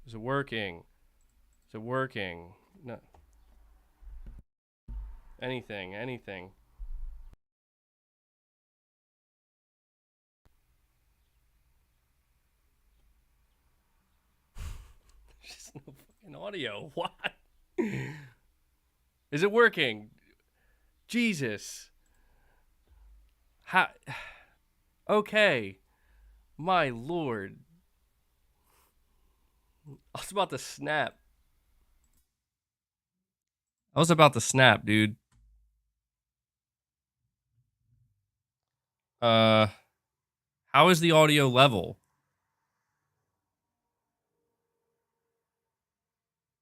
Is it working? Is it working? No. Anything, anything. There's just no fucking audio. What? Is it working? Jesus. How? Okay. My lord. I was about to snap. I was about to snap, dude. Uh, how is the audio level?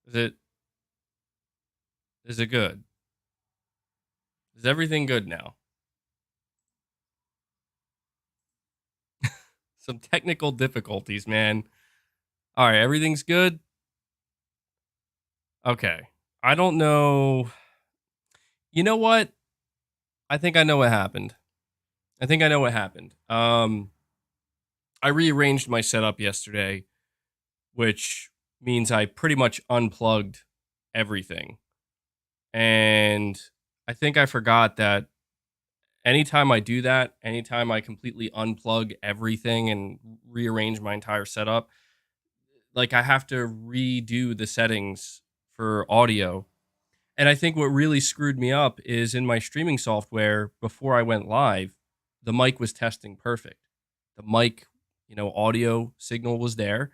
Is it is it good? Is everything good now? Some technical difficulties, man. All right, everything's good. Okay. I don't know. You know what? I think I know what happened. I think I know what happened. I rearranged my setup yesterday, which means I pretty much unplugged everything. And I think I forgot that anytime I do that, anytime I completely unplug everything and rearrange my entire setup, like I have to redo the settings for audio. And I think what really screwed me up is in my streaming software before I went live, the mic was testing perfect. The mic, audio signal was there.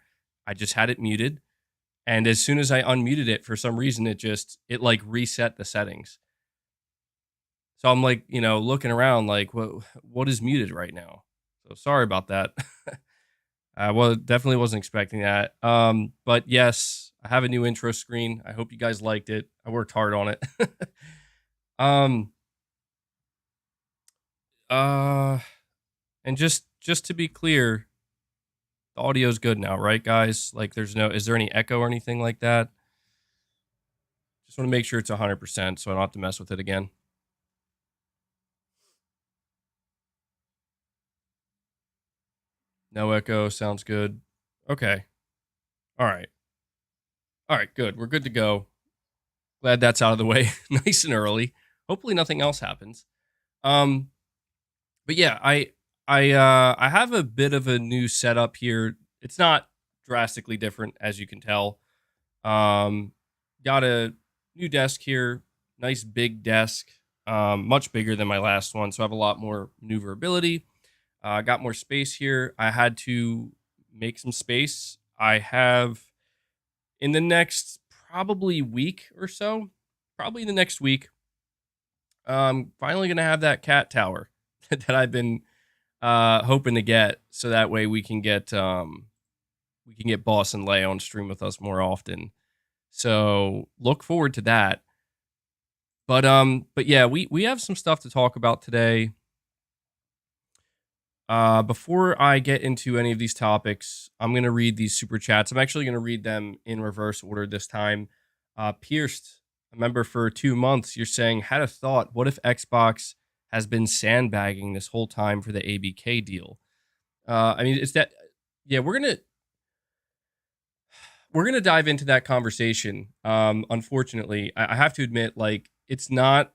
I just had it muted. And as soon as I unmuted it, for some reason, it like reset the settings. So I'm like, looking around like, what is muted right now? So sorry about that. Well, definitely wasn't expecting that. But yes, I have a new intro screen. I hope you guys liked it. I worked hard on it. um, uh, and just to be clear, the audio's good now, right, guys? Like, is there any echo or anything like that? Just want to make sure it's 100%, so I don't have to mess with it again. No echo, sounds good. Okay. All right. All right, good. We're good to go. Glad that's out of the way nice and early. Hopefully nothing else happens. Um but yeah, I have a bit of a new setup here. It's not drastically different as you can tell. Um got a new desk here, nice big desk. Much bigger than my last one, so I have a lot more maneuverability. Got more space here. I had to make some space. I have in the next probably week or so, probably the next week, finally gonna have that cat tower that I've been hoping to get, so that way we can get Boss and Lay on stream with us more often. So look forward to that. But yeah, we have some stuff to talk about today. Before I get into any of these topics, I'm gonna read these super chats. I'm actually gonna read them in reverse order this time. Pierced, a member for 2 months, you're saying, had a thought. What if Xbox has been sandbagging this whole time for the ABK deal? I mean, it's that. Yeah, we're gonna dive into that conversation. Unfortunately, I have to admit, like, it's not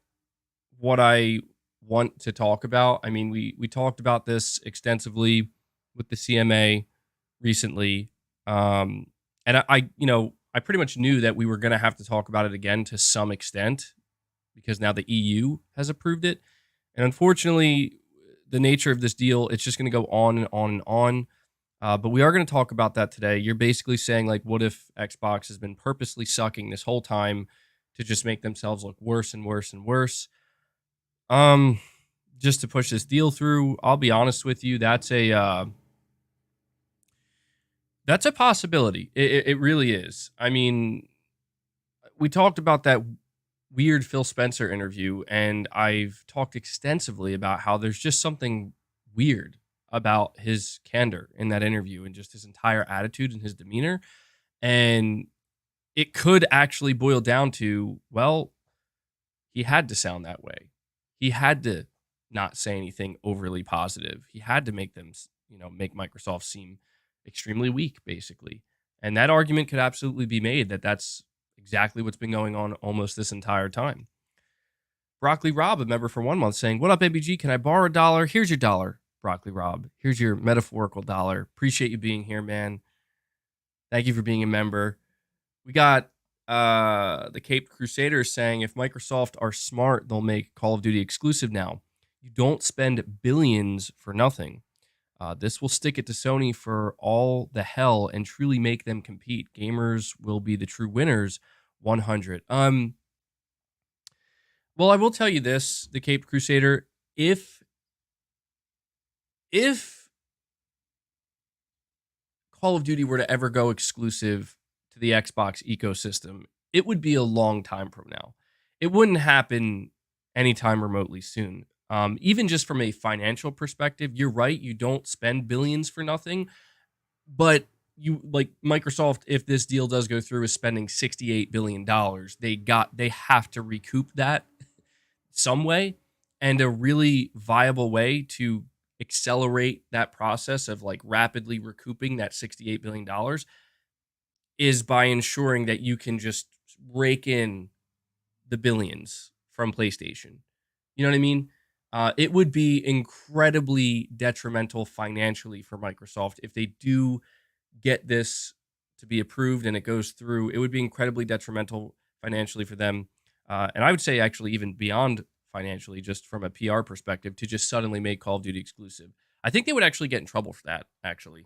what I want to talk about. I mean, we talked about this extensively with the CMA recently, and I pretty much knew that we were going to have to talk about it again to some extent because now the EU has approved it, and unfortunately, the nature of this deal, it's just going to go on and on and on. But we are going to talk about that today. You're basically saying, like, what if Xbox has been purposely sucking this whole time to just make themselves look worse and worse and worse? Um, just to push this deal through. I'll be honest with you, that's a possibility. It really is. I mean, we talked about that weird Phil Spencer interview, and I've talked extensively about how there's just something weird about his candor in that interview and just his entire attitude and his demeanor. And it could actually boil down to, well, he had to sound that way. He had to not say anything overly positive. He had to make them, make Microsoft seem extremely weak, basically. And that argument could absolutely be made that that's exactly what's been going on almost this entire time. Broccoli Rob, a member for 1 month, saying, "What up, ABG? Can I borrow $1? Here's your dollar, Broccoli Rob. Here's your metaphorical dollar. Appreciate you being here, man. Thank you for being a member." We got the Cape Crusaders saying, "If Microsoft are smart, they'll make Call of Duty exclusive now. You don't spend billions for nothing. This will stick it to Sony for all the hell and truly make them compete. Gamers will be the true winners." 100. Well, I will tell you this, the Cape Crusader, if Call of Duty were to ever go exclusive to the Xbox ecosystem, it would be a long time from now. It wouldn't happen anytime remotely soon. Even just from a financial perspective, you're right. You don't spend billions for nothing, but you like Microsoft, if this deal does go through, is spending $68 billion. They have to recoup that some way, and a really viable way to accelerate that process of like rapidly recouping that $68 billion is by ensuring that you can just rake in the billions from PlayStation. You know what I mean? It would be incredibly detrimental financially for Microsoft if they do get this to be approved and it goes through. It would be incredibly detrimental financially for them. And I would say actually even beyond financially, just from a PR perspective, to just suddenly make Call of Duty exclusive. I think they would actually get in trouble for that, actually.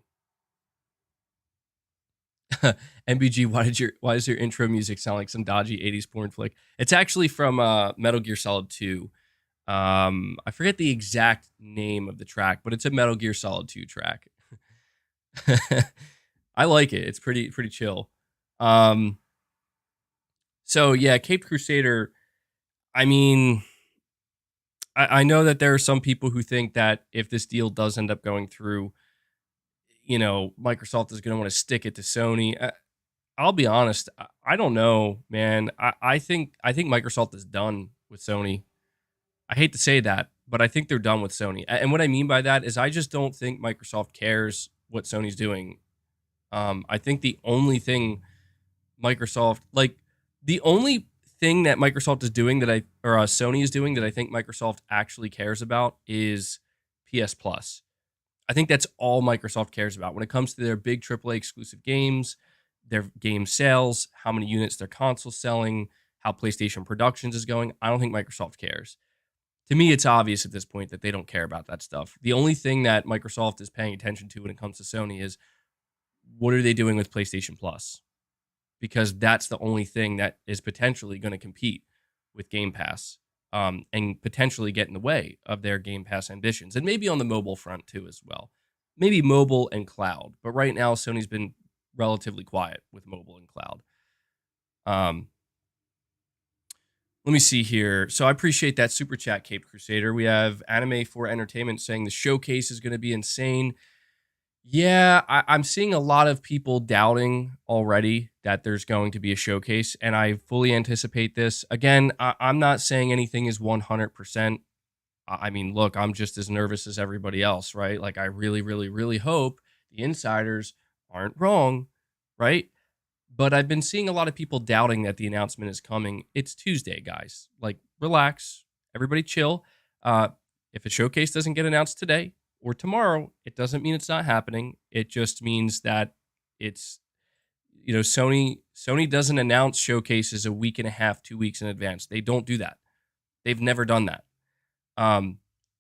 MBG, why does your intro music sound like some dodgy 80s porn flick? It's actually from Metal Gear Solid 2. I forget the exact name of the track, but it's a Metal Gear Solid 2 track. I like it. It's pretty chill. So yeah, Cape Crusader, I mean, I know that there are some people who think that if this deal does end up going through, Microsoft is going to want to stick it to Sony. I'll be honest, I don't know, man. I think Microsoft is done with Sony. I hate to say that, but I think they're done with Sony. And what I mean by that is I just don't think Microsoft cares what Sony's doing. I think the only thing the only thing that Microsoft is doing or Sony is doing that I think Microsoft actually cares about is PS Plus. I think that's all Microsoft cares about when it comes to their big AAA exclusive games, their game sales, how many units their console's selling, how PlayStation Productions is going. I don't think Microsoft cares. To me, it's obvious at this point that they don't care about that stuff. The only thing that Microsoft is paying attention to when it comes to Sony is what are they doing with PlayStation Plus? Because that's the only thing that is potentially going to compete with Game Pass and potentially get in the way of their Game Pass ambitions. And maybe on the mobile front too as well. Maybe mobile and cloud. But right now, Sony's been relatively quiet with mobile and cloud. Let me see here. So I appreciate that super chat, Cape Crusader. We have Anime for Entertainment saying the showcase is going to be insane. Yeah, I'm seeing a lot of people doubting already that there's going to be a showcase, and I fully anticipate this. Again, I'm not saying anything is 100%. I mean, look, I'm just as nervous as everybody else, right? Like, I really, really, really hope the insiders aren't wrong, right? But I've been seeing a lot of people doubting that the announcement is coming. It's Tuesday, guys. Like, relax. Everybody chill. If a showcase doesn't get announced today or tomorrow, it doesn't mean it's not happening. It just means that it's, Sony doesn't announce showcases a week and a half, 2 weeks in advance. They don't do that. They've never done that.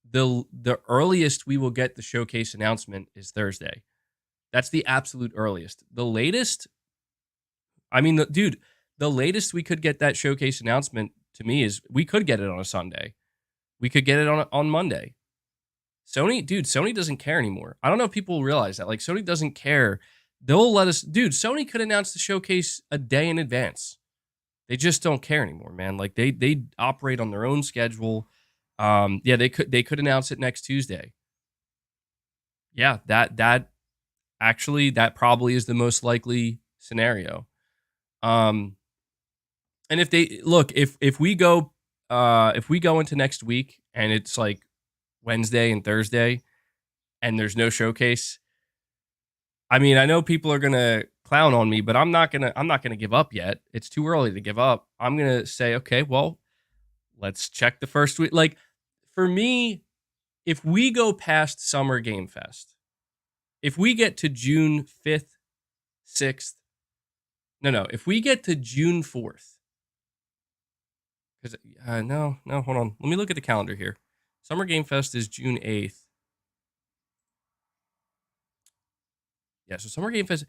The earliest we will get the showcase announcement is Thursday. That's the absolute earliest. The latest, the latest we could get that showcase announcement to me is we could get it on a Sunday. We could get it on Monday. Sony doesn't care anymore. I don't know if people realize that. Like, Sony doesn't care. They'll let us, Sony could announce the showcase a day in advance. They just don't care anymore, man. Like, they operate on their own schedule. They could announce it next Tuesday. Yeah, that probably is the most likely scenario. And if we go into next week and it's like Wednesday and Thursday and there's no showcase, I mean, I know people are going to clown on me, but I'm not gonna give up yet. It's too early to give up. I'm gonna say, okay, well, let's check the first week. Like, for me, if we go past Summer Game Fest, if we get to June 5th, 6th, no, if we get to June 4th, because no, hold on. Let me look at the calendar here. Summer Game Fest is June 8th. Yeah, so Summer Game Fest.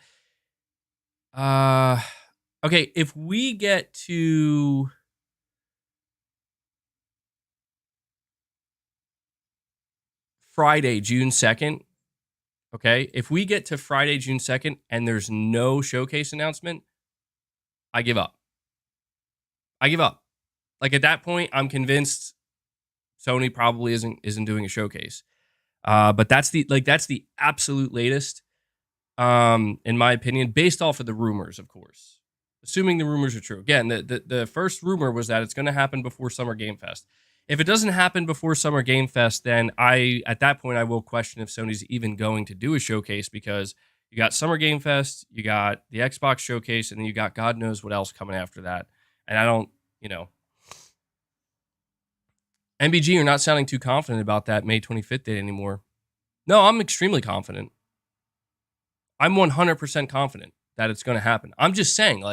Okay, if we get to Friday, June 2nd, okay, if we get to Friday, June 2nd, and there's no showcase announcement, I give up. Like, at that point, I'm convinced Sony probably isn't doing a showcase. But that's the absolute latest, in my opinion, based off of the rumors, of course. Assuming the rumors are true. Again, the first rumor was that it's going to happen before Summer Game Fest. If it doesn't happen before Summer Game Fest, then at that point I will question if Sony's even going to do a showcase, because you got Summer Game Fest, you got the Xbox showcase, and then you got God knows what else coming after that. And I don't, MBG, you're not sounding too confident about that May 25th date anymore. No, I'm extremely confident. I'm 100% confident that it's going to happen. I'm just saying,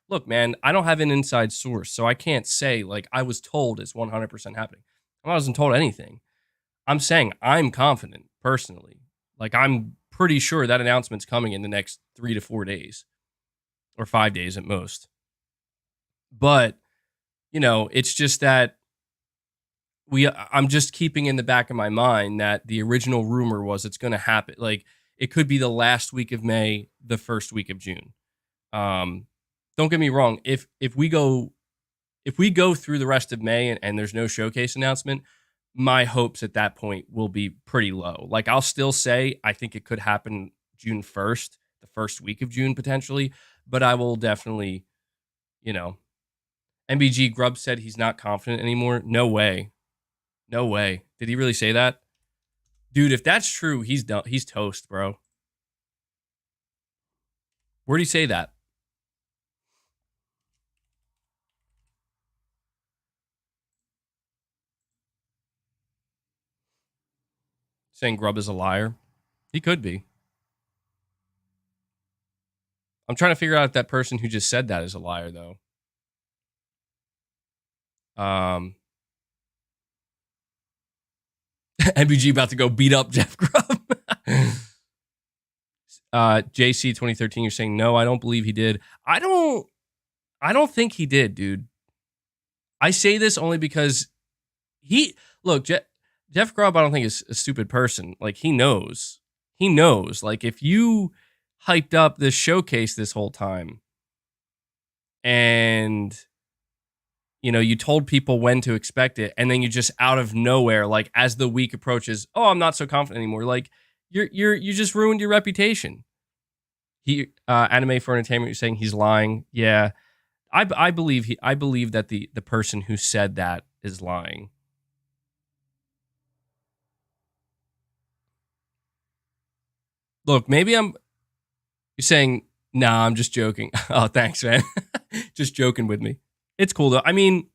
look, man, I don't have an inside source, so I can't say, I was told it's 100% happening. I wasn't told anything. I'm saying I'm confident, personally. I'm pretty sure that announcement's coming in the next 3 to 4 days, or 5 days at most. But, it's just that I'm just keeping in the back of my mind that the original rumor was it's going to happen. It could be the last week of May, the first week of June. Don't get me wrong. If we go through the rest of May and there's no showcase announcement, my hopes at that point will be pretty low. I'll still say I think it could happen June 1st, the first week of June potentially, but I will definitely, MBG Grubb said he's not confident anymore. No way. Did he really say that? Dude, if that's true, he's done. He's toast, bro. Where'd he say that? Saying Grubb is a liar? He could be. I'm trying to figure out if that person who just said that is a liar, though. MBG about to go beat up Jeff Grubb. JC 2013, you're saying no, I don't believe he did. I don't think he did, dude. I say this only because Jeff Grubb, I don't think is a stupid person. He knows. If you hyped up this showcase this whole time and you told people when to expect it, and then you just out of nowhere, as the week approaches, oh, I'm not so confident anymore. You just ruined your reputation. Anime for entertainment, you're saying he's lying. Yeah. I believe that the person who said that is lying. Look, maybe you're saying, nah, I'm just joking. Oh, thanks, man. Just joking with me. It's cool though. I mean,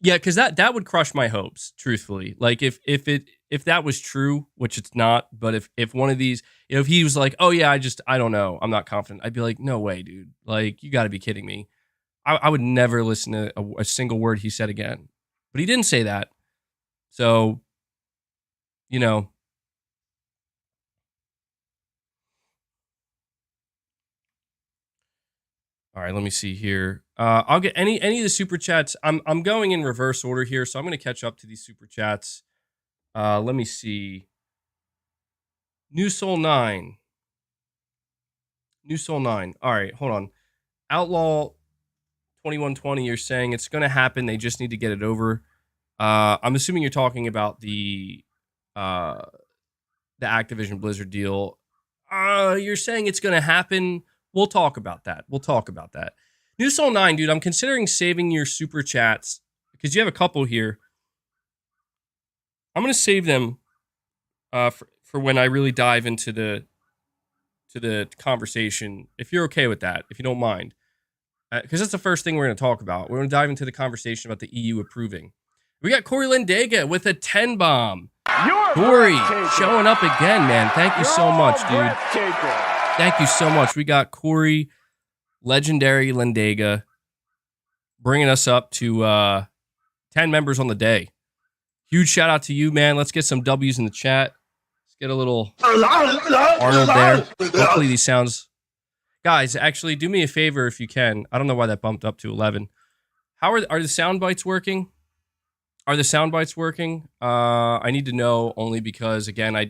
yeah, because that would crush my hopes, truthfully. If that was true, which it's not, but if one of these, if he was like, oh yeah, I don't know, I'm not confident, I'd be like, no way, dude. You got to be kidding me. I would never listen to a single word he said again. But he didn't say that. So, All right, let me see here. I'll get any of the super chats. I'm going in reverse order here, so I'm going to catch up to these super chats. Let me see. New Soul 9. All right, hold on. Outlaw 2120, you're saying it's going to happen. They just need to get it over. I'm assuming you're talking about the Activision Blizzard deal. You're saying it's going to happen. We'll talk about that. New Soul 9, dude, I'm considering saving your super chats because you have a couple here. I'm going to save them for when I really dive into the to the conversation, if you're okay with that, if you don't mind, because that's the first thing we're going to talk about. We're going to dive into the conversation about the EU approving. We got Corey Lindega with a 10 bomb. Corey showing up again, man. Thank you so much, dude. Thank you so much. We got Corey, legendary Lindega, bringing us up to 10 members on the day. Huge shout out to you, man. Let's get some W's in the chat. Let's get a little Arnold there. Hopefully these sounds... Guys, actually, do me a favor if you can. I don't know why that bumped up to 11. How are the sound bites working? Are the sound bites working? I need to know only because, again, I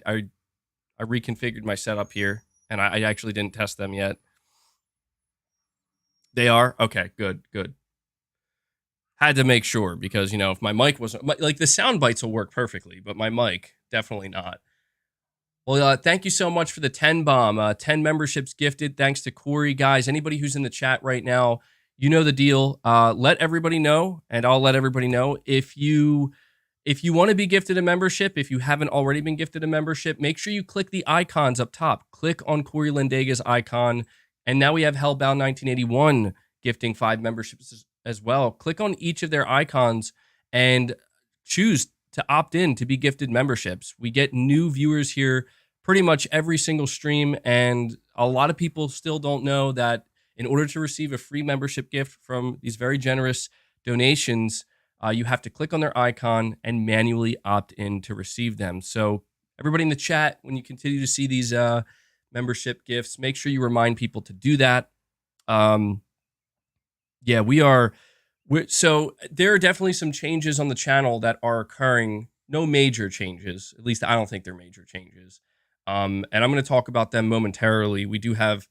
reconfigured my setup here, and I actually didn't test them yet. They are? Okay, good. Had to make sure because, you know, if my mic wasn't... Like, the sound bites will work perfectly, but my mic, definitely not. Well, thank you so much for the 10 bomb. 10 memberships gifted. Thanks to Corey. Guys, anybody who's in the chat right now, you know the deal. Let everybody know, and I'll let everybody know. If you want to be gifted a membership, if you haven't already been gifted a membership, make sure you click the icons up top. Click on Corey Lindega's icon, and now we have Hellbound 1981 gifting 5 memberships as well. Click on each of their icons and choose to opt in to be gifted memberships. We get new viewers here pretty much every single stream, and a lot of people still don't know that in order to receive a free membership gift from these very generous donations, you have to click on their icon and manually opt in to receive them. So everybody in the chat, when you continue to see these membership gifts, make sure you remind people to do that. Yeah, so there are definitely some changes on the channel that are occurring. No major changes. At least I don't think they're major changes. And I'm going to talk about them momentarily. We do have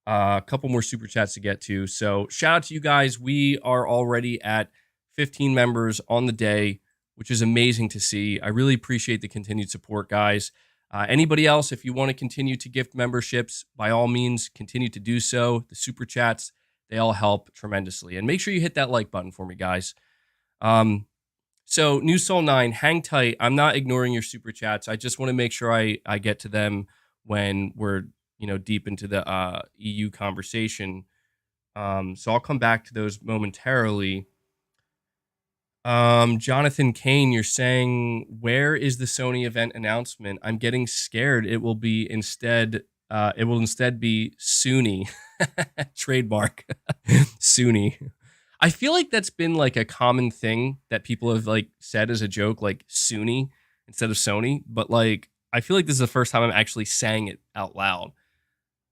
a couple more super chats to get to. So shout out to you guys. We are already at 15 members on the day, which is amazing to see. I really appreciate the continued support, guys. Anybody else, if you want to continue to gift memberships, by all means, continue to do so. The super chats, they all help tremendously. And make sure you hit that like button for me, guys. So New Soul 9, hang tight. I'm not ignoring your super chats. I just want to make sure I get to them when we're, deep into the EU conversation. So I'll come back to those momentarily. Jonathan Kane, you're saying, where is the Sony event announcement? I'm getting scared. It will instead be Sony. Trademark. Sony. I feel like that's been like a common thing that people have like said as a joke, like Sony instead of Sony. But like, I feel like this is the first time I'm actually saying it out loud.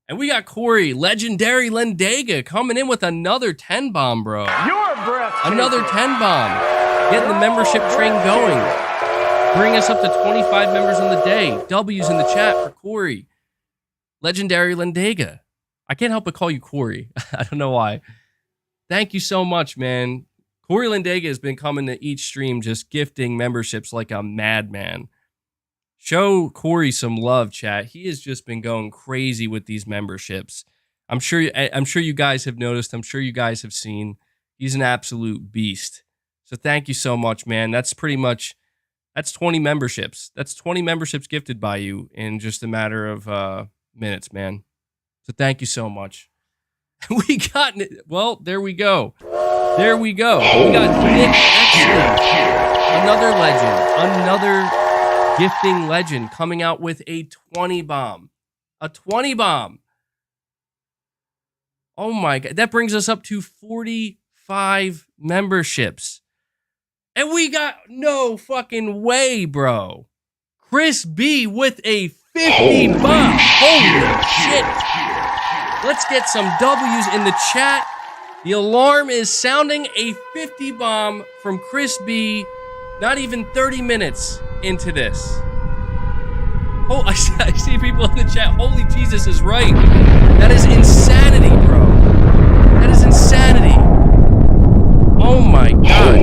And we got Corey, legendary Lindega, coming in with another 10 bomb, bro. Another 10 bomb. Getting the membership train going. Bring us up to 25 members on the day. W's in the chat for Corey. Legendary Lindega. I can't help but call you Corey. I don't know why. Thank you so much, man. Corey Lindega has been coming to each stream just gifting memberships like a madman. Show Corey some love, chat. He has just been going crazy with these memberships. I'm sure you guys have noticed. I'm sure you guys have seen. He's an absolute beast. So thank you so much, man. That's 20 memberships. That's 20 memberships gifted by you in just a matter of minutes, man. So thank you so much. We got, well, there we go. There we go. We got Nick Exley, another legend, another gifting legend coming out with a 20 bomb. A 20 bomb. Oh my God. That brings us up to 45 memberships. And we got no fucking way, bro. Chris B with a 50 bomb. Holy shit. Let's get some W's in the chat. The alarm is sounding. A 50 bomb from Chris B. Not even 30 minutes into this. Oh, I see people in the chat. Holy Jesus is right. That is insanity, bro. That is insanity. Oh my God.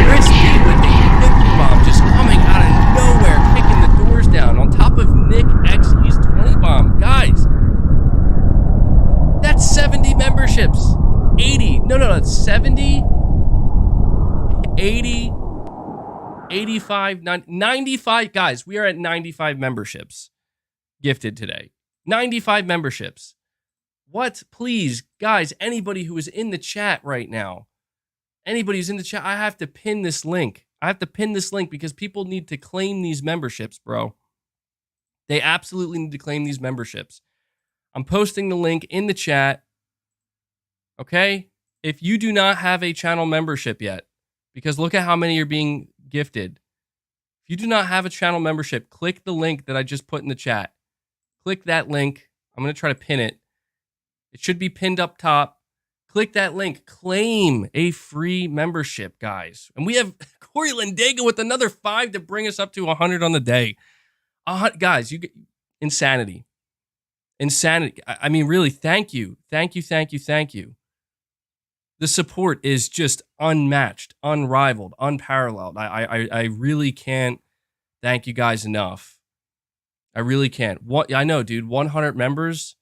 Chris B with a 50 bomb just coming out of nowhere, kicking the doors down on top of Nick X's 20 bomb. Guys, that's 70 memberships. 80. No, it's 70, 80, 85, 95. Guys, we are at 95 memberships gifted today. 95 memberships. What? Please, guys, anybody who is in the chat right now, anybody who's in the chat, I have to pin this link. I have to pin this link because people need to claim these memberships, bro. They absolutely need to claim these memberships. I'm posting the link in the chat. Okay? If you do not have a channel membership yet, because look at how many are being gifted. If you do not have a channel membership, click the link that I just put in the chat. Click that link. I'm going to try to pin it. It should be pinned up top. Click that link. Claim a free membership, guys. And we have Corey Lindega with another 5 to bring us up to 100 on the day. Guys, you get insanity. Insanity. I mean, really, thank you. Thank you, thank you, thank you. The support is just unmatched, unrivaled, unparalleled. I really can't thank you guys enough. I really can't. I know, dude. 100 members.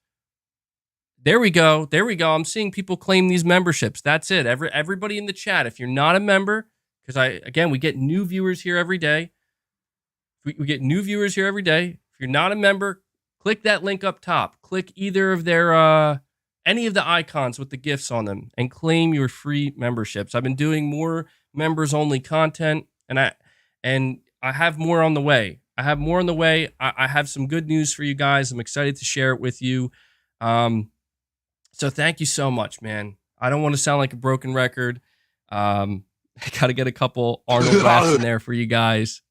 There we go. There we go. I'm seeing people claim these memberships. That's it. Everybody in the chat, if you're not a member, because we get new viewers here every day. We get new viewers here every day. If you're not a member, click that link up top. Click either of their any of the icons with the GIFs on them and claim your free memberships. I've been doing more members only content, and I have more on the way. I have more on the way. I have some good news for you guys. I'm excited to share it with you. So thank you so much, man. I don't want to sound like a broken record. I got to get a couple Arnold laughs in there for you guys.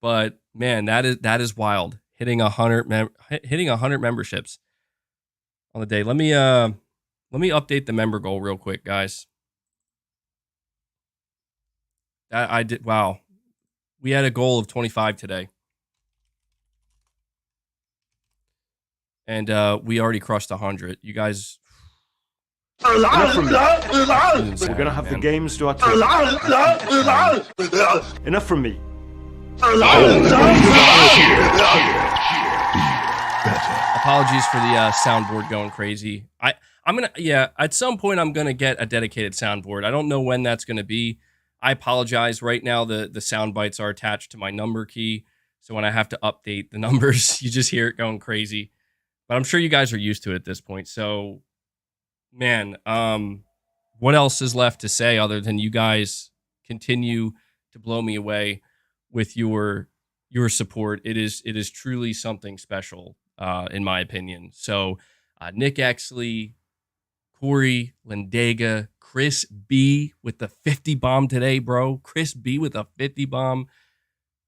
But man, that is wild. Hitting 100 memberships on the day. Let me update the member goal real quick, guys. I did. Wow. We had a goal of 25 today. And we already crushed 100. You guys. Enough from me. We're going to have the games to our team. Enough from me. Apologies for the soundboard going crazy. I'm going to, at some point I'm going to get a dedicated soundboard. I don't know when that's going to be. I apologize. Right now, the sound bites are attached to my number key. So when I have to update the numbers, you just hear it going crazy. But I'm sure you guys are used to it at this point. So, man, what else is left to say other than you guys continue to blow me away with your support? It is truly something special, in my opinion. So, Nick Exley, Corey Lindega, Chris B with the 50 bomb today, bro. Chris B with a 50 bomb.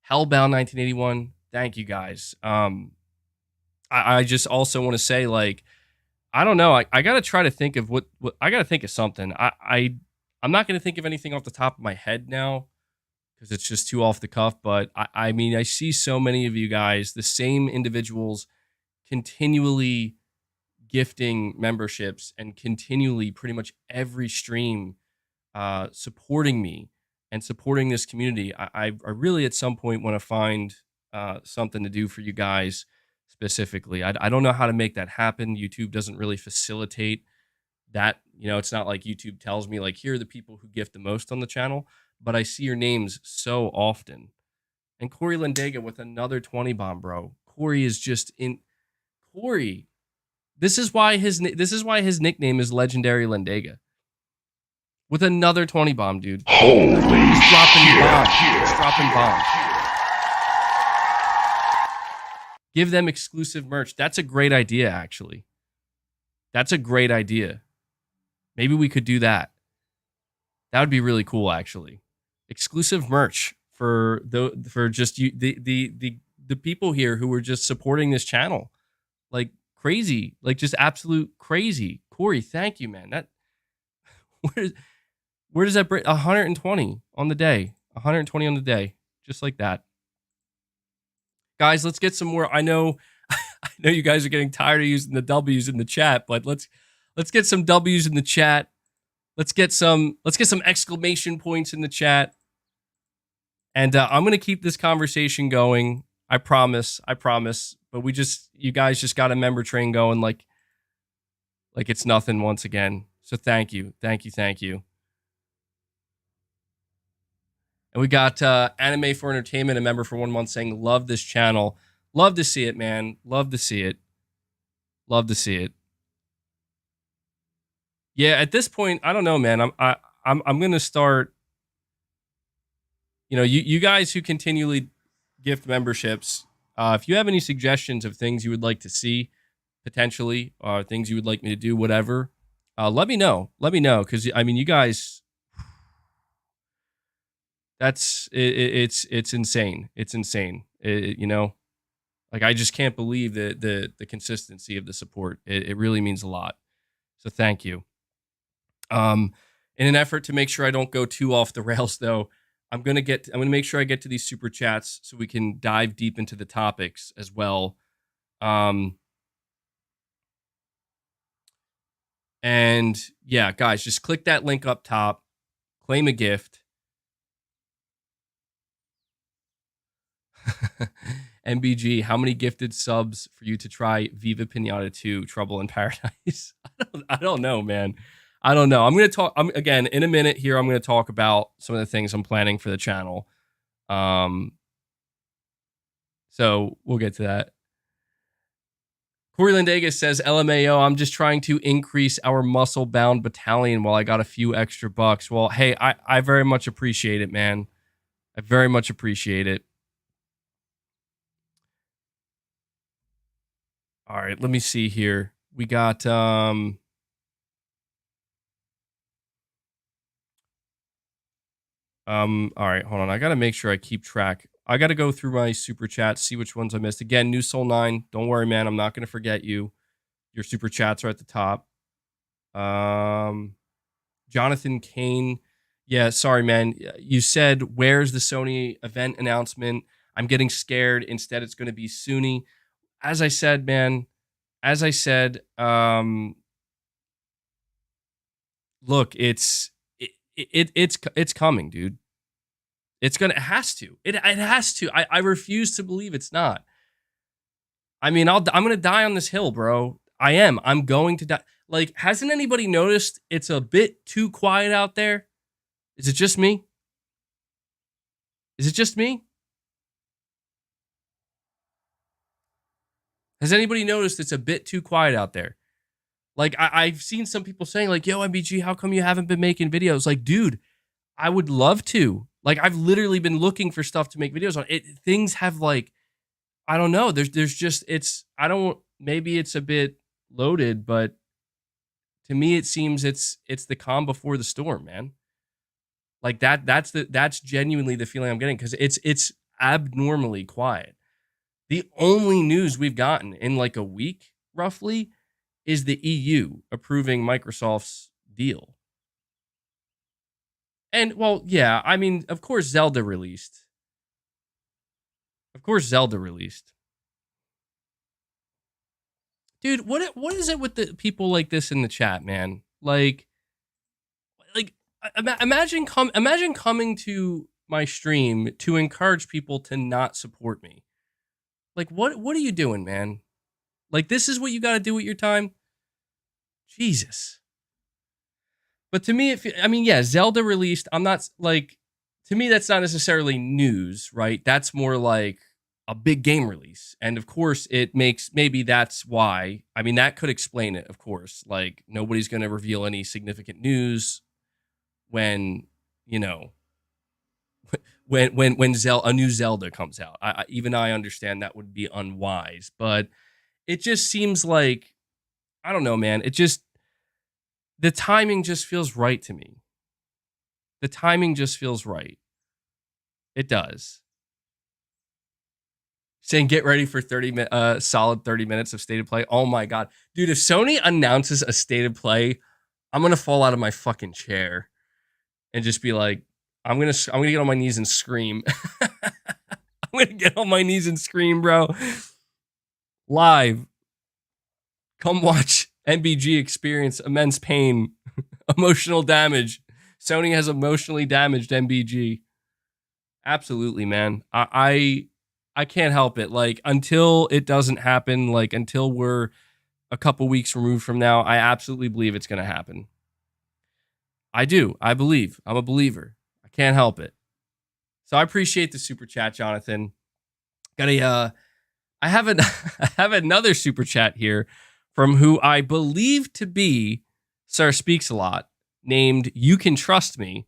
Hellbound 1981. Thank you guys. I just also want to say, like, I don't know. I got to try to think of what I got to think of something. I'm not going to think of anything off the top of my head now because it's just too off the cuff. But I mean, I see so many of you guys, the same individuals, continually gifting memberships and continually pretty much every stream supporting me and supporting this community. I really at some point want to find something to do for you guys specifically. I don't know how to make that happen. YouTube doesn't really facilitate that. You know, it's not like YouTube tells me, like, here are the people who gift the most on the channel, but I see your names so often. And Corey Lindega with another 20 bomb, bro. Corey is just in. Corey, this is why his nickname is Legendary Lindega. With another 20 bomb, dude. Holy He's dropping bombs. He's dropping bombs. Give them exclusive merch. That's a great idea, actually. That's a great idea. Maybe we could do that. That would be really cool, actually. Exclusive merch for just you, the people here who are just supporting this channel, like crazy, like just absolute crazy. Corey, thank you, man. That where does that bring 120 on the day? 120 on the day, just like that. Guys, let's get some more. I know you guys are getting tired of using the W's in the chat, but let's get some W's in the chat. Let's get some exclamation points in the chat. And I'm gonna keep this conversation going. I promise. But you guys just got a member train going like it's nothing once again. So thank you. And we got Anime for Entertainment, a member for 1 month, saying, love this channel. Love to see it, man. Love to see it. Love to see it. Yeah, at this point, I don't know, man. I'm gonna start. You know, you guys who continually gift memberships, if you have any suggestions of things you would like to see, potentially, or things you would like me to do, whatever, let me know. Let me know, because I mean, you guys, it's insane. It's insane. You know, like I just can't believe the consistency of the support. It really means a lot. So thank you. In an effort to make sure I don't go too off the rails, though, I'm gonna make sure I get to these super chats so we can dive deep into the topics as well. And yeah, guys, just click that link up top, claim a gift. MBG, how many gifted subs for you to try Viva Pinata 2 Trouble in Paradise? I don't know, man. I don't know. I'm going to talk again in a minute here. I'm going to talk about some of the things I'm planning for the channel. So we'll get to that. Corey Lindegas says, LMAO, I'm just trying to increase our muscle-bound battalion while I got a few extra bucks. Well, hey, I very much appreciate it, man. I very much appreciate it. All right, let me see here. We got all right, hold on. I got to make sure I keep track. I got to go through my super chats, see which ones I missed. Again, New Soul 9, don't worry, man. I'm not going to forget you. Your super chats are at the top. Jonathan Kane. Yeah, sorry, man. You said, where's the Sony event announcement? I'm getting scared. Instead, it's going to be Sony. As I said, man, look, it's coming, dude. It has to. It has to. I refuse to believe it's not. I mean, I'm gonna die on this hill, bro. I am. I'm going to die. Like, hasn't anybody noticed it's a bit too quiet out there? Is it just me? Is it just me? Has anybody noticed it's a bit too quiet out there? Like, I've seen some people saying, like, yo, MBG, how come you haven't been making videos? Like, dude, I would love to. Like, I've literally been looking for stuff to make videos on. Things have, like, I don't know. There's just, maybe it's a bit loaded, but to me, it seems it's the calm before the storm, man. Like that's genuinely the feeling I'm getting, because it's abnormally quiet. The only news we've gotten in like a week, roughly, is the EU approving Microsoft's deal. And, well, yeah, I mean, of course Zelda released. Dude, what is it with the people like this in the chat, man? Like imagine coming to my stream to encourage people to not support me. Like, what are you doing, man? Like, this is what you got to do with your time? Jesus. But to me, yeah, Zelda released. I'm not, like, to me, that's not necessarily news, right? That's more like a big game release. And of course, maybe that's why. I mean, that could explain it, of course. Like, nobody's going to reveal any significant news when, you know, when a new Zelda comes out. Even I understand that would be unwise, but it just seems like, I don't know, man. The timing just feels right to me. The timing just feels right. It does. Saying get ready for solid 30 minutes of state of play. Oh my God. Dude, if Sony announces a state of play, I'm going to fall out of my fucking chair and just be like, I'm going to get on my knees and scream. I'm going to get on my knees and scream, bro. Live. Come watch MBG experience immense pain, emotional damage. Sony has emotionally damaged MBG. Absolutely, man. I can't help it. Like, until it doesn't happen, like, until we're a couple weeks removed from now, I absolutely believe it's going to happen. I do. I believe. I'm a believer. I can't help it. So I appreciate the super chat, Jonathan. I have another super chat here from who I believe to be Sir Speaks a Lot, named You Can Trust Me.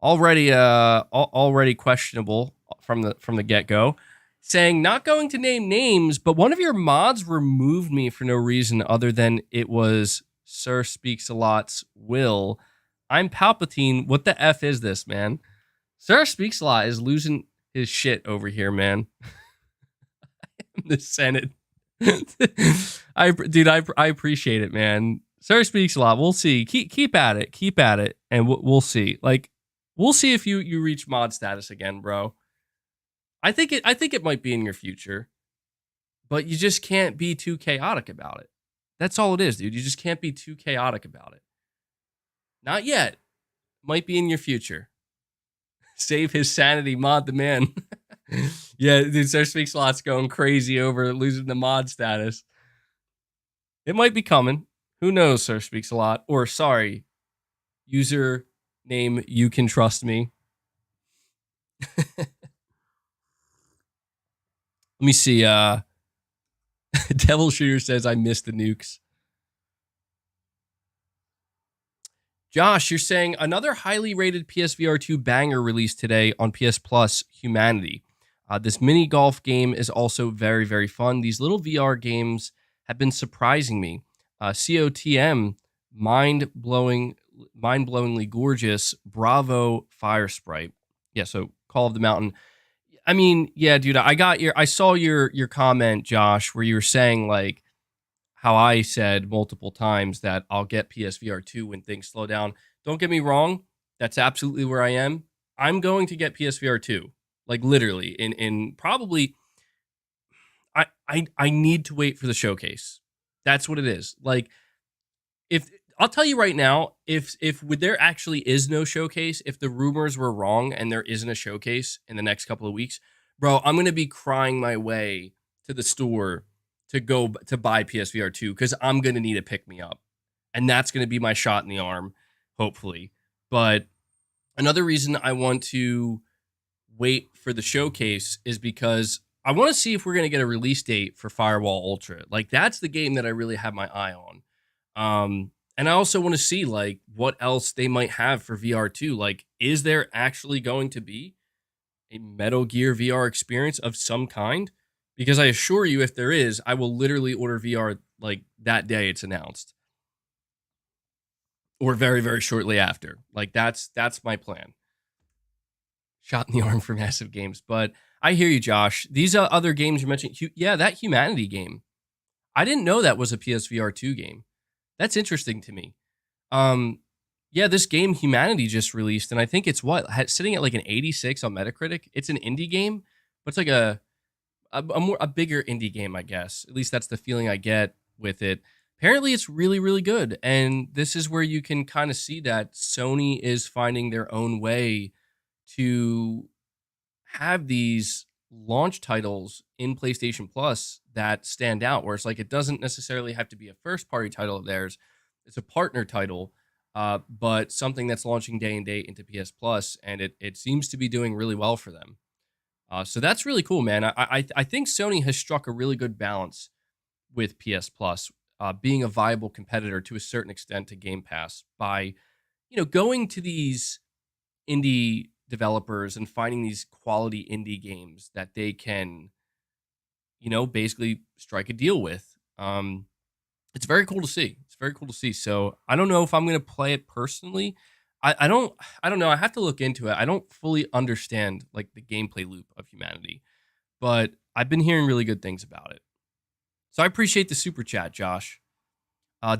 Already questionable from the get-go, saying not going to name names, but one of your mods removed me for no reason other than it was Sir Speaks a Lot's will. I'm Palpatine. What the F is this, man? Sir Speaks a Lot is losing his shit over here, man. The Senate. I appreciate it, man. Sir Speaks a Lot. We'll see. Keep at it, and we'll see. Like, we'll see if you reach mod status again, bro. I think it might be in your future, but you just can't be too chaotic about it. That's all it is, dude. You just can't be too chaotic about it. Not yet. Might be in your future. Save his sanity, mod the man. Yeah, dude, Sir Speaks a Lot's going crazy over losing the mod status. It might be coming. Who knows, Sir Speaks a Lot? Or, sorry, user name You Can Trust Me. Let me see. Devil Shooter says, I missed the nukes. Josh, you're saying another highly rated PSVR 2 banger released today on PS Plus, Humanity. This mini golf game is also very, very fun. These little VR games have been surprising me. COTM, mind-blowingly gorgeous. Bravo Fire Sprite. Yeah, so Call of the Mountain. I mean, yeah, dude, I saw your comment, Josh, where you were saying like how I said multiple times that I'll get PSVR 2 when things slow down. Don't get me wrong, that's absolutely where I am. I'm going to get PSVR 2, like literally in probably. I need to wait for the showcase. That's what it is. Like, if I'll tell you right now, if there actually is no showcase, if the rumors were wrong and there isn't a showcase in the next couple of weeks, bro, I'm gonna be crying my way to the store to go to buy PSVR 2 because I'm gonna need a pick me up, and that's gonna be my shot in the arm, hopefully. But another reason I want to wait for the showcase is because I want to see if we're gonna get a release date for Firewall Ultra. Like, that's the game that I really have my eye on. And I also want to see like what else they might have for VR2. Like, is there actually going to be a Metal Gear VR experience of some kind? Because I assure you, if there is, I will literally order VR like that day it's announced, or very, very shortly after. Like, that's my plan. Shot in the arm for Massive Games, but I hear you, Josh. These other games you mentioned, yeah, that Humanity game. I didn't know that was a PSVR 2 game. That's interesting to me. Yeah, this game Humanity just released, and I think it's sitting at like an 86 on Metacritic. It's an indie game, but it's like a bigger indie game, I guess. At least that's the feeling I get with it. Apparently, it's really, really good, and this is where you can kind of see that Sony is finding their own way to have these launch titles in PlayStation Plus that stand out, where it's like it doesn't necessarily have to be a first-party title of theirs. It's a partner title, but something that's launching day and date into PS Plus, and it seems to be doing really well for them. So that's really cool, man. I think Sony has struck a really good balance with PS Plus, being a viable competitor to a certain extent to Game Pass by, going to these indie developers and finding these quality indie games that they can, basically strike a deal with. It's very cool to see. It's very cool to see. So I don't know if I'm going to play it personally. I don't know. I have to look into it. I don't fully understand like the gameplay loop of Humanity, but I've been hearing really good things about it. So I appreciate the super chat, Josh.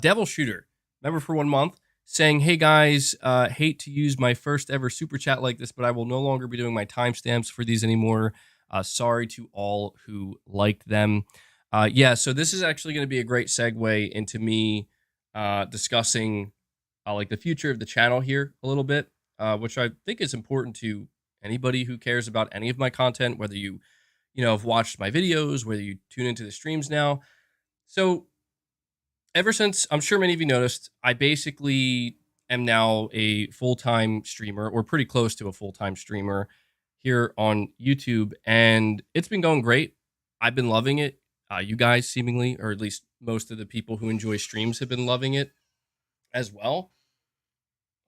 Devil Shooter, member for 1 month, saying, hey guys, hate to use my first ever super chat like this, but I will no longer be doing my timestamps for these anymore. Sorry to all who liked them. Yeah, so this is actually going to be a great segue into me discussing like the future of the channel here a little bit, which I think is important to anybody who cares about any of my content, whether you have watched my videos, whether you tune into the streams now. So ever since, I'm sure many of you noticed, I basically am now a full-time streamer, or pretty close to a full-time streamer here on YouTube, and it's been going great. I've been loving it. you guys seemingly, or at least most of the people who enjoy streams have been loving it as well.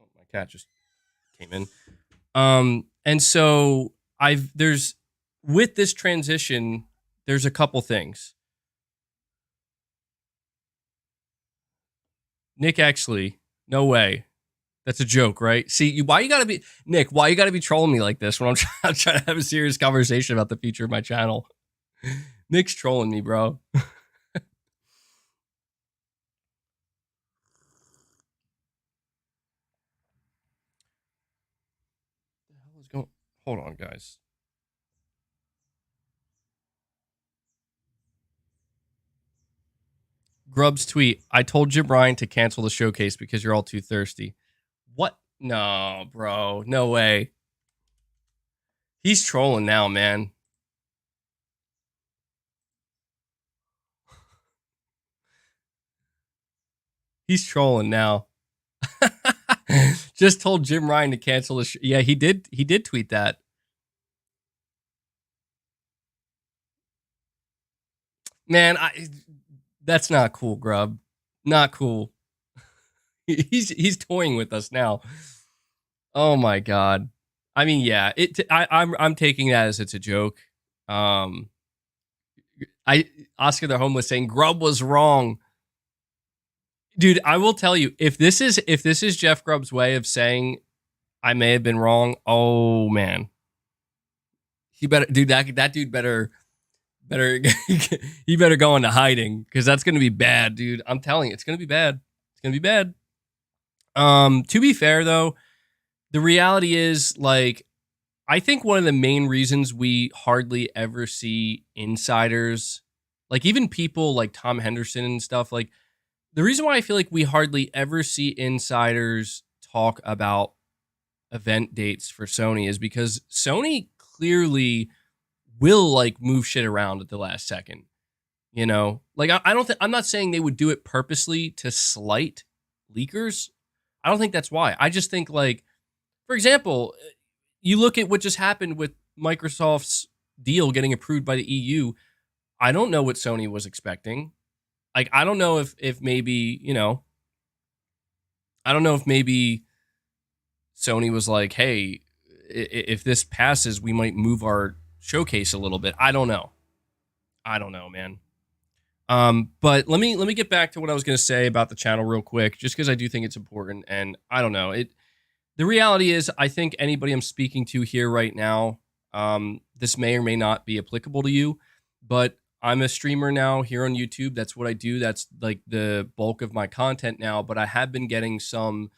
Oh, my cat just came in. And so with this transition, there's a couple things. Nick Exley, no way. That's a joke, right? See, why you gotta be Nick? Why you gotta be trolling me like this when I'm trying to have a serious conversation about the future of my channel? Nick's trolling me, bro. What the hell is going? Hold on, guys. Grubb's tweet: I told Jim Ryan to cancel the showcase because you're all too thirsty. What? No, bro. No way. He's trolling now, man. He's trolling now. Just told Jim Ryan to cancel the show. Yeah, he did. He did tweet that. Man, that's not cool, Grub. Not cool. He's toying with us now. Oh my god. I mean, yeah. I'm taking that as it's a joke. Oscar the Homeless saying Grub was wrong. Dude, I will tell you, if this is Jeff Grubb's way of saying I may have been wrong, oh man. He better, dude, that dude better he better go into hiding, because that's gonna be bad, dude. I'm telling you, it's gonna be bad. It's gonna be bad. To be fair though, the reality is, like, I think one of the main reasons we hardly ever see insiders, like even people like Tom Henderson and stuff, like the reason why I feel like we hardly ever see insiders talk about event dates for Sony is because Sony clearly will like move shit around at the last second. You know, like I'm not saying they would do it purposely to slight leakers. I don't think that's why. I just think, like, for example, you look at what just happened with Microsoft's deal getting approved by the EU. I don't know what Sony was expecting. Like, I don't know if maybe, you know, I don't know if maybe Sony was like, hey, if this passes, we might move our showcase a little bit. I don't know. I don't know, man. But let me get back to what I was going to say about the channel real quick, just because I do think it's important. And I don't know, the reality is, I think anybody I'm speaking to here right now, this may or may not be applicable to you, but I'm a streamer now here on YouTube. That's what I do. That's like the bulk of my content now. But I have been getting some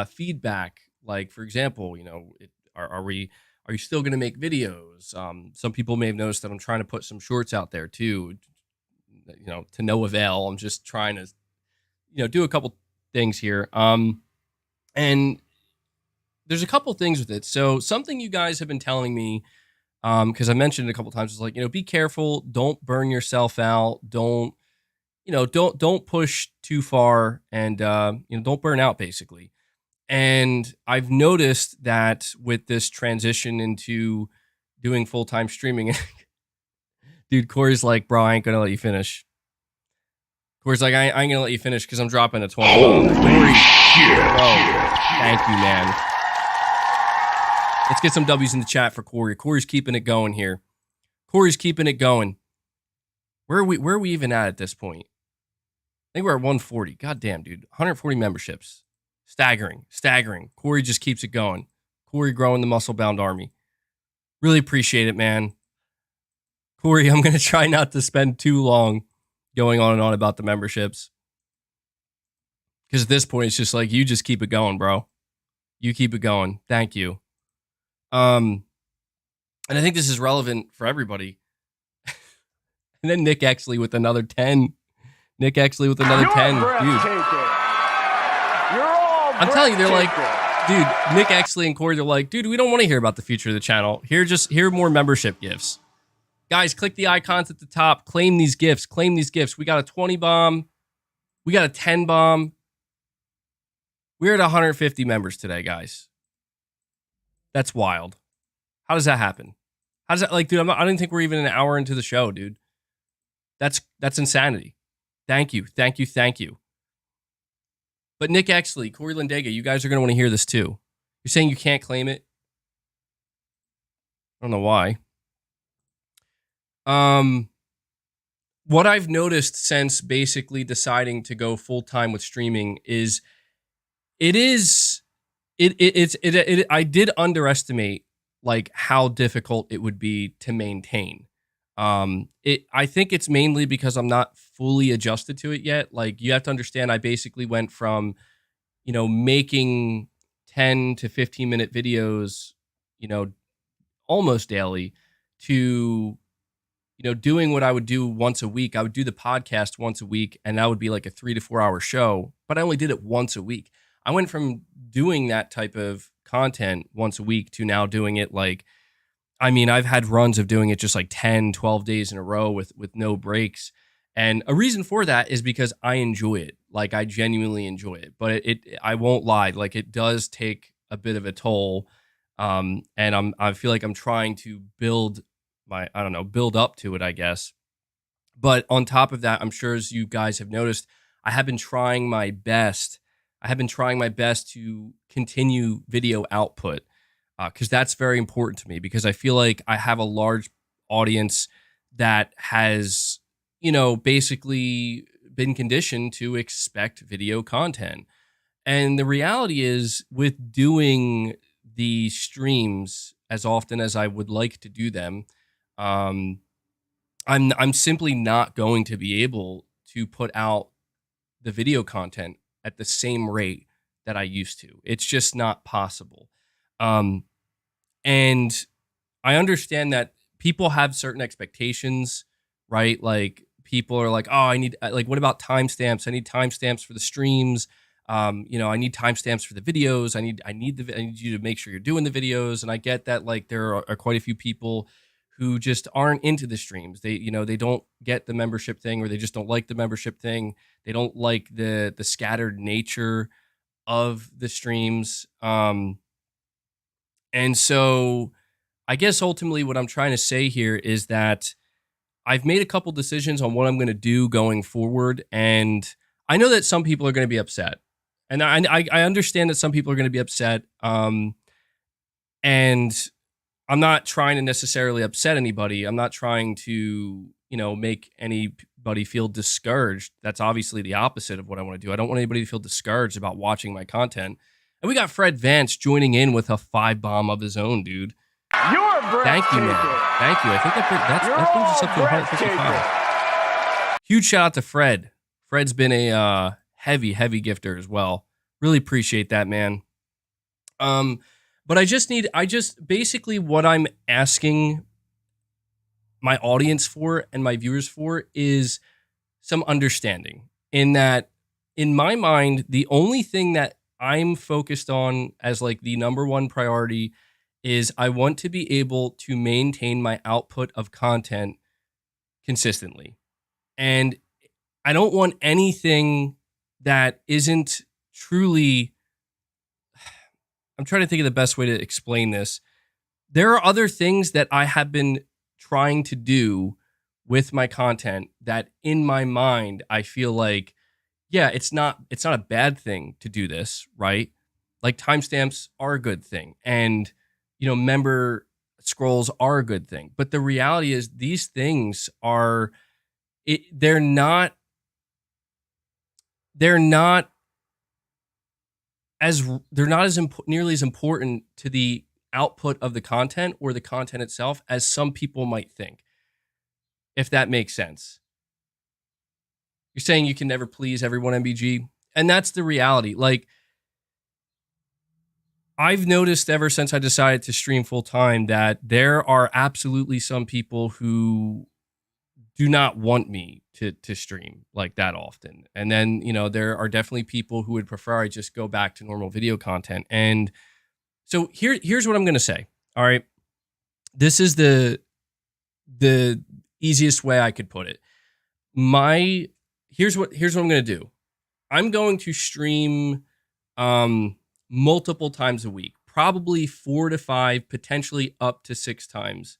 feedback. Like, for example, you know, are you still going to make videos? Some people may have noticed that I'm trying to put some shorts out there too. You know, to no avail. I'm just trying to, you know, do a couple things here. And there's a couple things with it. So something you guys have been telling me, because I mentioned it a couple times, is like, you know, be careful. Don't burn yourself out. Don't push too far, and you know, don't burn out, basically. And I've noticed that with this transition into doing full-time streaming, dude, Corey's like, bro, I ain't gonna let you finish. Corey's like, I ain't gonna let you finish because I'm dropping a 20. Holy shit. Bro, thank you, man. Let's get some W's in the chat for Corey. Corey's keeping it going here. Corey's keeping it going. Where are we even at this point? I think we're at 140. God damn, dude. 140 memberships. Staggering. Corey just keeps it going. Corey growing the muscle-bound army. Really appreciate it, man. Corey, I'm going to try not to spend too long going on and on about the memberships. Because at this point, it's just like, you just keep it going, bro. You keep it going. Thank you. And I think this is relevant for everybody. And then Nick Exley with another 10. Nick Exley with another 10. Dude. I'm telling you, they're like, dude, Nick Exley and Corey, they're like, dude, we don't want to hear about the future of the channel. Here are more membership gifts. Guys, click the icons at the top. Claim these gifts. We got a 20 bomb. We got a 10 bomb. We're at 150 members today, guys. That's wild. How does that happen? How does that, like, dude, I don't think we're even an hour into the show, dude. That's insanity. Thank you. But Nick Exley, Corey Lindega, you guys are going to want to hear this too. You're saying you can't claim it? I don't know why. What I've noticed since basically deciding to go full time with streaming is I did underestimate like how difficult it would be to maintain. I think it's mainly because I'm not fully adjusted to it yet. Like you have to understand, I basically went from, making 10 to 15-minute videos, almost daily to, doing what I would do once a week. I would do the podcast once a week, and that would be like a 3 to 4 hour show, but I only did it once a week. I went from doing that type of content once a week to now doing it I've had runs of doing it just like 10, 12 days in a row with no breaks. And a reason for that is because I enjoy it. Like I genuinely enjoy it, but I won't lie. Like it does take a bit of a toll. And I feel like I'm trying to build up to it, I guess. But on top of that, I'm sure as you guys have noticed, I have been trying my best. To continue video output because that's very important to me, because I feel like I have a large audience that has, basically been conditioned to expect video content. And the reality is, with doing the streams as often as I would like to do them, I'm simply not going to be able to put out the video content at the same rate that I used to. It's just not possible. And I understand that people have certain expectations, right? Like people are like, oh, I need, like, what about timestamps? I need timestamps for the streams. I need timestamps for the videos. I need you to make sure you're doing the videos. And I get that, like, there are quite a few people who just aren't into the streams. They don't get the membership thing, or they just don't like the membership thing. They don't like the scattered nature of the streams. And so I guess ultimately what I'm trying to say here is that I've made a couple decisions on what I'm going to do going forward. And I know that some people are going to be upset. And I understand that some people are going to be upset. And I'm not trying to necessarily upset anybody. I'm not trying to, make anybody feel discouraged. That's obviously the opposite of what I want to do. I don't want anybody to feel discouraged about watching my content. And we got Fred Vance joining in with a 5-bomb of his own, dude. You're Thank you, man. Thank you. I think that brings us up to 155. Huge shout out to Fred. Fred's been a heavy gifter as well. Really appreciate that, man. But I just basically what I'm asking my audience for and my viewers for is some understanding, in that, in my mind, the only thing that I'm focused on as like the number one priority is I want to be able to maintain my output of content consistently. And I don't want anything that isn't truly, I'm trying to think of the best way to explain this. There are other things that I have been trying to do with my content that in my mind, I feel like, yeah, it's not a bad thing to do this, right? Like timestamps are a good thing. And, member scrolls are a good thing. But the reality is these things are, they're not nearly as important to the output of the content or the content itself as some people might think, if that makes sense. You're saying you can never please everyone, MBG, and that's the reality. Like, I've noticed ever since I decided to stream full time that there are absolutely some people who do not want me to stream like that often. And then, there are definitely people who would prefer I just go back to normal video content. And so here's what I'm going to say. All right. This is the easiest way I could put it. Here's what I'm going to do. I'm going to stream multiple times a week, probably 4 to 5, potentially up to 6 times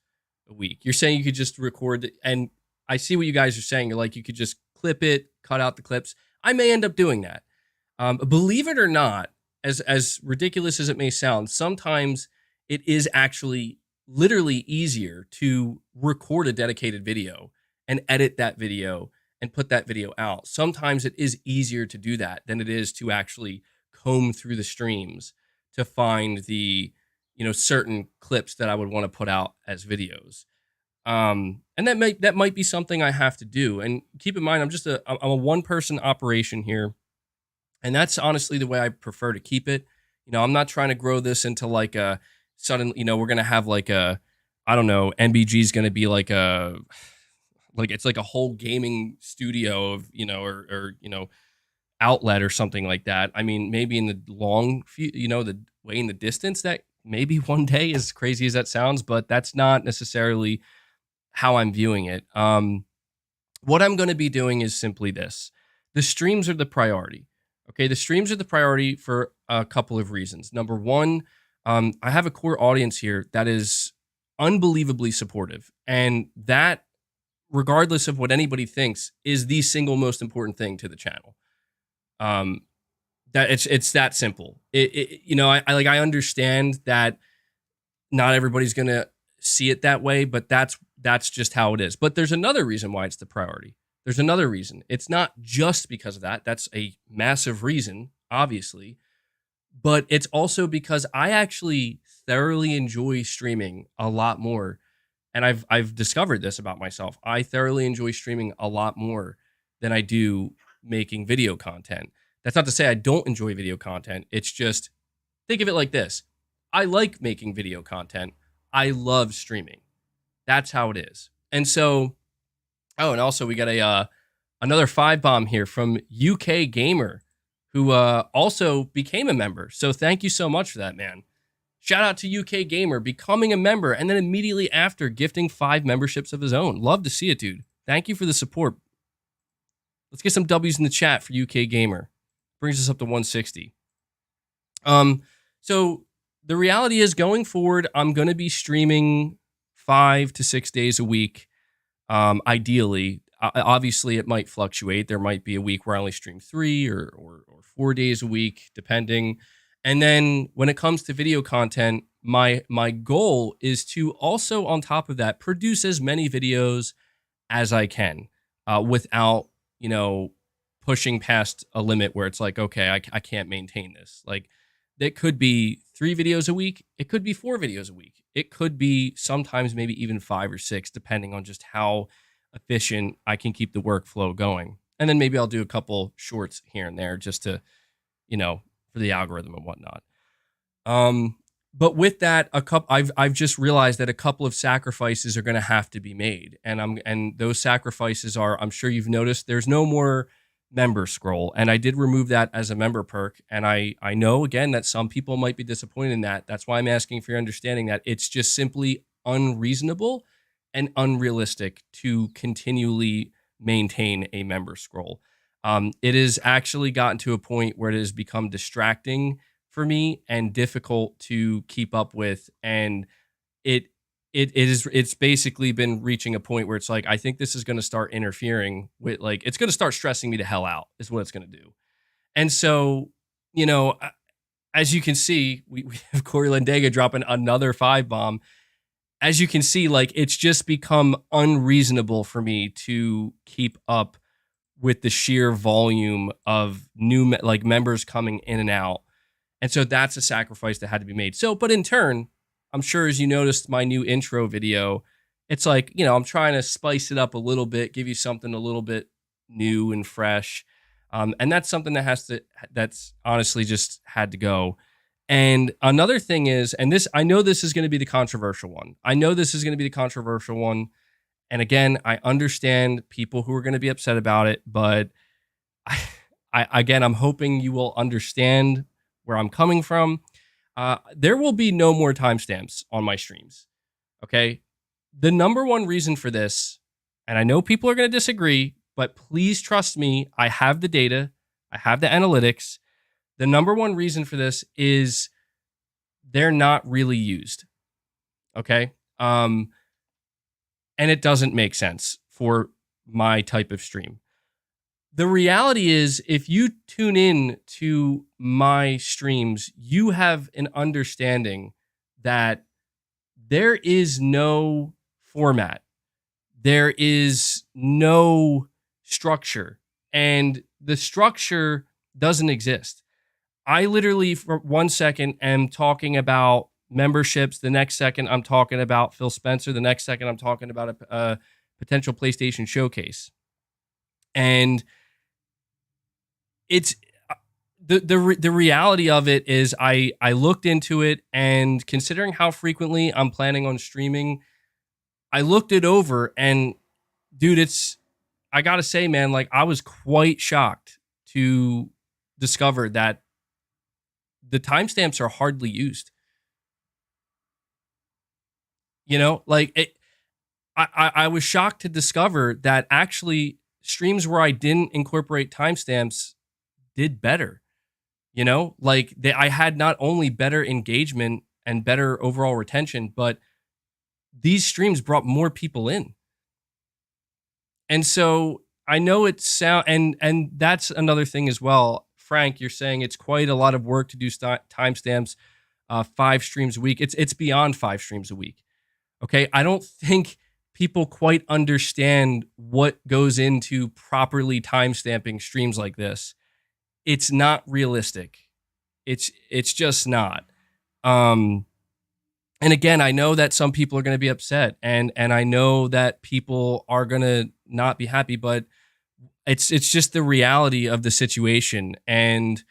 a week. You're saying you could just record and I see what you guys are saying. You're like, you could just clip it, cut out the clips. I may end up doing that. Believe it or not, as ridiculous as it may sound, sometimes it is actually literally easier to record a dedicated video and edit that video and put that video out. Sometimes it is easier to do that than it is to actually comb through the streams to find the, certain clips that I would want to put out as videos. And that might be something I have to do. And keep in mind, I'm a one person operation here. And that's honestly the way I prefer to keep it. I'm not trying to grow this into like a sudden, we're going to have like I don't know, NBG is going to be like it's like a whole gaming studio of, or outlet or something like that. I mean, maybe in the long, the way in the distance, that maybe one day, as crazy as that sounds, but that's not necessarily how I'm viewing it. What I'm going to be doing is simply this. The streams are the priority. Okay, the streams are the priority for a couple of reasons. Number one, I have a core audience here that is unbelievably supportive. And that, regardless of what anybody thinks, is the single most important thing to the channel. That it's that simple. I understand that not everybody's going to see it that way, but that's just how it is. But there's another reason why it's the priority. There's another reason. It's not just because of that. That's a massive reason, obviously. But it's also because I actually thoroughly enjoy streaming a lot more. And I've discovered this about myself. I thoroughly enjoy streaming a lot more than I do making video content. That's not to say I don't enjoy video content. It's just, think of it like this. I like making video content. I love streaming. That's how it is. And so, and also we got another 5-bomb here from UK Gamer, who also became a member. So thank you so much for that, man. Shout out to UK Gamer becoming a member and then immediately after gifting 5 memberships of his own. Love to see it, dude. Thank you for the support. Let's get some W's in the chat for UK Gamer. Brings us up to 160. So the reality is, going forward, I'm going to be streaming 5 to 6 days a week. Ideally, obviously it might fluctuate. There might be a week where I only stream 3 or 4 days a week, depending. And then when it comes to video content, my goal is to also, on top of that, produce as many videos as I can without, pushing past a limit where it's like, okay, I can't maintain this. Like, it could be 3 videos a week. It could be 4 videos a week. It could be sometimes maybe even 5 or 6, depending on just how efficient I can keep the workflow going. And then maybe I'll do a couple shorts here and there just to, for the algorithm and whatnot. But with that, I've just realized that a couple of sacrifices are going to have to be made, and those sacrifices are, I'm sure you've noticed, there's no more member scroll, and I did remove that as a member perk, and I know again that some people might be disappointed in that. That's why I'm asking for your understanding that it's just simply unreasonable and unrealistic to continually maintain a member scroll. It has actually gotten to a point where it has become distracting for me and difficult to keep up with, and it's basically been reaching a point where it's like, I think this is going to start interfering with, like, it's going to start stressing me the hell out is what it's going to do. And so, as you can see, we have Corey Lendega dropping another 5-bomb. As you can see, like, it's just become unreasonable for me to keep up with the sheer volume of new members coming in and out. And so that's a sacrifice that had to be made. So, but in turn, I'm sure as you noticed my new intro video, it's like, I'm trying to spice it up a little bit, give you something a little bit new and fresh. And that's something that's honestly just had to go. And another thing is, and I know this is going to be the controversial one. And again, I understand people who are going to be upset about it, but I'm hoping you will understand where I'm coming from. There will be no more timestamps on my streams. Okay. The number one reason for this, and I know people are going to disagree, but please trust me, I have the data, I have the analytics. The number one reason for this is they're not really used. Okay. And it doesn't make sense for my type of stream. The reality is, if you tune in to my streams, you have an understanding that there is no format. There is no structure, and the structure doesn't exist. I literally, for 1 second, am talking about memberships. The next second, I'm talking about Phil Spencer. The next second, I'm talking about a potential PlayStation showcase. And it's the reality of it is I looked into it, and considering how frequently I'm planning on streaming, I looked it over, and dude, I gotta say, man, like, I was quite shocked to discover that the timestamps are hardly used. You know, like I was shocked to discover that actually streams where I didn't incorporate timestamps did better. You know, like I had not only better engagement and better overall retention, but these streams brought more people in. And so I know and that's another thing as well. Frank, you're saying it's quite a lot of work to do timestamps, 5 streams a week. It's beyond 5 streams a week. Okay, I don't think people quite understand what goes into properly timestamping streams like this. It's not realistic. It's just not. And again, I know that some people are going to be upset, and I know that people are going to not be happy, but it's just the reality of the situation. And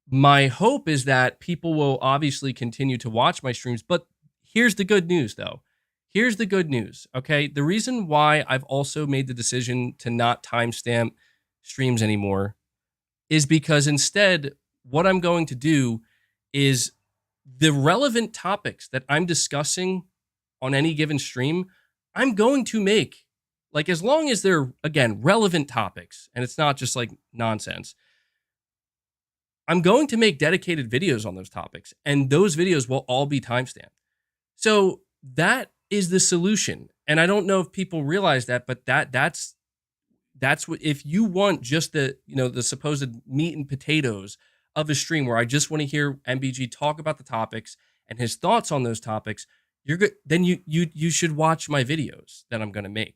my hope is that people will obviously continue to watch my streams, but here's the good news, though. Here's the good news, okay? The reason why I've also made the decision to not timestamp streams anymore is because instead, what I'm going to do is the relevant topics that I'm discussing on any given stream, I'm going to make, like, as long as they're, again, relevant topics, and it's not just like nonsense, I'm going to make dedicated videos on those topics, and those videos will all be timestamped. So that is the solution. And I don't know if people realize that, but that's what, if you want just the supposed meat and potatoes of a stream where I just want to hear MBG talk about the topics and his thoughts on those topics, you're good. Then you should watch my videos that I'm going to make.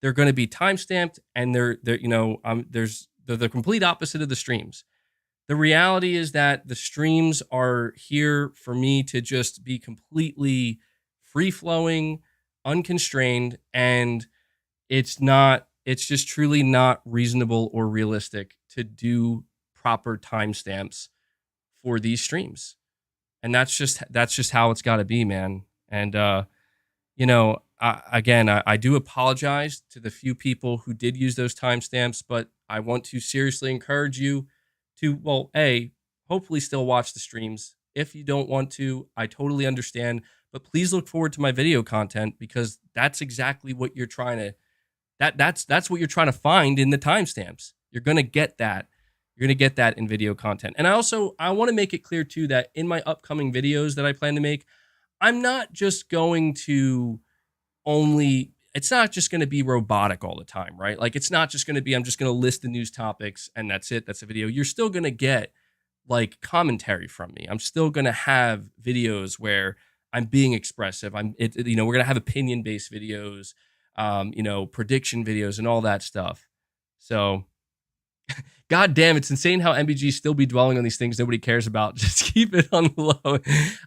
They're going to be timestamped, and they're the complete opposite of the streams. The reality is that the streams are here for me to just be completely free-flowing, unconstrained, and it's just truly not reasonable or realistic to do proper timestamps for these streams. And that's just how it's got to be, man. And I do apologize to the few people who did use those timestamps, but I want to seriously encourage you to, well, hopefully still watch the streams. If you don't want to, I totally understand, but please look forward to my video content, because that's exactly what you're trying to, that's what you're trying to find in the timestamps. You're going to get that. You're going to get that in video content. And I want to make it clear too, that in my upcoming videos that I plan to make, I'm not just going to it's not just going to be robotic all the time, right? Like, it's not just going to be, I'm just going to list the news topics and that's it. That's a video. You're still going to get like commentary from me. I'm still going to have videos where I'm being expressive. We're going to have opinion-based videos, prediction videos and all that stuff. So, God damn, it's insane how MBG still be dwelling on these things nobody cares about. Just keep it on the low.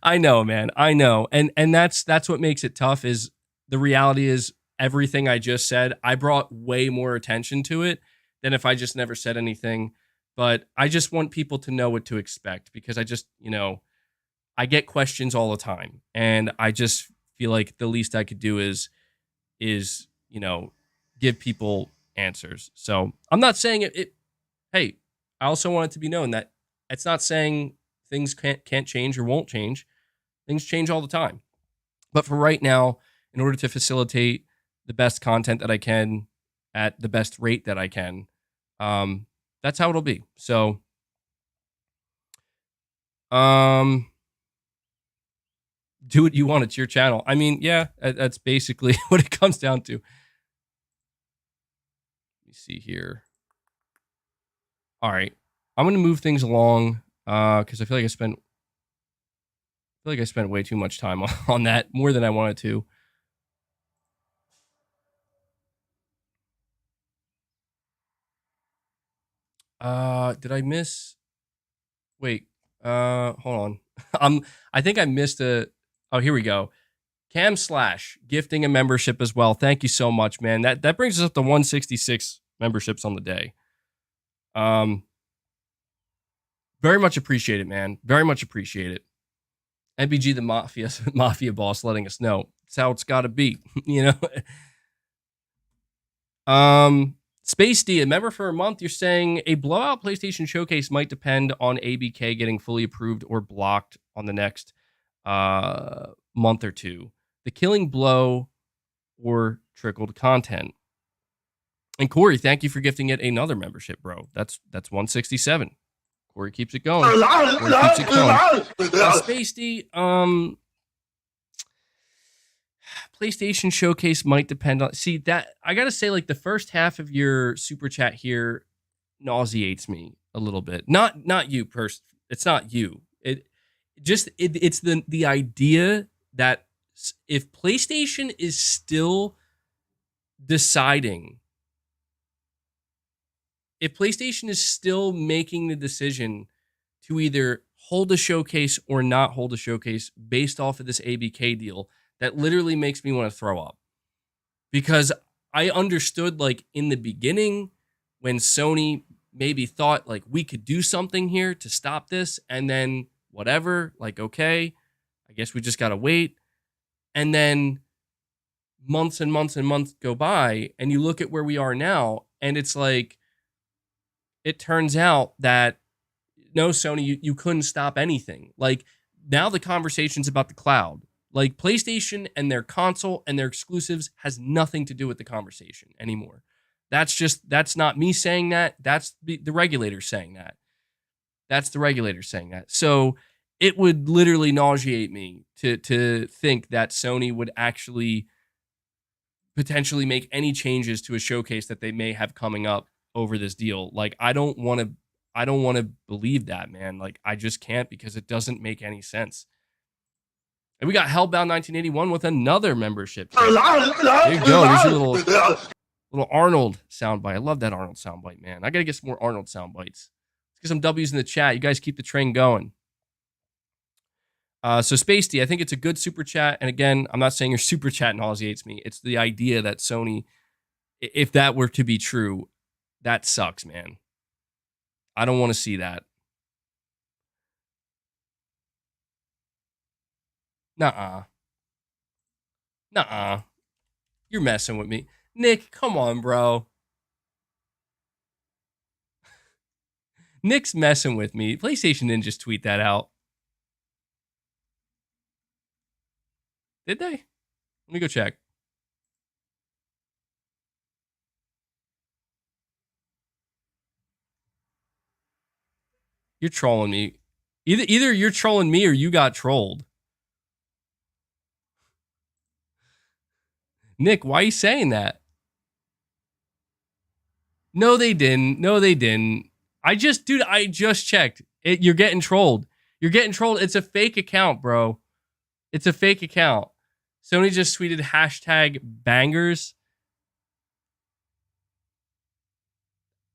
I know, man. I know. And that's what makes it tough. Is the reality is everything I just said, I brought way more attention to it than if I just never said anything. But I just want people to know what to expect, because I just, I get questions all the time, and I just feel like the least I could do is give people answers. So I'm not saying it. Hey, I also want it to be known that it's not saying things can't change or won't change. Things change all the time. But for right now, in order to facilitate the best content that I can at the best rate that I can, that's how it'll be. So, do what you want. It's your channel. I mean, yeah, that's basically what it comes down to. me see here. All right, I'm gonna move things along because I feel like I spent way too much time on that, more than I wanted to. Did I miss? Wait, hold on. I think I missed a. Oh, here we go. Cam Slash gifting a membership as well. Thank you so much, man. That brings us up to 166 memberships on the day. Very much appreciate it, man. Very much appreciate it. MBG the mafia boss letting us know. It's how it's got to be, you know. Space D, a member for a month. You're saying a blowout PlayStation showcase might depend on ABK getting fully approved or blocked on the next month or two. The killing blow or trickled content. And Corey, thank you for gifting it another membership, bro. That's 167. Corey keeps it going. Space D, PlayStation showcase might depend on. See that I gotta say, like the first half of your super chat here nauseates me a little bit. Not you, it's not you. It's the idea that if PlayStation is still deciding, if PlayStation is still making the decision to either hold a showcase or not hold a showcase based off of this ABK deal, that literally makes me want to throw up. Because I understood, like, in the beginning when Sony maybe thought, like, we could do something here to stop this, and then whatever, like, okay, I guess we just got to wait. And then months and months and months go by, and you look at where we are now, and it's like, it turns out that, no, Sony, you couldn't stop anything. Like, now the conversation's about the cloud. Like, PlayStation and their console and their exclusives has nothing to do with the conversation anymore. That's not me saying that. That's the regulator saying that. That's the regulator saying that. So it would literally nauseate me to think that Sony would actually potentially make any changes to a showcase that they may have coming up over this deal. Like, I don't want to believe that, man. Like, I just can't, because it doesn't make any sense. And we got Hellbound 1981 with another membership. There you go. There's your little Arnold soundbite. I love that Arnold soundbite, man. I got to get some more Arnold soundbites. Let's get some W's in the chat. You guys keep the train going. So Space D, I think it's a good super chat. And again, I'm not saying your super chat nauseates me. It's the idea that Sony, if that were to be true, that sucks, man. I don't want to see that. Nuh-uh. You're messing with me. Nick, come on, bro. Nick's messing with me. PlayStation didn't just tweet that out. Did they? Let me go check. You're trolling me. Either you're trolling me or you got trolled. Nick, why are you saying that? No, they didn't. I just checked. You're getting trolled. It's a fake account, bro. It's a fake account. Sony just tweeted hashtag bangers.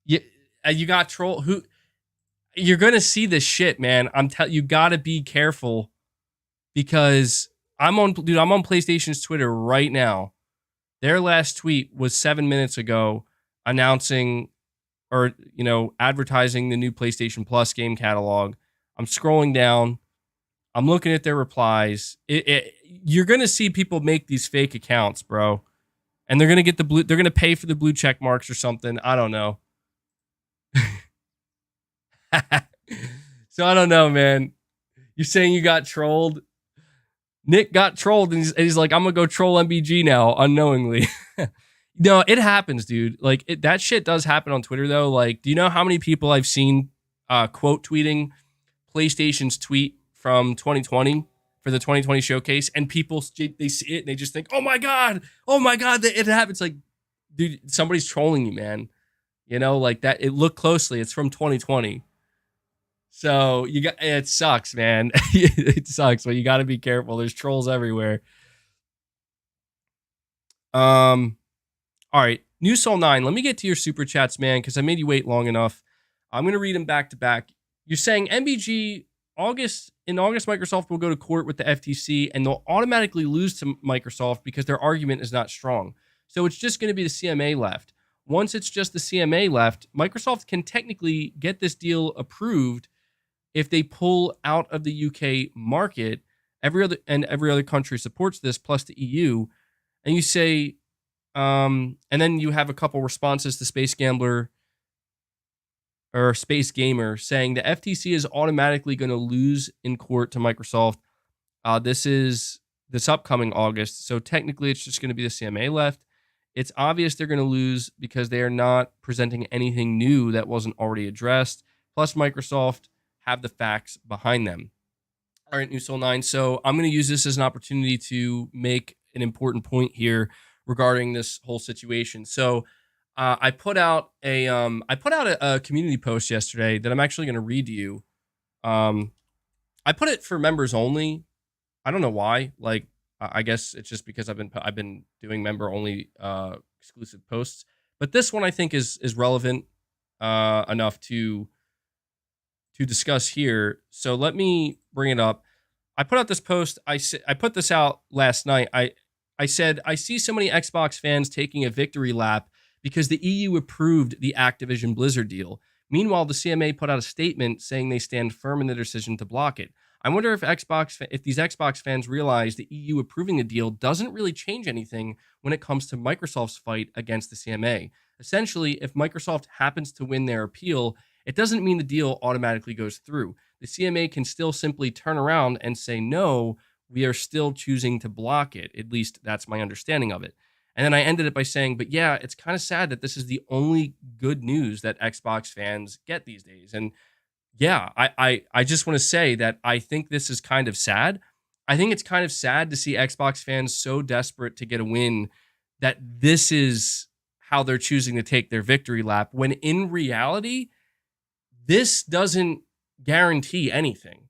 You got trolled. Who? You're gonna see this shit, man. You gotta be careful, because I'm on PlayStation's Twitter right now. Their last tweet was 7 minutes ago, announcing, or advertising the new PlayStation Plus game catalog. I'm scrolling down. I'm looking at their replies. You're gonna see people make these fake accounts, bro, and they're gonna get they're gonna pay for the blue check marks or something. I don't know. So I don't know, man. You're saying you got trolled? Nick got trolled, and he's like, I'm gonna go troll MBG now, unknowingly. No, it happens, dude. Like, that shit does happen on Twitter, though. Like, do you know how many people I've seen quote tweeting PlayStation's tweet from 2020 for the 2020 showcase, and people, they see it and they just think, oh my god, that it happens. Like, dude, somebody's trolling you, man. You know, like that. It looked closely. It's from 2020. So it sucks, man. It sucks, but you got to be careful. There's trolls everywhere. All right. New Soul 9. Let me get to your super chats, man, because I made you wait long enough. I'm going to read them back to back. You're saying MBG in August, Microsoft will go to court with the FTC and they'll automatically lose to Microsoft because their argument is not strong. So it's just going to be the CMA left. Once it's just the CMA left, Microsoft can technically get this deal approved if they pull out of the UK market. Every other country supports this, plus the EU. And you say, and then you have a couple responses to Space Gambler or Space Gamer saying the FTC is automatically going to lose in court to Microsoft. This is this upcoming August. So technically it's just going to be the CMA left. It's obvious they're going to lose because they are not presenting anything new that wasn't already addressed. Plus Microsoft have the facts behind them. All right, New Soul 9. So I'm going to use this as an opportunity to make an important point here regarding this whole situation. So I put out a community post yesterday that I'm actually going to read to you. I put it for members only. I don't know why. Like, I guess it's just because I've been doing member only exclusive posts. But this one I think is relevant enough to discuss here. So let me bring it up. I put out this post. I put this out last night. I said, I see so many Xbox fans taking a victory lap because the EU approved the Activision Blizzard deal. Meanwhile, the CMA put out a statement saying they stand firm in the decision to block it. I wonder if these Xbox fans realize the EU approving the deal doesn't really change anything when it comes to Microsoft's fight against the CMA. Essentially, if Microsoft happens to win their appeal, it doesn't mean the deal automatically goes through. The CMA can still simply turn around and say, no, we are still choosing to block it. At least that's my understanding of it. And then I ended it by saying, but yeah, it's kind of sad that this is the only good news that Xbox fans get these days. And yeah, I just want to say that I think this is kind of sad. I think it's kind of sad to see Xbox fans so desperate to get a win that this is how they're choosing to take their victory lap, when in reality, this doesn't guarantee anything.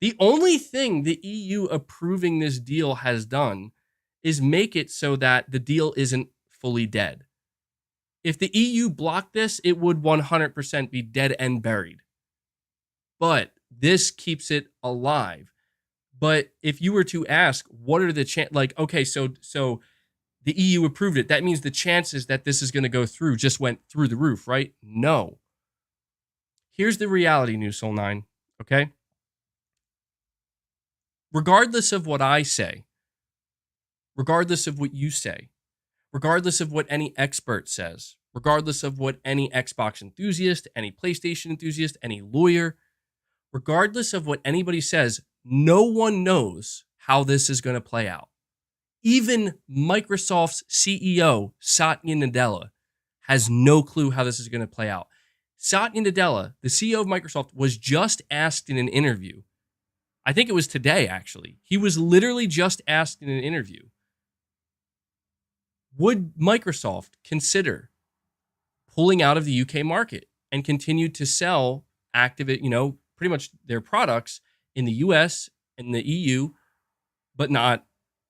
The only thing the EU approving this deal has done is make it so that the deal isn't fully dead. If the EU blocked this, it would 100% be dead and buried. But this keeps it alive. But if you were to ask, what are the chances? Like, okay, so the EU approved it. That means the chances that this is going to go through just went through the roof, right? No. Here's the reality, New Soul 9, okay? Regardless of what I say, regardless of what you say, regardless of what any expert says, regardless of what any Xbox enthusiast, any PlayStation enthusiast, any lawyer, regardless of what anybody says, no one knows how this is going to play out. Even Microsoft's CEO, Satya Nadella, has no clue how this is going to play out. Satya Nadella, the CEO of Microsoft, was just asked in an interview. I think it was today, actually. He was literally just asked in an interview, would Microsoft consider pulling out of the UK market and continue to sell Activision, pretty much their products in the US and the EU, but not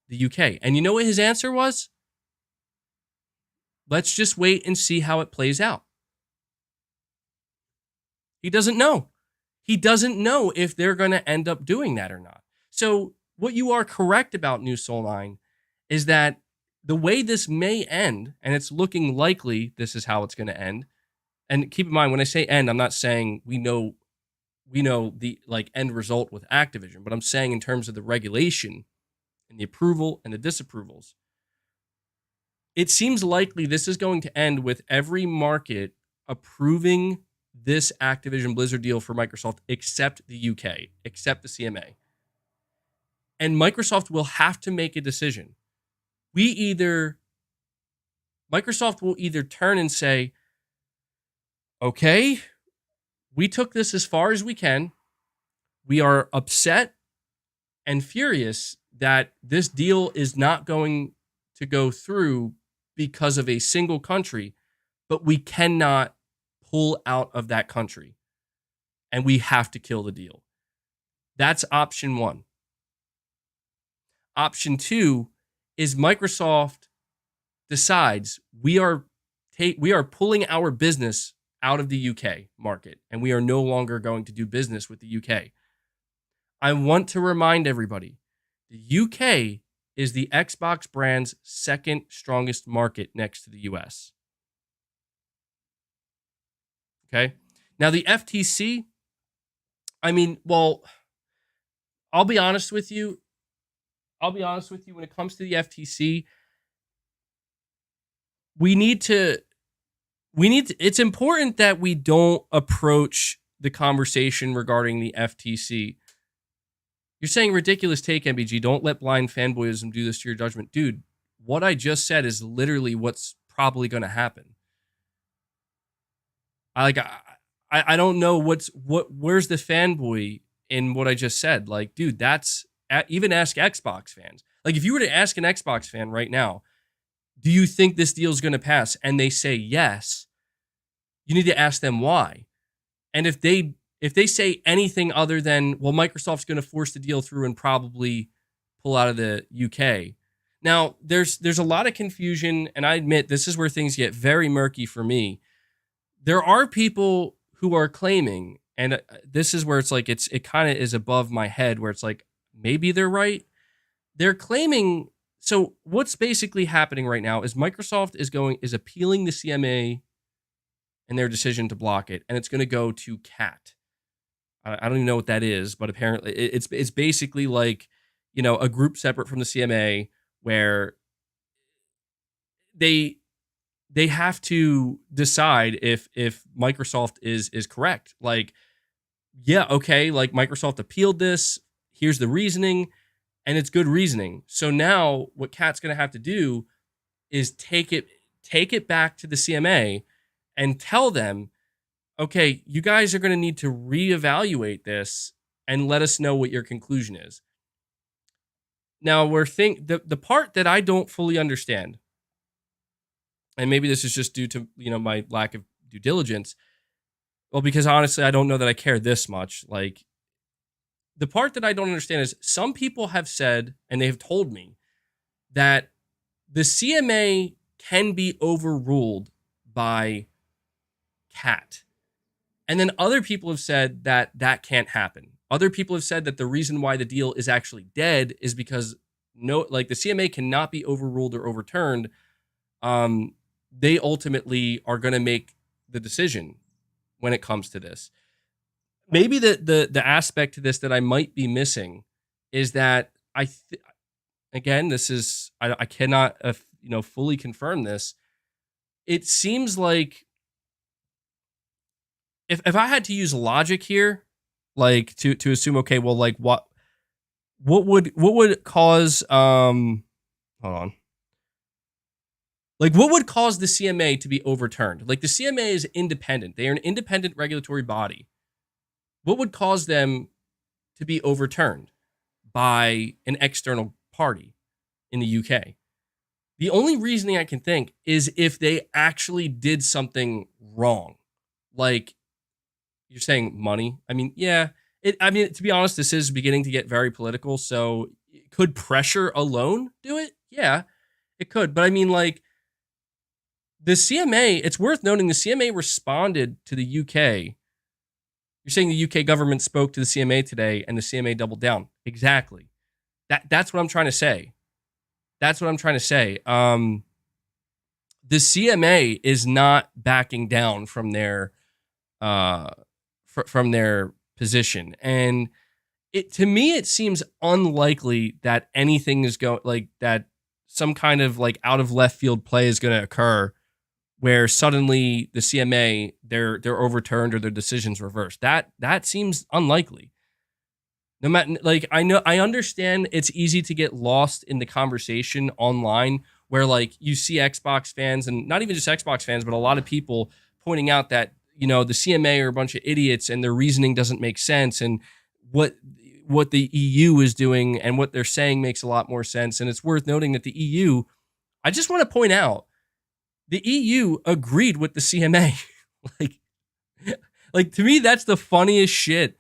the UK? And you know what his answer was? Let's just wait and see how it plays out. He doesn't know. He doesn't know if they're going to end up doing that or not. So what you are correct about, New Soul 9, is that the way this may end, and it's looking likely this is how it's going to end. And keep in mind, when I say end, I'm not saying we know the end result with Activision, but I'm saying in terms of the regulation and the approval and the disapprovals. It seems likely this is going to end with every market approving this Activision Blizzard deal for Microsoft except the UK, except the CMA. And Microsoft will have to make a decision. Microsoft will either turn and say, okay, we took this as far as we can. We are upset and furious that this deal is not going to go through because of a single country, but we cannot pull out of that country, and we have to kill the deal. That's option one. Option two is Microsoft decides we are pulling our business out of the UK market, and we are no longer going to do business with the UK. I want to remind everybody, the UK is the Xbox brand's second strongest market next to the US. Okay? Now, the FTC, I mean, well, I'll be honest with you. When it comes to the FTC, it's important that we don't approach the conversation regarding the FTC. You're saying ridiculous take, MBG. Don't let blind fanboyism do this to your judgment. Dude, what I just said is literally what's probably going to happen. I don't know where's the fanboy in what I just said. Like, dude, even ask Xbox fans. Like, if you were to ask an Xbox fan right now, do you think this deal is going to pass? And they say yes, you need to ask them why. And if they say anything other than, well, Microsoft's going to force the deal through and probably pull out of the UK. Now, there's a lot of confusion, and I admit this is where things get very murky for me. There are people who are claiming, and this is where it's like it kind of is above my head, where it's like maybe they're right. They're claiming. So what's basically happening right now is Microsoft is appealing the CMA and their decision to block it, and it's going to go to CAT. I don't even know what that is, but apparently it's basically like, a group separate from the CMA where they have to decide if Microsoft is correct. Like, yeah, okay, like Microsoft appealed this. Here's the reasoning, and it's good reasoning. So now what CAT's going to have to do is take it back to the CMA and tell them, okay, you guys are going to need to reevaluate this and let us know what your conclusion is. Now, the part that I don't fully understand, and maybe this is just due to, my lack of due diligence. Well, because honestly, I don't know that I care this much. Like, the part that I don't understand is some people have said, and they have told me, that the CMA can be overruled by CAT. And then other people have said that can't happen. Other people have said that the reason why the deal is actually dead is because the CMA cannot be overruled or overturned. They ultimately are going to make the decision when it comes to this. Maybe the aspect to this that I might be missing is that again, this is I cannot fully confirm this. It seems like if I had to use logic here, like to assume, okay, well, like what would cause hold on. Like, what would cause the CMA to be overturned? Like, the CMA is independent. They are an independent regulatory body. What would cause them to be overturned by an external party in the UK? The only reasoning I can think is if they actually did something wrong. Like, you're saying money. I mean, yeah. To be honest, this is beginning to get very political. So could pressure alone do it? Yeah, it could. But I mean, like, the CMA, it's worth noting the CMA responded to the UK. You're saying the UK government spoke to the CMA today and the CMA doubled down. Exactly. That's what I'm trying to say. The CMA is not backing down from their position. And to me, it seems unlikely that anything is that some kind of like out of left field play is going to occur where suddenly the CMA, they're overturned or their decisions reversed. That seems unlikely. No matter, like, I understand it's easy to get lost in the conversation online where, like, you see Xbox fans, and not even just Xbox fans, but a lot of people pointing out that, the CMA are a bunch of idiots and their reasoning doesn't make sense, and what the EU is doing and what they're saying makes a lot more sense. And it's worth noting that the EU, I just want to point out, the EU agreed with the CMA. Like, Like, to me, that's the funniest shit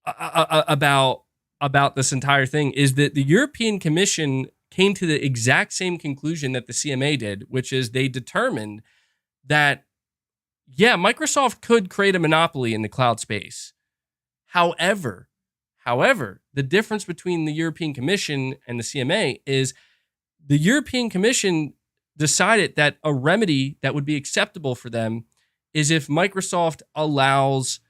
about this entire thing, is that the European Commission came to the exact same conclusion that the CMA did, which is they determined that, yeah, Microsoft could create a monopoly in the cloud space. However, the difference between the European Commission and the CMA is the European Commission decided that a remedy that would be acceptable for them is if Microsoft allows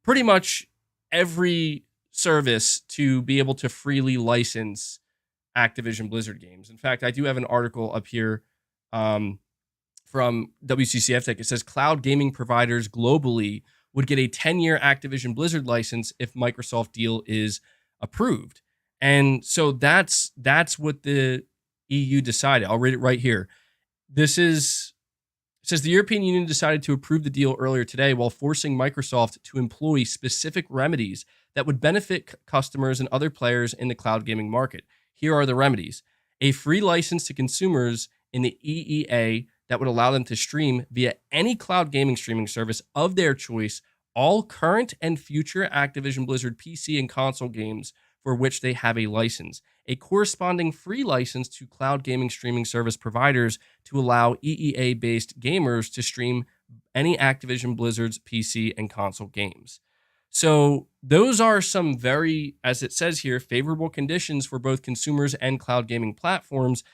pretty much every service to be able to freely license Activision Blizzard games. In fact, I do have an article up here from WCCF Tech. It says cloud gaming providers globally would get a 10-year Activision Blizzard license if Microsoft deal is approved. And so that's what the EU decided. I'll read it right here. It says the European Union decided to approve the deal earlier today while forcing Microsoft to employ specific remedies that would benefit customers and other players in the cloud gaming market. Here are the remedies. A free license to consumers in the EEA that would allow them to stream via any cloud gaming streaming service of their choice all current and future Activision Blizzard PC and console games for which they have a license. A corresponding free license to cloud gaming streaming service providers to allow EEA-based gamers to stream any Activision Blizzard's PC and console games. So those are some very, as it says here, favorable conditions for both consumers and cloud gaming platforms.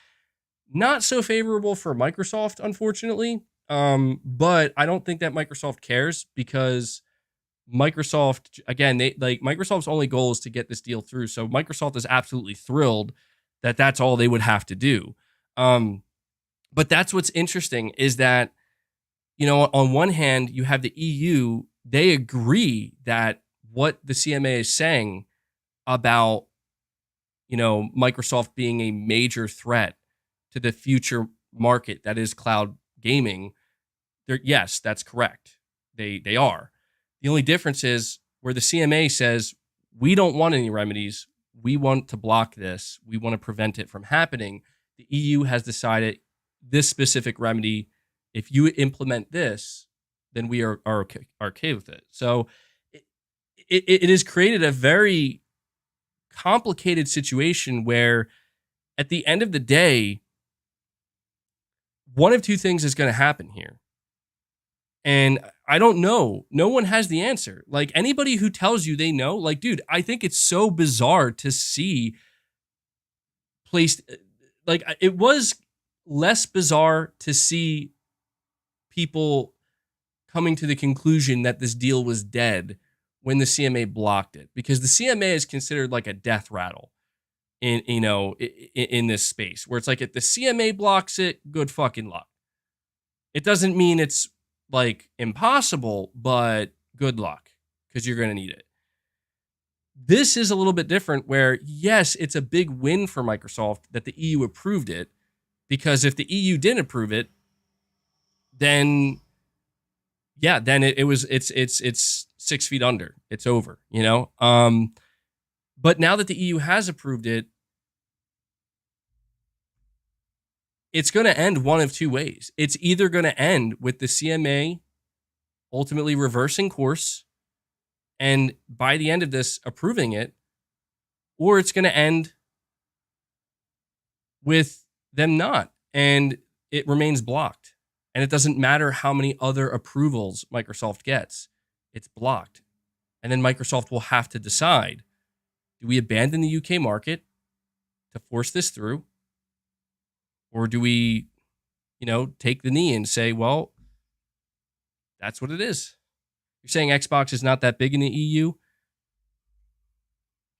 Not so favorable for Microsoft, unfortunately. But I don't think that Microsoft cares, because Microsoft, again, Microsoft's only goal is to get this deal through. So Microsoft is absolutely thrilled that that's all they would have to do. But that's what's interesting, is that, on one hand, you have the EU. They agree that what the CMA is saying about, Microsoft being a major threat to the future market that is cloud gaming, yes, that's correct. They are. The only difference is where the CMA says, we don't want any remedies. We want to block this. We want to prevent it from happening. The EU has decided this specific remedy, if you implement this, then we are okay with it. So it has created a very complicated situation where, at the end of the day, one of two things is going to happen here. And I don't know. No one has the answer. Like, anybody who tells you they know, like, dude, I think it's so bizarre to see like, it was less bizarre to see people coming to the conclusion that this deal was dead when the CMA blocked it, because the CMA is considered like a death rattle in this space, where it's like, if the CMA blocks it, good fucking luck. It doesn't mean it's like impossible, but good luck, because you're going to need it. This is a little bit different, where, yes, it's a big win for Microsoft that the EU approved it, because if the EU didn't approve it, then it's 6 feet under. It's over, But now that the EU has approved it, it's going to end one of two ways. It's either going to end with the CMA ultimately reversing course, and by the end of this approving it, or it's going to end with them not, and it remains blocked. And it doesn't matter how many other approvals Microsoft gets. It's blocked. And then Microsoft will have to decide, do we abandon the UK market to force this through? Or do we, take the knee and say, well, that's what it is. You're saying Xbox is not that big in the EU?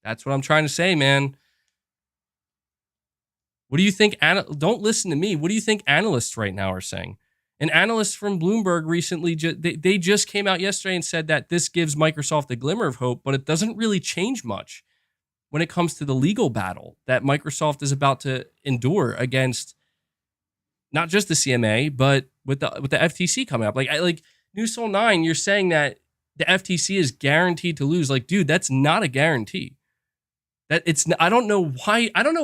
That's what I'm trying to say, man. What do you think? Don't listen to me. What do you think analysts right now are saying? An analyst from Bloomberg recently, they just came out yesterday and said that this gives Microsoft a glimmer of hope, but it doesn't really change much when it comes to the legal battle that Microsoft is about to endure against not just the CMA, but with the FTC coming up. Like News Soul 9, you're saying that the FTC is guaranteed to lose. Like, dude, that's not a guarantee. I don't know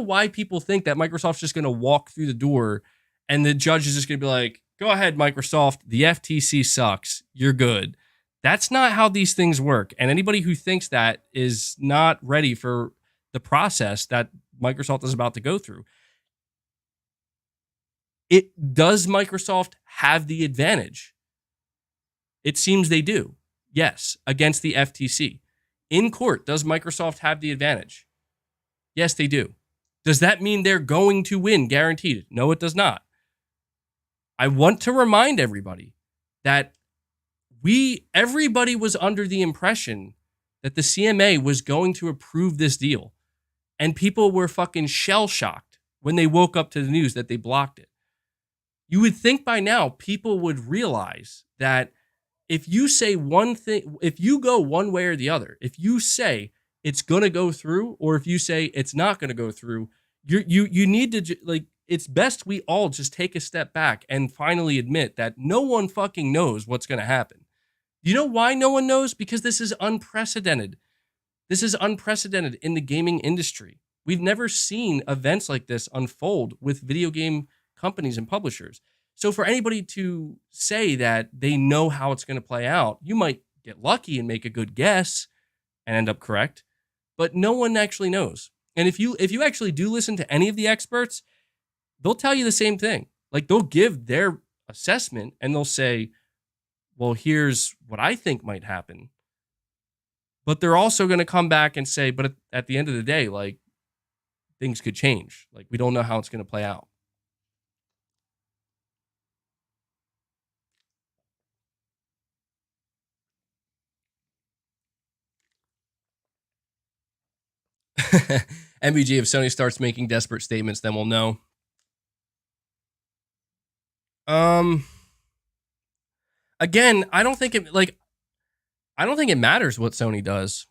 why people think that Microsoft's just going to walk through the door and the judge is just going to be like, go ahead, Microsoft. The FTC sucks. You're good. That's not how these things work. And anybody who thinks that is not ready for the process that Microsoft is about to go through. Does Microsoft have the advantage? It seems they do. Yes, against the FTC. In court, does Microsoft have the advantage? Yes, they do. Does that mean they're going to win, guaranteed? No, it does not. I want to remind everybody that everybody was under the impression that the CMA was going to approve this deal. And people were fucking shell-shocked when they woke up to the news that they blocked it. You would think by now people would realize that if you say one thing, if you go one way or the other, if you say it's going to go through or if you say it's not going to go through, you need to, like, it's best we all just take a step back and finally admit that no one fucking knows what's going to happen. You know why no one knows? Because this is unprecedented. This is unprecedented in the gaming industry. We've never seen events like this unfold with video game companies and publishers. So for anybody to say that they know how it's going to play out, you might get lucky and make a good guess and end up correct, but no one actually knows. And if you actually do listen to any of the experts, they'll tell you the same thing. Like, they'll give their assessment and they'll say, well, here's what I think might happen. But they're also going to come back and say, but at the end of the day, like, things could change. Like, we don't know how it's going to play out. MVG, if Sony starts making desperate statements, then we'll know. Again, I don't think it matters what Sony does.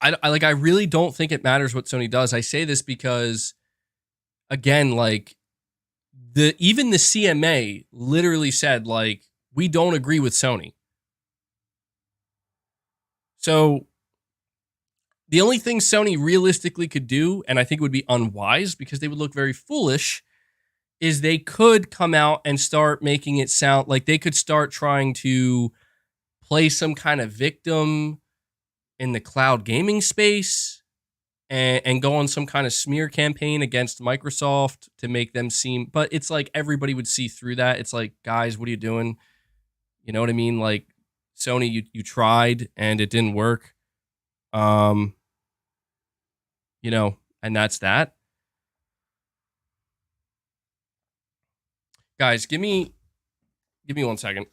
I really don't think it matters what Sony does. I say this because, again, like, even the CMA literally said, like, we don't agree with Sony. So the only thing Sony realistically could do, and I think would be unwise because they would look very foolish, is they could come out and start making it sound like they could start trying to play some kind of victim in the cloud gaming space and go on some kind of smear campaign against Microsoft to make them seem, but it's like everybody would see through that. It's like, guys, what are you doing? You know what I mean? Like, Sony, you tried and it didn't work. You know, and that's that. Guys, give me 1 second.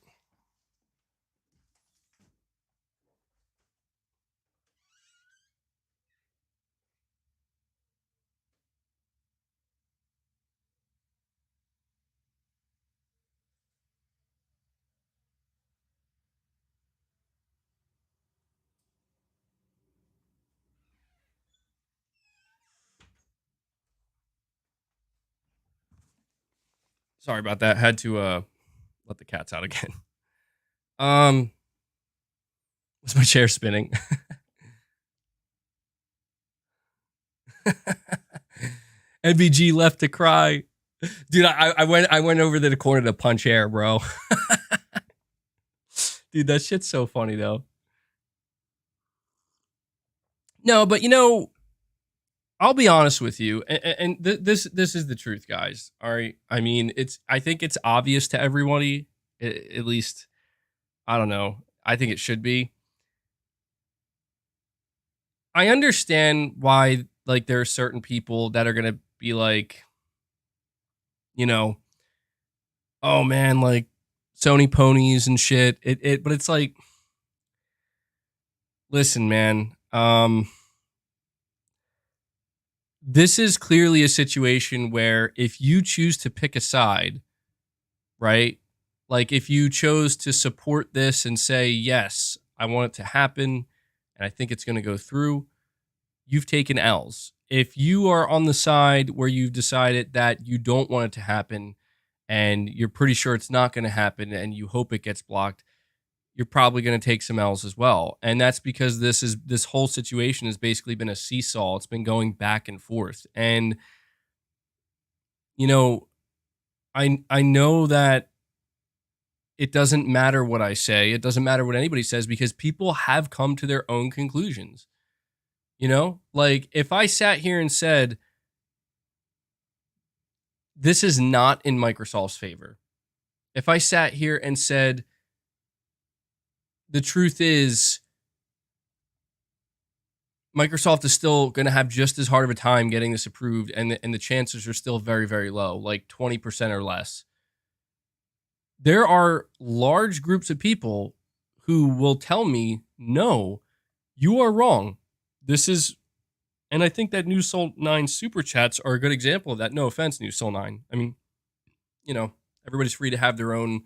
Sorry about that. Had to let the cats out again. Was my chair spinning? MVG left to cry. Dude, I went over to the corner to punch air, bro. Dude, that shit's so funny though. No, but you know, I'll be honest with you, and this is the truth, guys. All right, I mean, I think it's obvious to everybody, at least. I don't know. I think it should be. I understand why, like, there are certain people that are gonna be like, you know, oh man, like, Sony ponies and shit. But it's like, listen, man. This is clearly a situation where if you choose to pick a side, right? Like, if you chose to support this and say, yes, I want it to happen and I think it's going to go through, you've taken L's. If you are on the side where you've decided that you don't want it to happen and you're pretty sure it's not going to happen and you hope it gets blocked, you're probably going to take some L's as well. And that's because this whole situation has basically been a seesaw. It's been going back and forth. And, you know, I know that it doesn't matter what I say. It doesn't matter what anybody says because people have come to their own conclusions. You know, like if I sat here and said, this is not in Microsoft's favor. If I sat here and said, the truth is, Microsoft is still going to have just as hard of a time getting this approved, and the chances are still very, very low, like 20% or less. There are large groups of people who will tell me, no, you are wrong. This is, and I think that New Soul 9 super chats are a good example of that. No offense, New Soul 9. I mean, you know, everybody's free to have their own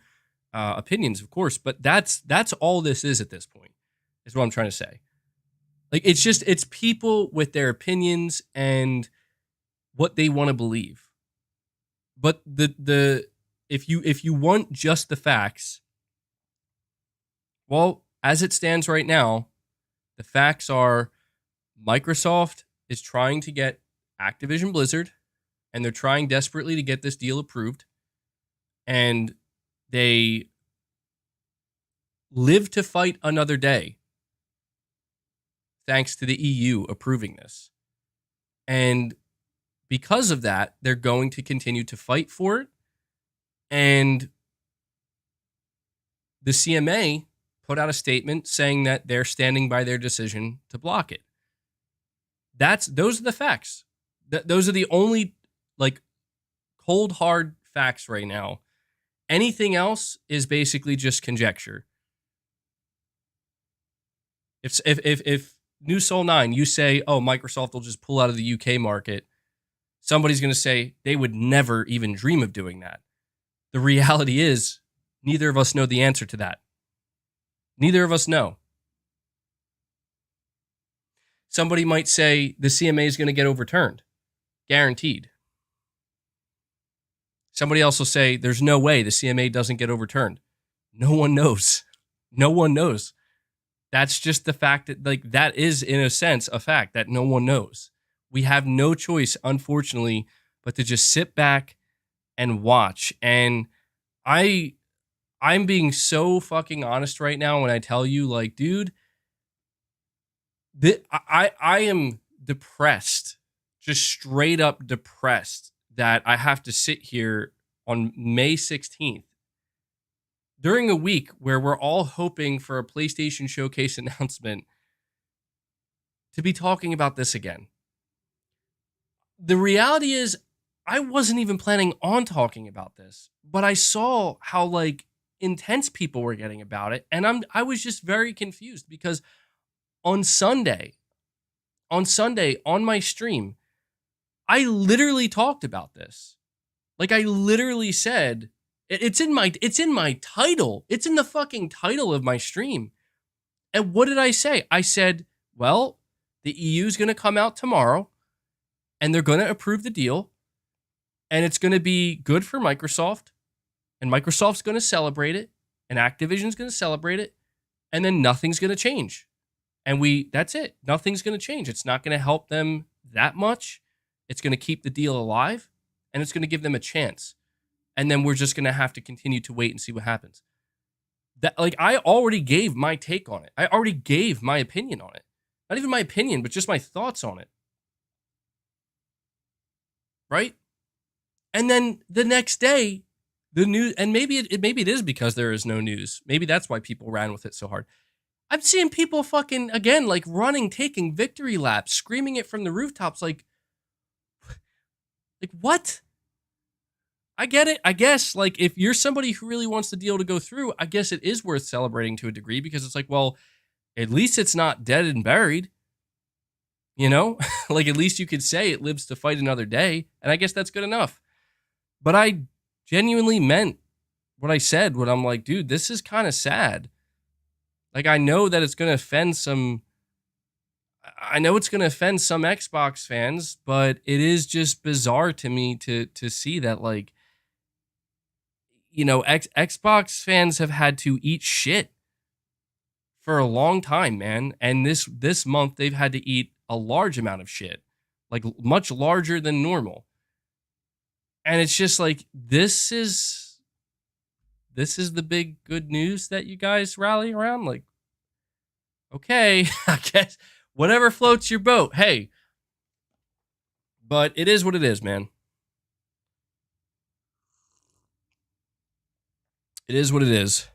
opinions, of course, but that's all this is at this point, is what I'm trying to say. Like, it's people with their opinions and what they want to believe. But if you want just the facts, well, as it stands right now, the facts are Microsoft is trying to get Activision Blizzard, and they're trying desperately to get this deal approved. And they live to fight another day, thanks to the EU approving this. And because of that, they're going to continue to fight for it. And the CMA put out a statement saying that they're standing by their decision to block it. Those are the facts. Those are the only, like, cold, hard facts right now. Anything else is basically just conjecture. If New Soul 9, you say, oh, Microsoft will just pull out of the UK market, somebody's going to say they would never even dream of doing that. The reality is, neither of us know the answer to that. Neither of us know. Somebody might say the CMA is going to get overturned. Guaranteed. Somebody else will say there's no way the CMA doesn't get overturned. No one knows. No one knows. That's just the fact that, like, that is, in a sense, a fact that no one knows. We have no choice, unfortunately, but to just sit back and watch. And I'm being so fucking honest right now when I tell you, like, dude, I am depressed, just straight up depressed that I have to sit here on May 16th during a week where we're all hoping for a PlayStation Showcase announcement to be talking about this again. The reality is, I wasn't even planning on talking about this, but I saw how, like, intense people were getting about it, and I was just very confused because on Sunday on my stream, I literally talked about this. Like, I literally said, it's in my title. It's in the fucking title of my stream. And what did I say? I said, well, the EU is going to come out tomorrow and they're going to approve the deal, and it's going to be good for Microsoft, and Microsoft's going to celebrate it, and Activision's going to celebrate it, and then nothing's going to change. And that's it. Nothing's going to change. It's not going to help them that much. It's going to keep the deal alive, and it's going to give them a chance. And then we're just going to have to continue to wait and see what happens. That, like, I already gave my take on it. I already gave my opinion on it. Not even my opinion, but just my thoughts on it. Right? And then the next day, the news, and maybe it is because there is no news. Maybe that's why people ran with it so hard. I'm seeing people fucking, again, like, running, taking victory laps, screaming it from the rooftops, like what? I get it. I guess, like, if you're somebody who really wants the deal to go through, I guess it is worth celebrating to a degree, because it's like, well, at least it's not dead and buried. You know? Like, at least you could say it lives to fight another day, and I guess that's good enough. But I genuinely meant what I said when I'm like, dude, this is kind of sad. Like, I know that it's going to offend some Xbox fans, but it is just bizarre to me to see that, like, you know, Xbox fans have had to eat shit for a long time, man. And this month they've had to eat a large amount of shit, like much larger than normal. And it's just like, this is this is the big good news that you guys rally around? Like, okay, I guess whatever floats your boat. Hey, but it is what it is, man. It is what it is.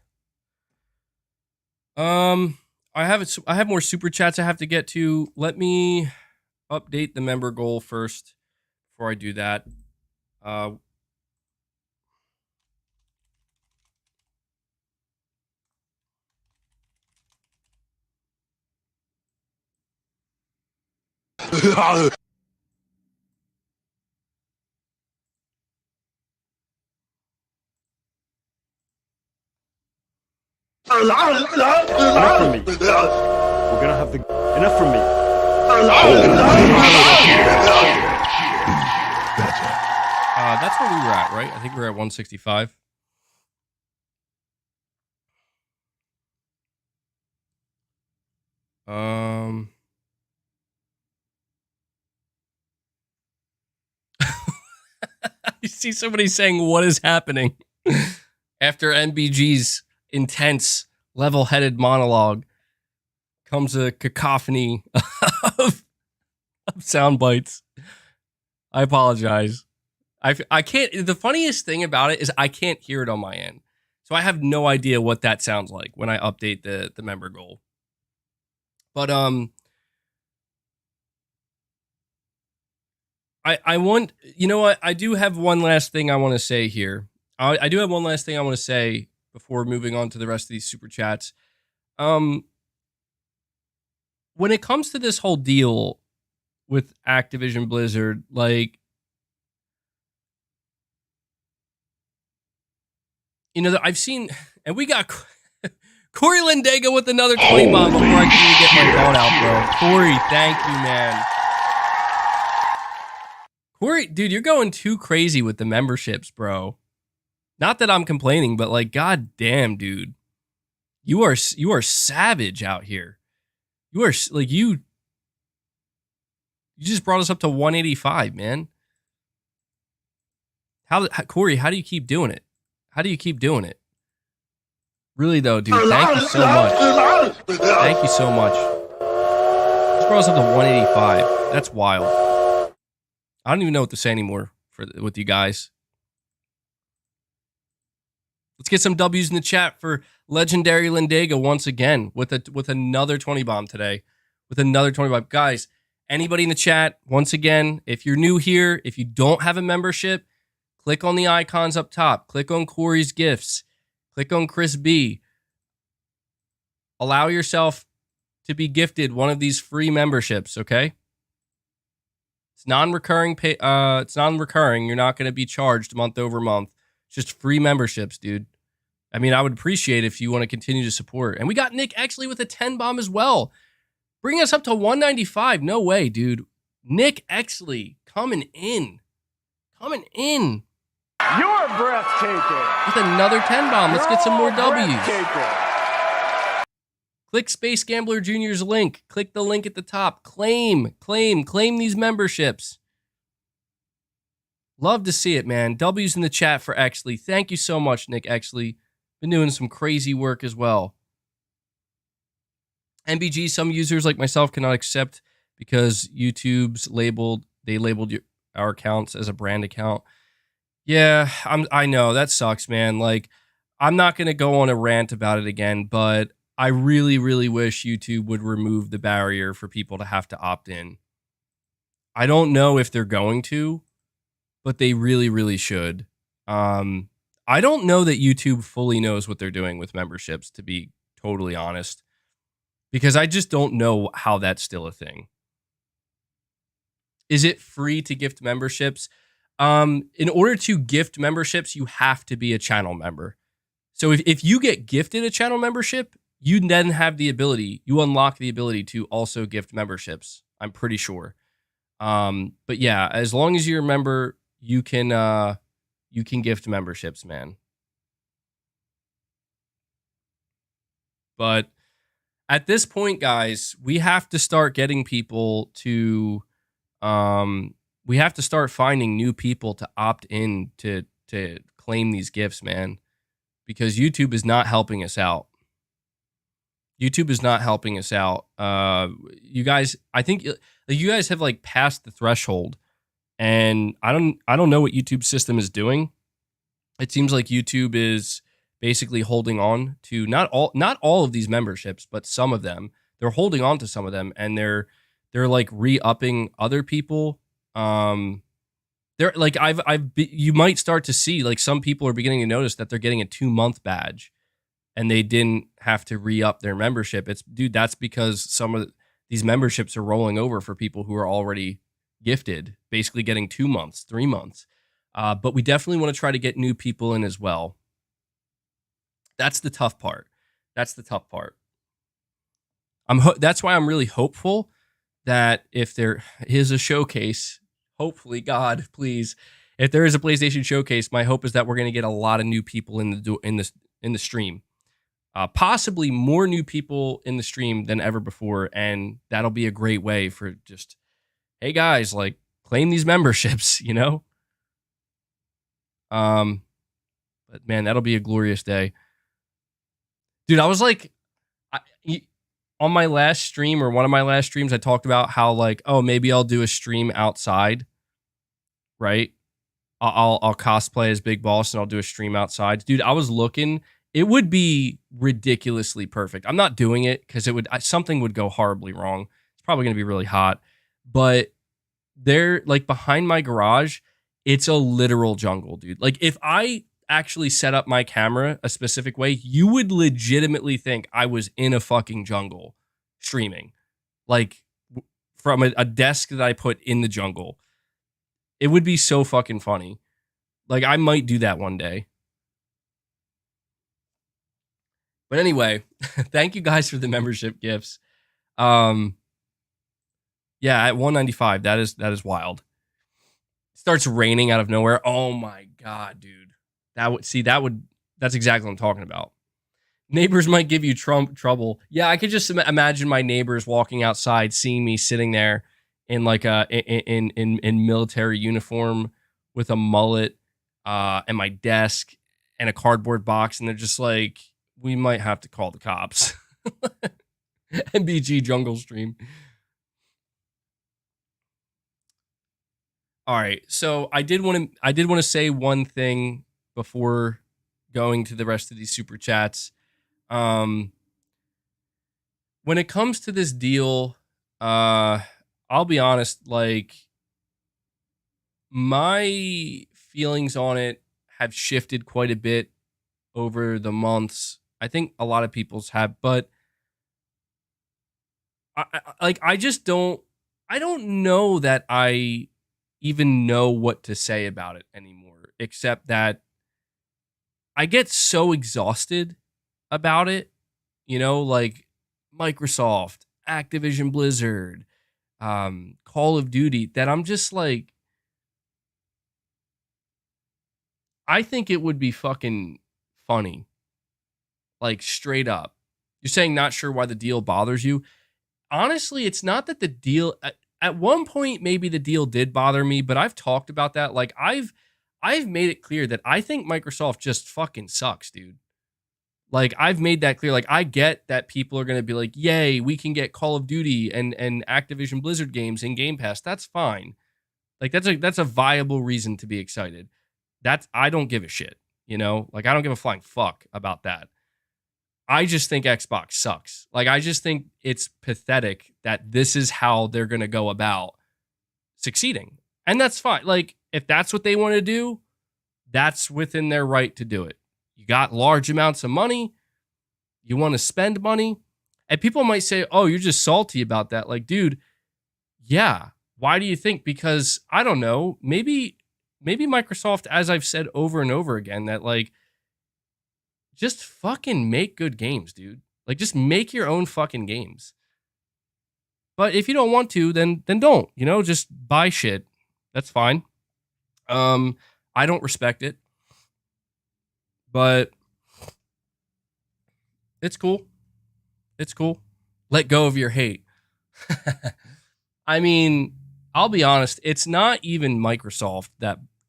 I have more super chats I have to get to. Let me update the member goal first before I do that. Enough from me. We're gonna have the enough from me. That's where we were at, right? I think we're at 165. You see somebody saying, "What is happening?" After NBG's intense, level-headed monologue comes a cacophony of sound bites. I apologize. I can't. The funniest thing about it is I can't hear it on my end, so I have no idea what that sounds like when I update the member goal. But I want, you know what? I do have one last thing I want to say here. I do have one last thing I want to say before moving on to the rest of these super chats. When it comes to this whole deal with Activision Blizzard, like, you know, I've seen, and we got Corey Lindega with another 20 bomb before I can even get my phone out, bro. Corey, thank you, man. Corey, dude, you're going too crazy with the memberships, bro. Not that I'm complaining, but like, god damn, dude. You are savage out here. You are like, you just brought us up to 185, man. Corey, how do you keep doing it? How do you keep doing it? Really though, dude, thank you so much. Thank you so much. Just brought us up to 185. That's wild. I don't even know what to say anymore with you guys. Let's get some W's in the chat for legendary Lindega once again with another 20 bomb today. With another 20 bomb. Guys, anybody in the chat, once again, if you're new here, if you don't have a membership, click on the icons up top. Click on Corey's gifts. Click on Chris B. Allow yourself to be gifted one of these free memberships, okay? It's non-recurring. It's non-recurring. You're not going to be charged month over month. It's just free memberships, dude. I mean, I would appreciate if you want to continue to support. And we got Nick Exley with a 10 bomb as well. Bringing us up to 195. No way, dude. Nick Exley coming in. Coming in. You're breathtaking. With another 10 bomb. Let's get some more W's. Click Space Gambler Jr.'s link. Click the link at the top. Claim these memberships. Love to see it, man. W's in the chat for Exley. Thank you so much, Nick Exley. Been doing some crazy work as well. NBG, some users like myself cannot accept because YouTube's labeled our accounts as a brand account. Yeah, I know that sucks, man. Like, I'm not going to go on a rant about it again, but I really, really wish YouTube would remove the barrier for people to have to opt in. I don't know if they're going to, but they really, really should. I don't know that YouTube fully knows what they're doing with memberships, to be totally honest, because I just don't know how that's still a thing. Is it free to gift memberships? In order to gift memberships, you have to be a channel member. So if you get gifted a channel membership, you then have the ability, you unlock the ability to also gift memberships. I'm pretty sure. But yeah, as long as you're a member, you can gift memberships, man. But at this point, guys, we have to start getting people to, we have to start finding new people to opt in to claim these gifts, man. because YouTube is not helping us out. YouTube is not helping us out. You guys, I think you guys have like passed the threshold, and I don't know what YouTube's system is doing. It seems like YouTube is basically holding on to not all of these memberships, but some of them. They're holding on to some of them, and they're like re-upping other people. They're like you might start to see like some people are beginning to notice that they're getting a 2-month badge, and they didn't have to re-up their membership. That's because some of these memberships are rolling over for people who are already gifted, basically getting 2 months, 3 months. But we definitely want to try to get new people in as well. That's the tough part. That's why I'm really hopeful that if there is a showcase, hopefully, God, please, if there is a PlayStation showcase, my hope is that we're going to get a lot of new people in the stream. Possibly more new people in the stream than ever before, and that'll be a great way for just, hey guys, like claim these memberships, you know. But man, that'll be a glorious day, dude. I was like, on my last stream or one of my last streams, I talked about how like, oh, maybe I'll do a stream outside, right? I'll cosplay as Big Boss and I'll do a stream outside, dude. I was looking. It would be ridiculously perfect. I'm not doing it because something would go horribly wrong. It's probably going to be really hot. But they're like behind my garage, it's a literal jungle, dude. Like if I actually set up my camera a specific way, you would legitimately think I was in a fucking jungle streaming. Like from a desk that I put in the jungle. It would be so fucking funny. Like I might do that one day. But anyway, thank you guys for the membership gifts. Yeah, at 195, that is wild. It starts raining out of nowhere. Oh my god, dude. That's exactly what I'm talking about. Neighbors might give you trouble. Yeah, I could just imagine my neighbors walking outside, seeing me sitting there in like in military uniform with a mullet and my desk and a cardboard box, and they're just like, we might have to call the cops. MBG Jungle Stream. All right, so I did want to say one thing before going to the rest of these super chats. When it comes to this deal, I'll be honest, like my feelings on it have shifted quite a bit over the months. I think a lot of people's have, but I just don't know that I even know what to say about it anymore, except that I get so exhausted about it, you know, like Microsoft, Activision Blizzard, Call of Duty, that I'm just like, I think it would be fucking funny. Like straight up. You're saying not sure why the deal bothers you. Honestly, it's not that the deal at one point maybe the deal did bother me, but I've talked about that. Like I've made it clear that I think Microsoft just fucking sucks, dude. Like I've made that clear. Like I get that people are going to be like, "Yay, we can get Call of Duty and Activision Blizzard games in Game Pass." That's fine. Like that's a viable reason to be excited. I don't give a shit, you know? Like I don't give a flying fuck about that. I just think Xbox sucks. Like, I just think it's pathetic that this is how they're going to go about succeeding. And that's fine. Like, if that's what they want to do, that's within their right to do it. You got large amounts of money. You want to spend money. And people might say, oh, you're just salty about that. Like, dude, yeah. Why do you think? Because, I don't know, maybe Microsoft, as I've said over and over again, that, like, just fucking make good games, dude. Like, just make your own fucking games. But if you don't want to, then don't. You know, just buy shit. That's fine. I don't respect it. But it's cool. It's cool. Let go of your hate. I mean, I'll be honest. It's not even Microsoft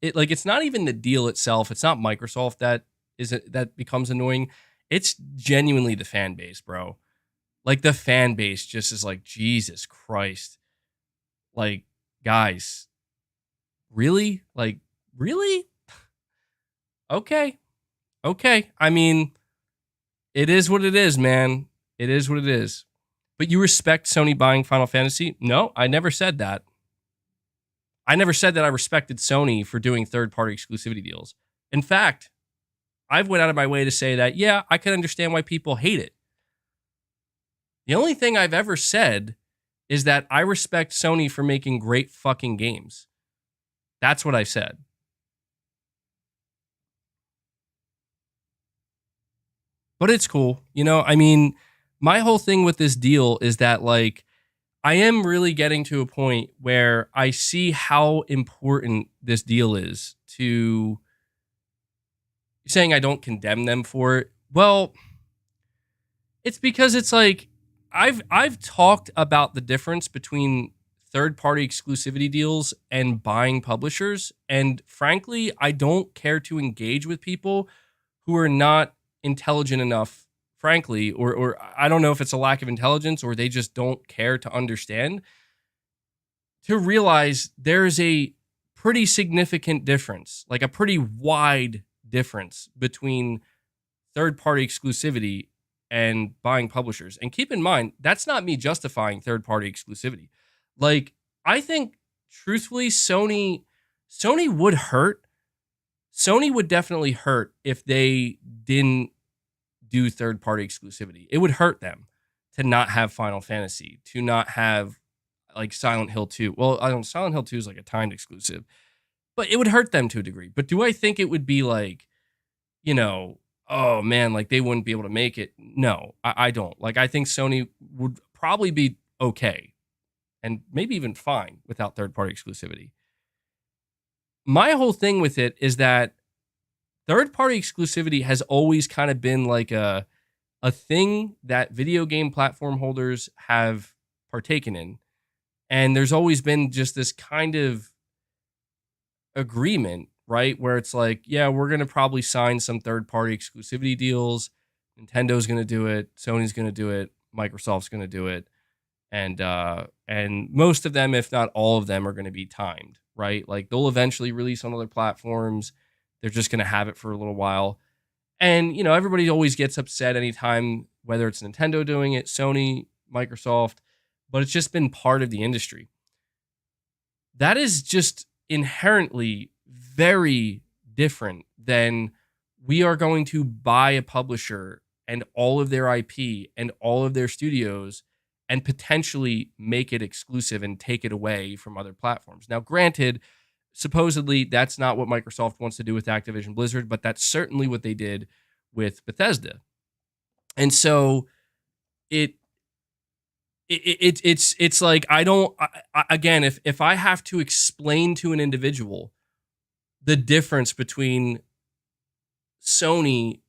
it's not even the deal itself. It's not Microsoft that that becomes annoying. It's genuinely the fan base, bro. Like the fan base just is like, Jesus Christ. Like, guys, really? Like, really? Okay. Okay. I mean, it is what it is, man. It is what it is. But you respect Sony buying Final Fantasy? No, I never said that. I never said that I respected Sony for doing third-party exclusivity deals. In fact, I've went out of my way to say that, yeah, I can understand why people hate it. The only thing I've ever said is that I respect Sony for making great fucking games. That's what I said. But it's cool. You know, I mean, my whole thing with this deal is that, like, I am really getting to a point where I see how important this deal is to saying I don't condemn them for it. Well, it's because it's like I've talked about the difference between third-party exclusivity deals and buying publishers, and frankly, I don't care to engage with people who are not intelligent enough, frankly, or I don't know if it's a lack of intelligence or they just don't care to understand, to realize there's a pretty significant difference, like a pretty wide difference between third-party exclusivity and buying publishers. And keep in mind, that's not me justifying third-party exclusivity. Like, I think, truthfully, Sony would hurt. Sony would definitely hurt if they didn't do third-party exclusivity. It would hurt them to not have Final Fantasy, to not have, like, Silent Hill 2. Well, I don't. Silent Hill 2 is like a timed exclusive, but it would hurt them to a degree. But do I think it would be like, you know, oh man, like they wouldn't be able to make it? No, I don't. Like, I think Sony would probably be okay and maybe even fine without third-party exclusivity. My whole thing with it is that third-party exclusivity has always kind of been like a thing that video game platform holders have partaken in. And there's always been just this kind of agreement, right? Where it's like, yeah, we're going to probably sign some third-party exclusivity deals. Nintendo's going to do it. Sony's going to do it. Microsoft's going to do it. And most of them, if not all of them, are going to be timed, right? Like they'll eventually release on other platforms. They're just going to have it for a little while. And, you know, everybody always gets upset anytime, whether it's Nintendo doing it, Sony, Microsoft, but it's just been part of the industry. That is just inherently very different than we are going to buy a publisher and all of their IP and all of their studios and potentially make it exclusive and take it away from other platforms. Now, granted, supposedly that's not what Microsoft wants to do with Activision Blizzard, but that's certainly what they did with Bethesda. And so it's like, again, if I have to explain to an individual the difference between Sony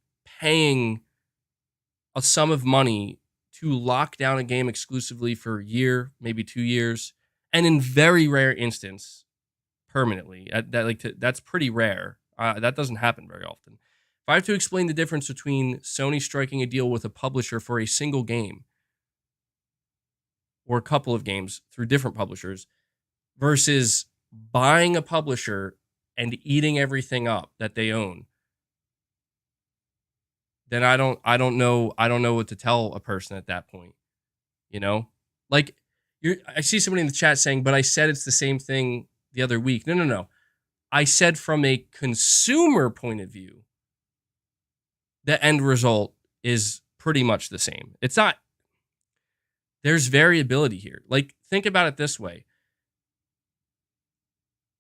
paying a sum of money to lock down a game exclusively for a year, maybe 2 years, and in very rare instance, permanently. That's pretty rare. That doesn't happen very often. If I have to explain the difference between Sony striking a deal with a publisher for a single game or a couple of games through different publishers versus buying a publisher and eating everything up that they own, then I don't know what to tell a person at that point. You know? Like, I see somebody in the chat saying, but I said it's the same thing the other week. No. I said from a consumer point of view, the end result is pretty much the same. It's not, there's variability here. Like, think about it this way.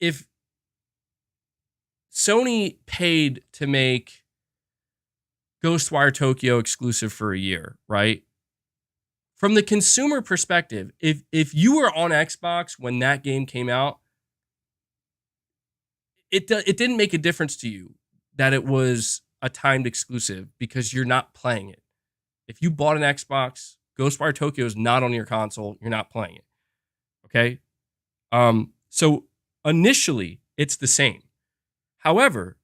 If Sony paid to make Ghostwire Tokyo exclusive for a year, right? From the consumer perspective, if you were on Xbox when that game came out, it didn't make a difference to you that it was a timed exclusive because you're not playing it. If you bought an Xbox, Ghostwire Tokyo is not on your console, you're not playing it. Okay? So initially, it's the same. However,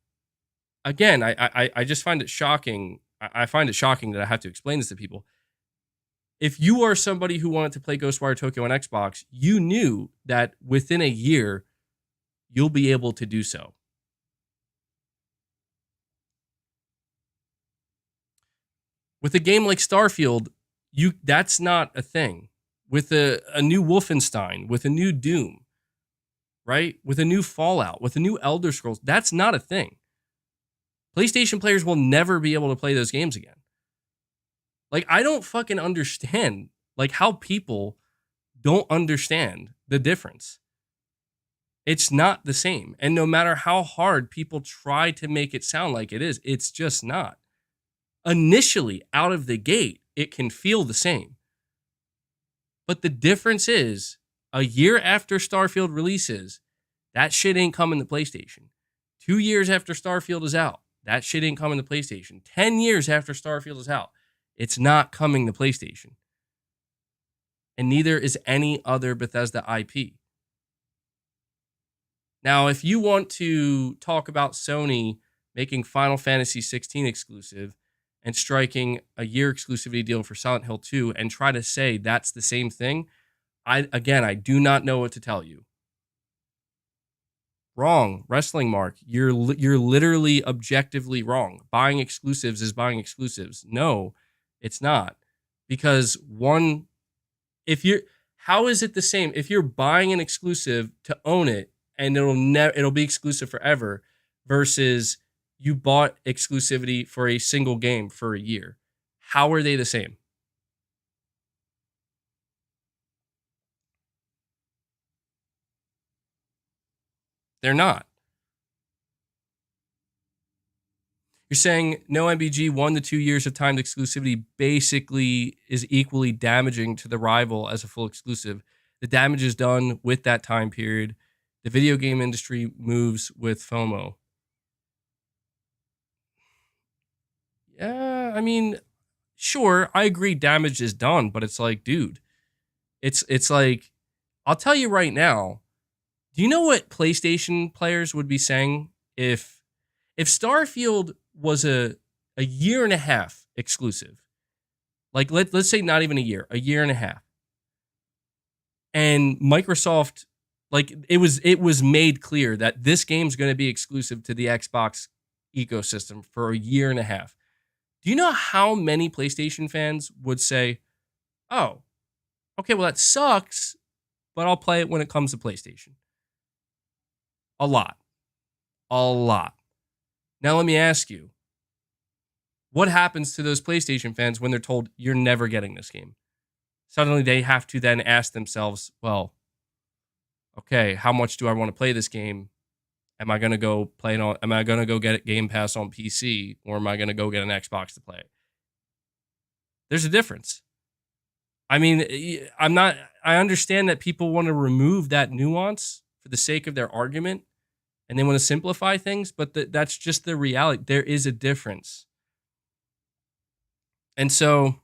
again, I just find it shocking. I find it shocking that I have to explain this to people. If you are somebody who wanted to play Ghostwire Tokyo on Xbox, you knew that within a year, you'll be able to do so. With a game like Starfield, that's not a thing. With a new Wolfenstein, with a new Doom, right? With a new Fallout, with a new Elder Scrolls, that's not a thing. PlayStation players will never be able to play those games again. Like, I don't fucking understand, like, how people don't understand the difference. It's not the same. And no matter how hard people try to make it sound like it is, it's just not. Initially, out of the gate, it can feel the same. But the difference is, a year after Starfield releases, that shit ain't coming to PlayStation. 2 years after Starfield is out, that shit ain't coming to PlayStation. 10 years after Starfield is out, it's not coming to PlayStation. And neither is any other Bethesda IP. Now, if you want to talk about Sony making Final Fantasy 16 exclusive and striking a year exclusivity deal for Silent Hill 2 and try to say that's the same thing, I do not know what to tell you. Wrong. Wrestling Mark. You're literally objectively wrong. Buying exclusives is buying exclusives. No, it's not. Because how is it the same? If you're buying an exclusive to own it and it'll be exclusive forever versus you bought exclusivity for a single game for a year. How are they the same? They're not. You're saying no MBG 1 to 2 years of timed exclusivity basically is equally damaging to the rival as a full exclusive. The damage is done with that time period. The video game industry moves with FOMO. Yeah, I mean, sure, I agree damage is done, but it's like, dude, it's like, I'll tell you right now, do you know what PlayStation players would be saying if Starfield was a year and a half exclusive? Like, let's say not even a year and a half. And Microsoft, like, it was made clear that this game's going to be exclusive to the Xbox ecosystem for a year and a half. Do you know how many PlayStation fans would say, oh, okay, well, that sucks, but I'll play it when it comes to PlayStation? A lot. Now, let me ask you, what happens to those PlayStation fans when they're told you're never getting this game? Suddenly they have to then ask themselves, well, okay, how much do I want to play this game? Am I going to go play it am I going to go get it Game Pass on PC, or am I going to go get an Xbox to play it? There's a difference. I mean, I understand that people want to remove that nuance for the sake of their argument and they want to simplify things, but that's just the reality. There is a difference. And so,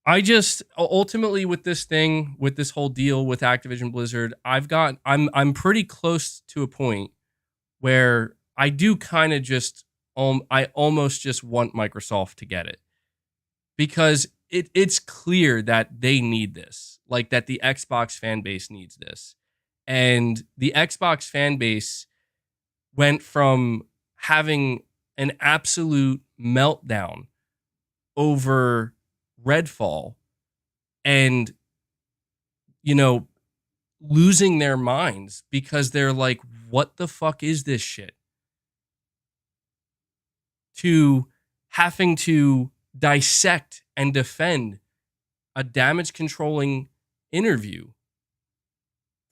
I just ultimately with this whole deal with Activision Blizzard, I'm pretty close to a point where I do kind of just I almost just want Microsoft to get it, because it's clear that they need this, like that the Xbox fan base needs this, and the Xbox fan base went from having an absolute meltdown over Redfall and, losing their minds because they're like, what the fuck is this shit? To having to dissect and defend a damage controlling interview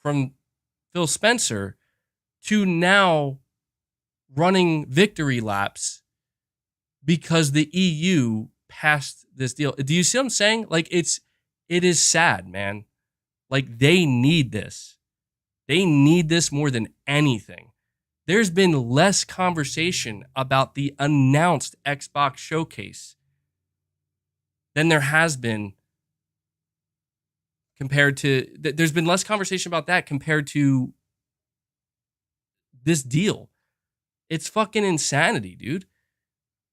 from Phil Spencer to now running victory laps because the EU passed this deal. Do you see what I'm saying? Like, it is sad, man. Like, they need this. They need this more than anything. There's been less conversation about the announced Xbox showcase than there has been compared to, there's been less conversation about that compared to this deal. It's fucking insanity, dude.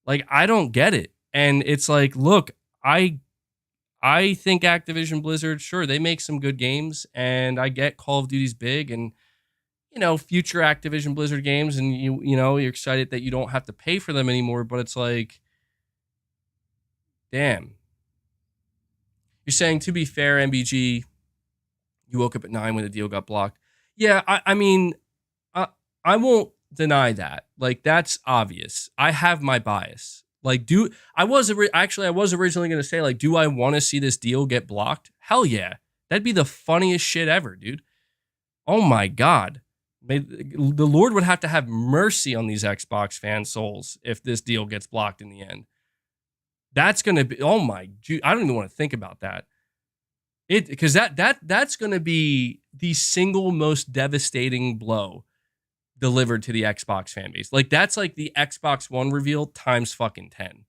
Like, I don't get it. And it's like, look, I think Activision Blizzard, sure, they make some good games, and I get Call of Duty's big, and future Activision Blizzard games, and you're excited that you don't have to pay for them anymore, but it's like, damn. You're saying, to be fair, MBG, you woke up at 9 when the deal got blocked. Yeah, I mean, I won't deny that. Like, that's obvious. I have my bias. Like, I was originally going to say, like, do I want to see this deal get blocked? Hell yeah. That'd be the funniest shit ever, dude. Oh my God. The Lord would have to have mercy on these Xbox fan souls if this deal gets blocked in the end. That's going to be, oh my, I don't even want to think about that. Because that's going to be the single most devastating blow delivered to the Xbox fan base. Like, that's like the Xbox One reveal times fucking 10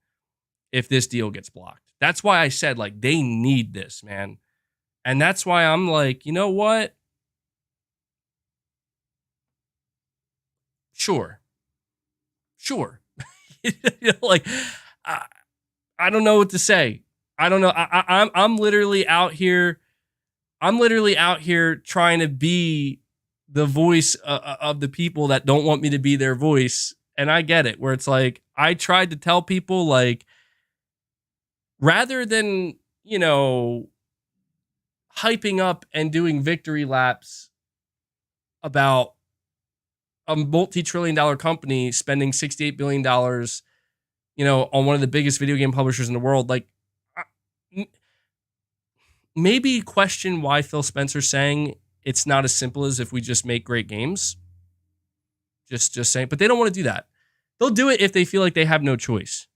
if this deal gets blocked. That's why I said, like, they need this, man. And that's why I'm like, you know what? Sure. Like, I don't know what to say. I don't know. I'm literally out here. I'm literally out here trying to be the voice of the people that don't want me to be their voice. And I get it, where it's like, I tried to tell people, like, rather than, hyping up and doing victory laps about a multi-trillion-dollar company spending $68 billion, on one of the biggest video game publishers in the world, like, maybe question why Phil Spencer's saying it's not as simple as if we just make great games. Just saying, but they don't want to do that. They'll do it if they feel like they have no choice.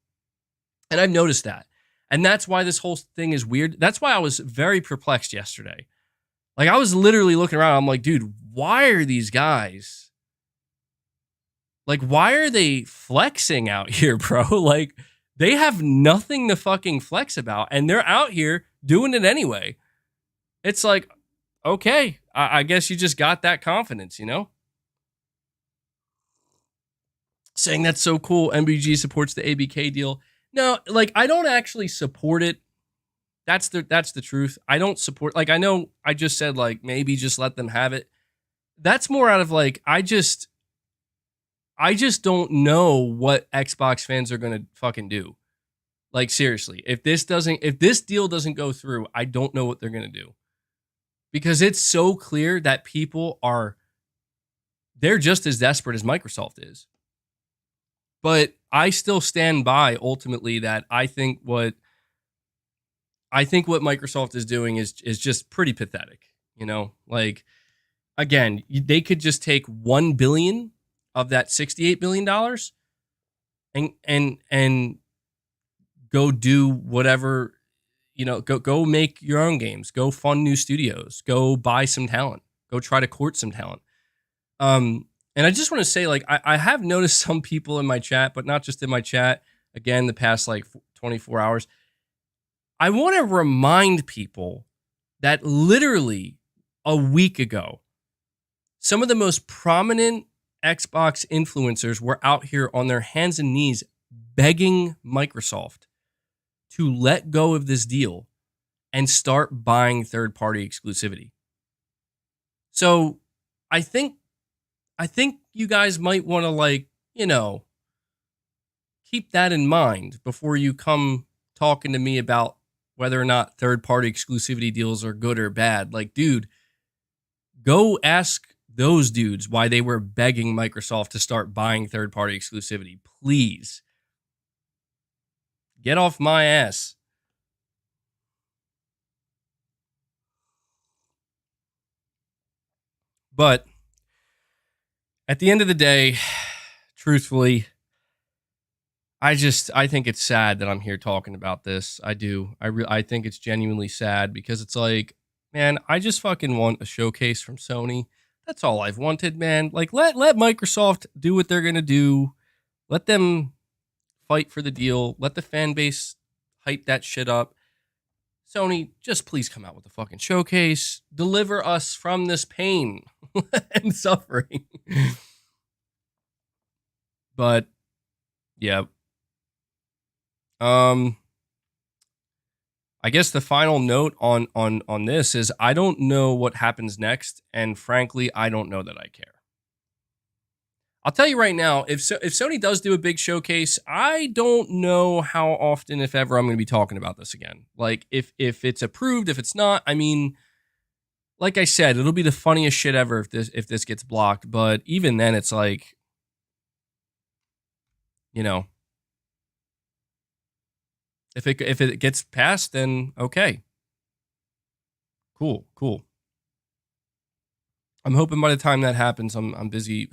And I've noticed that. And that's why this whole thing is weird. That's why I was very perplexed yesterday. Like, I was literally looking around. I'm like, dude, why are these guys, like, why are they flexing out here, bro? Like, they have nothing to fucking flex about, and they're out here doing it anyway. It's like, okay, I guess you just got that confidence, Saying that's so cool. MBG supports the ABK deal. No, like, I don't actually support it. That's the truth. I don't support, like, I know I just said, like, maybe just let them have it. That's more out of, like, I just don't know what Xbox fans are going to fucking do. Like, seriously, if this deal doesn't go through, I don't know what they're going to do. Because it's so clear that they're just as desperate as Microsoft is. But I still stand by, ultimately, that I think what Microsoft is doing is just pretty pathetic. Like, again, they could just take $1 billion of that $68 billion and go do whatever, go make your own games, go fund new studios, go buy some talent, go try to court some talent. And I just want to say, like, I have noticed some people in my chat, but not just in my chat, again, the past, like, 24 hours. I want to remind people that literally a week ago, some of the most prominent Xbox influencers were out here on their hands and knees begging Microsoft to let go of this deal and start buying third-party exclusivity. So I think you guys might want to, like, keep that in mind before you come talking to me about whether or not third-party exclusivity deals are good or bad. Like, dude, go ask those dudes why they were begging Microsoft to start buying third-party exclusivity. Please. Get off my ass. But at the end of the day, truthfully, I think it's sad that I'm here talking about this. I do. I think it's genuinely sad, because it's like, man, I just fucking want a showcase from Sony. That's all I've wanted, man. Like, let Microsoft do what they're going to do. Let them fight for the deal. Let the fan base hype that shit up. Sony, just please come out with a fucking showcase. Deliver us from this pain and suffering. But yeah. I guess the final note on this is I don't know what happens next, and frankly, I don't know that I care. I'll tell you right now, if Sony does do a big showcase, I don't know how often, if ever, I'm going to be talking about this again. Like, if it's approved, if it's not, I mean, like I said, it'll be the funniest shit ever if this gets blocked. But even then, it's like, you know, if it gets passed, then okay, cool. I'm hoping by the time that happens, I'm busy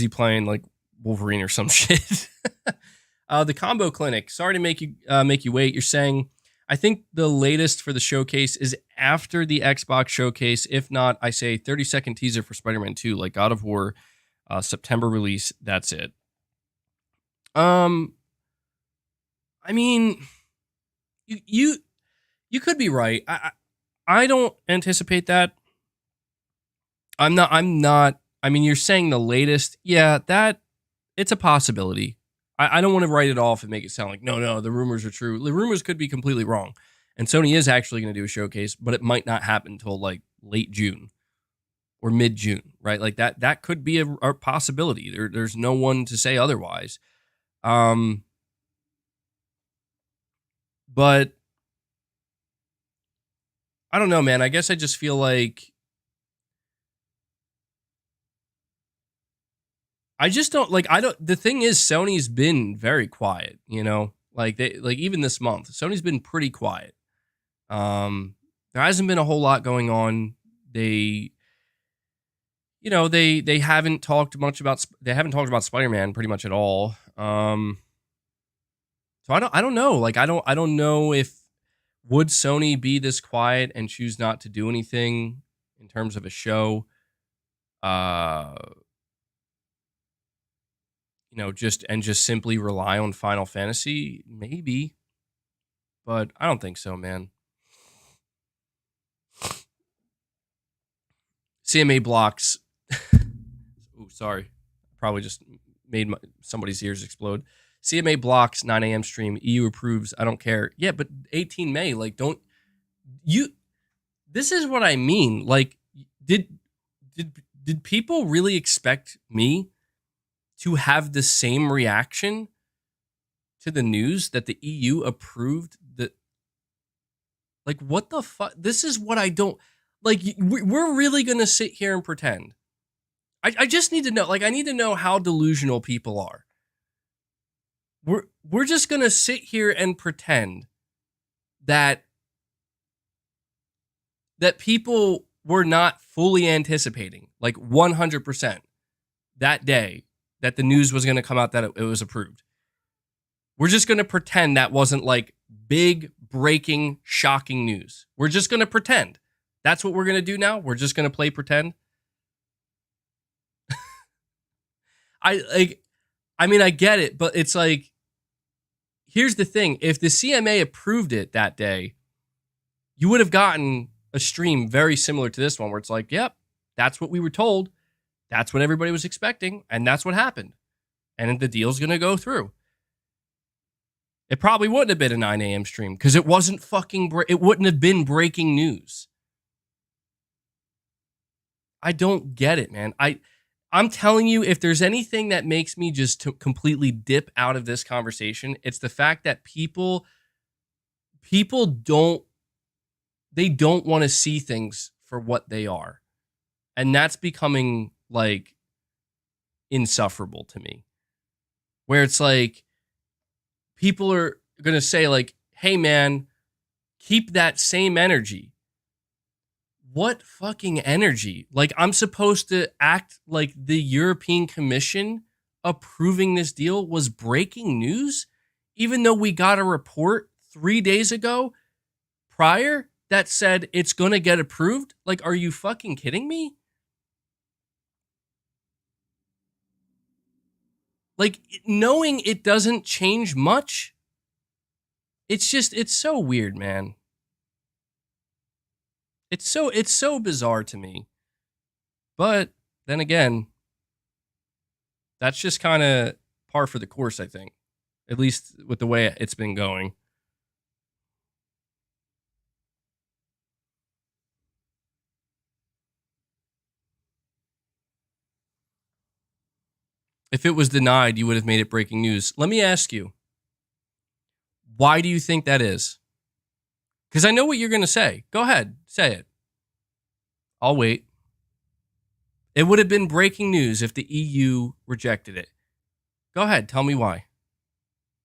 playing like Wolverine or some shit. The Combo Clinic. Sorry to make you wait. You're saying, I think the latest for the showcase is after the Xbox showcase. If not, I say 30-second teaser for Spider-Man 2, like God of War, September release. That's it. I mean, you could be right. I don't anticipate that. I'm not. I mean, you're saying the latest. Yeah, that it's a possibility. I don't want to write it off and make it sound like, no, the rumors are true. The rumors could be completely wrong. And Sony is actually going to do a showcase, but it might not happen until like late June or mid-June, right? Like that could be a possibility. There's no one to say otherwise. But I don't know, man. I guess I just feel like I just don't like. The thing is, Sony's been very quiet. Like even this month, Sony's been pretty quiet. There hasn't been a whole lot going on. They haven't talked much about. They haven't talked about Spider-Man pretty much at all. So I don't know. Like I don't know if would Sony be this quiet and choose not to do anything in terms of a show. Just simply rely on Final Fantasy, maybe. But I don't think so, man. CMA blocks. Ooh, sorry. Probably just made somebody's ears explode. CMA blocks 9 a.m. stream. EU approves. I don't care. Yeah, but 18 May, like, don't you? This is what I mean. Like, did people really expect me to have the same reaction to the news that the EU approved? Like, what the fuck? This is what I don't like. We're really gonna sit here and pretend. I just need to know. Like, I need to know how delusional people are. We're just gonna sit here and pretend that people were not fully anticipating, like 100%, that day that the news was gonna come out that it was approved. We're just gonna pretend that wasn't like big, breaking, shocking news. We're just gonna pretend. That's what we're gonna do now. We're just gonna play pretend. I mean, I get it, but it's like, here's the thing. If the CMA approved it that day, you would have gotten a stream very similar to this one where it's like, yep, that's what we were told. That's what everybody was expecting. And that's what happened. And the deal's going to go through. It probably wouldn't have been a 9 a.m. stream because it wasn't it wouldn't have been breaking news. I don't get it, man. I'm telling you, if there's anything that makes me just to completely dip out of this conversation, it's the fact that people don't want to see things for what they are. And that's becoming like insufferable to me. Where it's like people are going to say like, "Hey man, keep that same energy." What fucking energy? Like, I'm supposed to act like the European Commission approving this deal was breaking news, even though we got a report 3 days ago prior that said it's going to get approved? Like, are you fucking kidding me? Like, knowing it doesn't change much, it's so weird, man. It's so bizarre to me. But then again, That's just kind of par for the course, I think. At least with the way it's been going. If it was denied, you would have made it breaking news. Let me ask you, why do you think that is? Because I know what you're going to say. Go ahead, say it. I'll wait. It would have been breaking news if the EU rejected it. Go ahead, tell me why.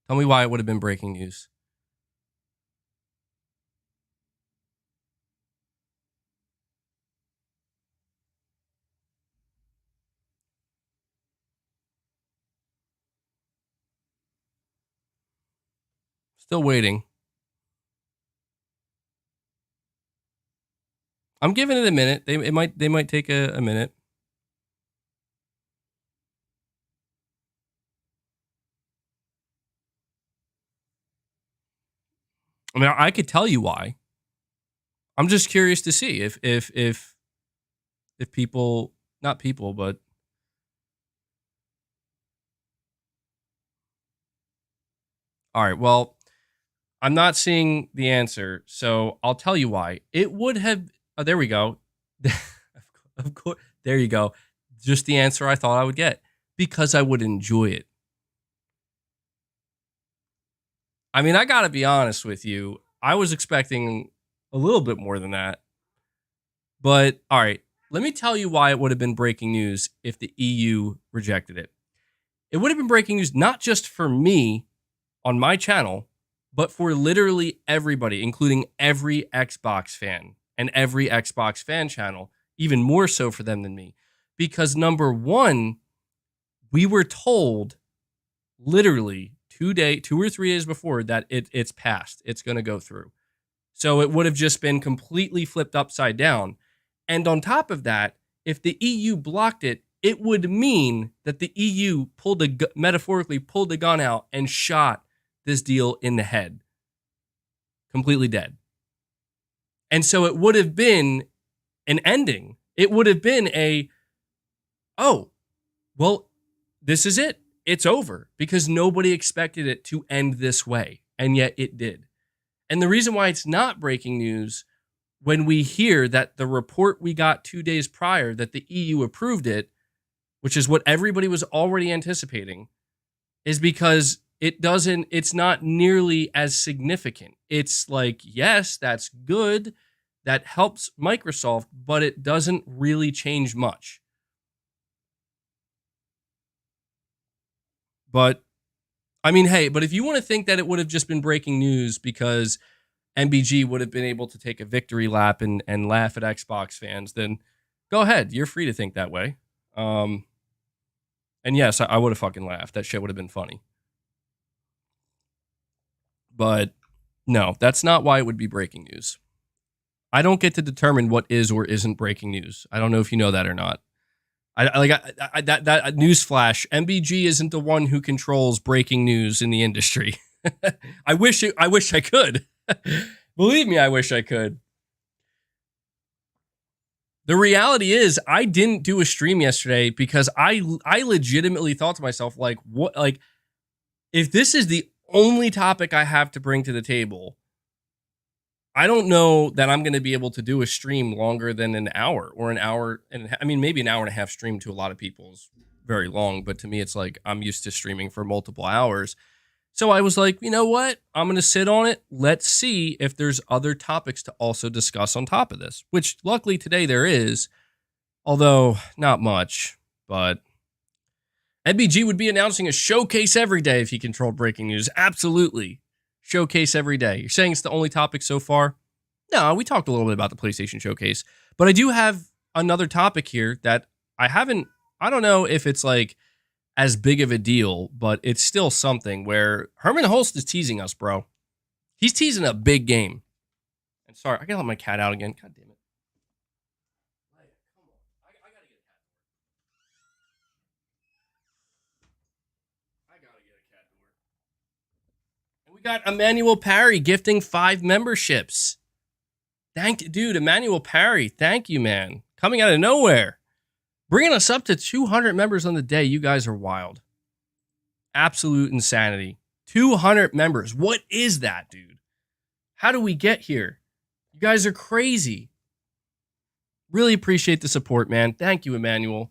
Tell me why it would have been breaking news. Still waiting. I'm giving it a minute. They might take a minute. I mean, I could tell you why. I'm just curious to see if people, not people, but all right. Well, I'm not seeing the answer, so I'll tell you why. It would have. Oh, there we go. Of course, there you go. Just the answer I thought I would get, because I would enjoy it. I mean, I gotta be honest with you. I was expecting a little bit more than that. But all right, let me tell you why it would have been breaking news if the EU rejected it. It would have been breaking news not just for me on my channel, but for literally everybody, including every Xbox fan and every Xbox fan channel, even more so for them than me. Because number one, we were told literally 2 or 3 days before that it's passed. It's going to go through. So it would have just been completely flipped upside down. And on top of that, if the EU blocked it, it would mean that the EU metaphorically pulled the gun out and shot this deal in the head. Completely dead. And so it would have been an ending. It would have been oh, well, this is it. It's over, because nobody expected it to end this way. And yet it did. And the reason why it's not breaking news when we hear that the report we got 2 days prior that the EU approved it, which is what everybody was already anticipating, is because it's not nearly as significant. It's like, yes, that's good. That helps Microsoft, but it doesn't really change much. But I mean, hey, but if you want to think that it would have just been breaking news because MBG would have been able to take a victory lap and laugh at Xbox fans, then go ahead. You're free to think that way. And yes, I would have fucking laughed. That shit would have been funny. But no, that's not why it would be breaking news. I don't get to determine what is or isn't breaking news. I don't know if you know that or not. That newsflash, MBG isn't the one who controls breaking news in the industry. I wish I could. Believe me, I wish I could. The reality is, I didn't do a stream yesterday because I legitimately thought to myself, like, what, like, if this is the only topic I have to bring to the table, I don't know that I'm going to be able to do a stream longer than an hour or an hour. And I mean, maybe an hour and a half stream to a lot of people is very long, but to me, it's like I'm used to streaming for multiple hours. So I was like, you know what? I'm going to sit on it. Let's see if there's other topics to also discuss on top of this, which luckily today there is, although not much. But MBG would be announcing a showcase every day if he controlled breaking news. Absolutely. Showcase every day. You're saying it's the only topic so far? No, we talked a little bit about the PlayStation Showcase, but I do have another topic here that I don't know if it's like as big of a deal, but it's still something where Herman Holst is teasing us, bro. He's teasing a big game. And sorry, I gotta let my cat out again. God damn it. Come on. I gotta get a cat door. I gotta get a cat door. And we got Emmanuel Parry gifting 5 memberships. Dude, Emmanuel Parry, thank you, man. Coming out of nowhere. Bringing us up to 200 members on the day. You guys are wild. Absolute insanity. 200 members. What is that, dude? How do we get here? You guys are crazy. Really appreciate the support, man. Thank you, Emmanuel.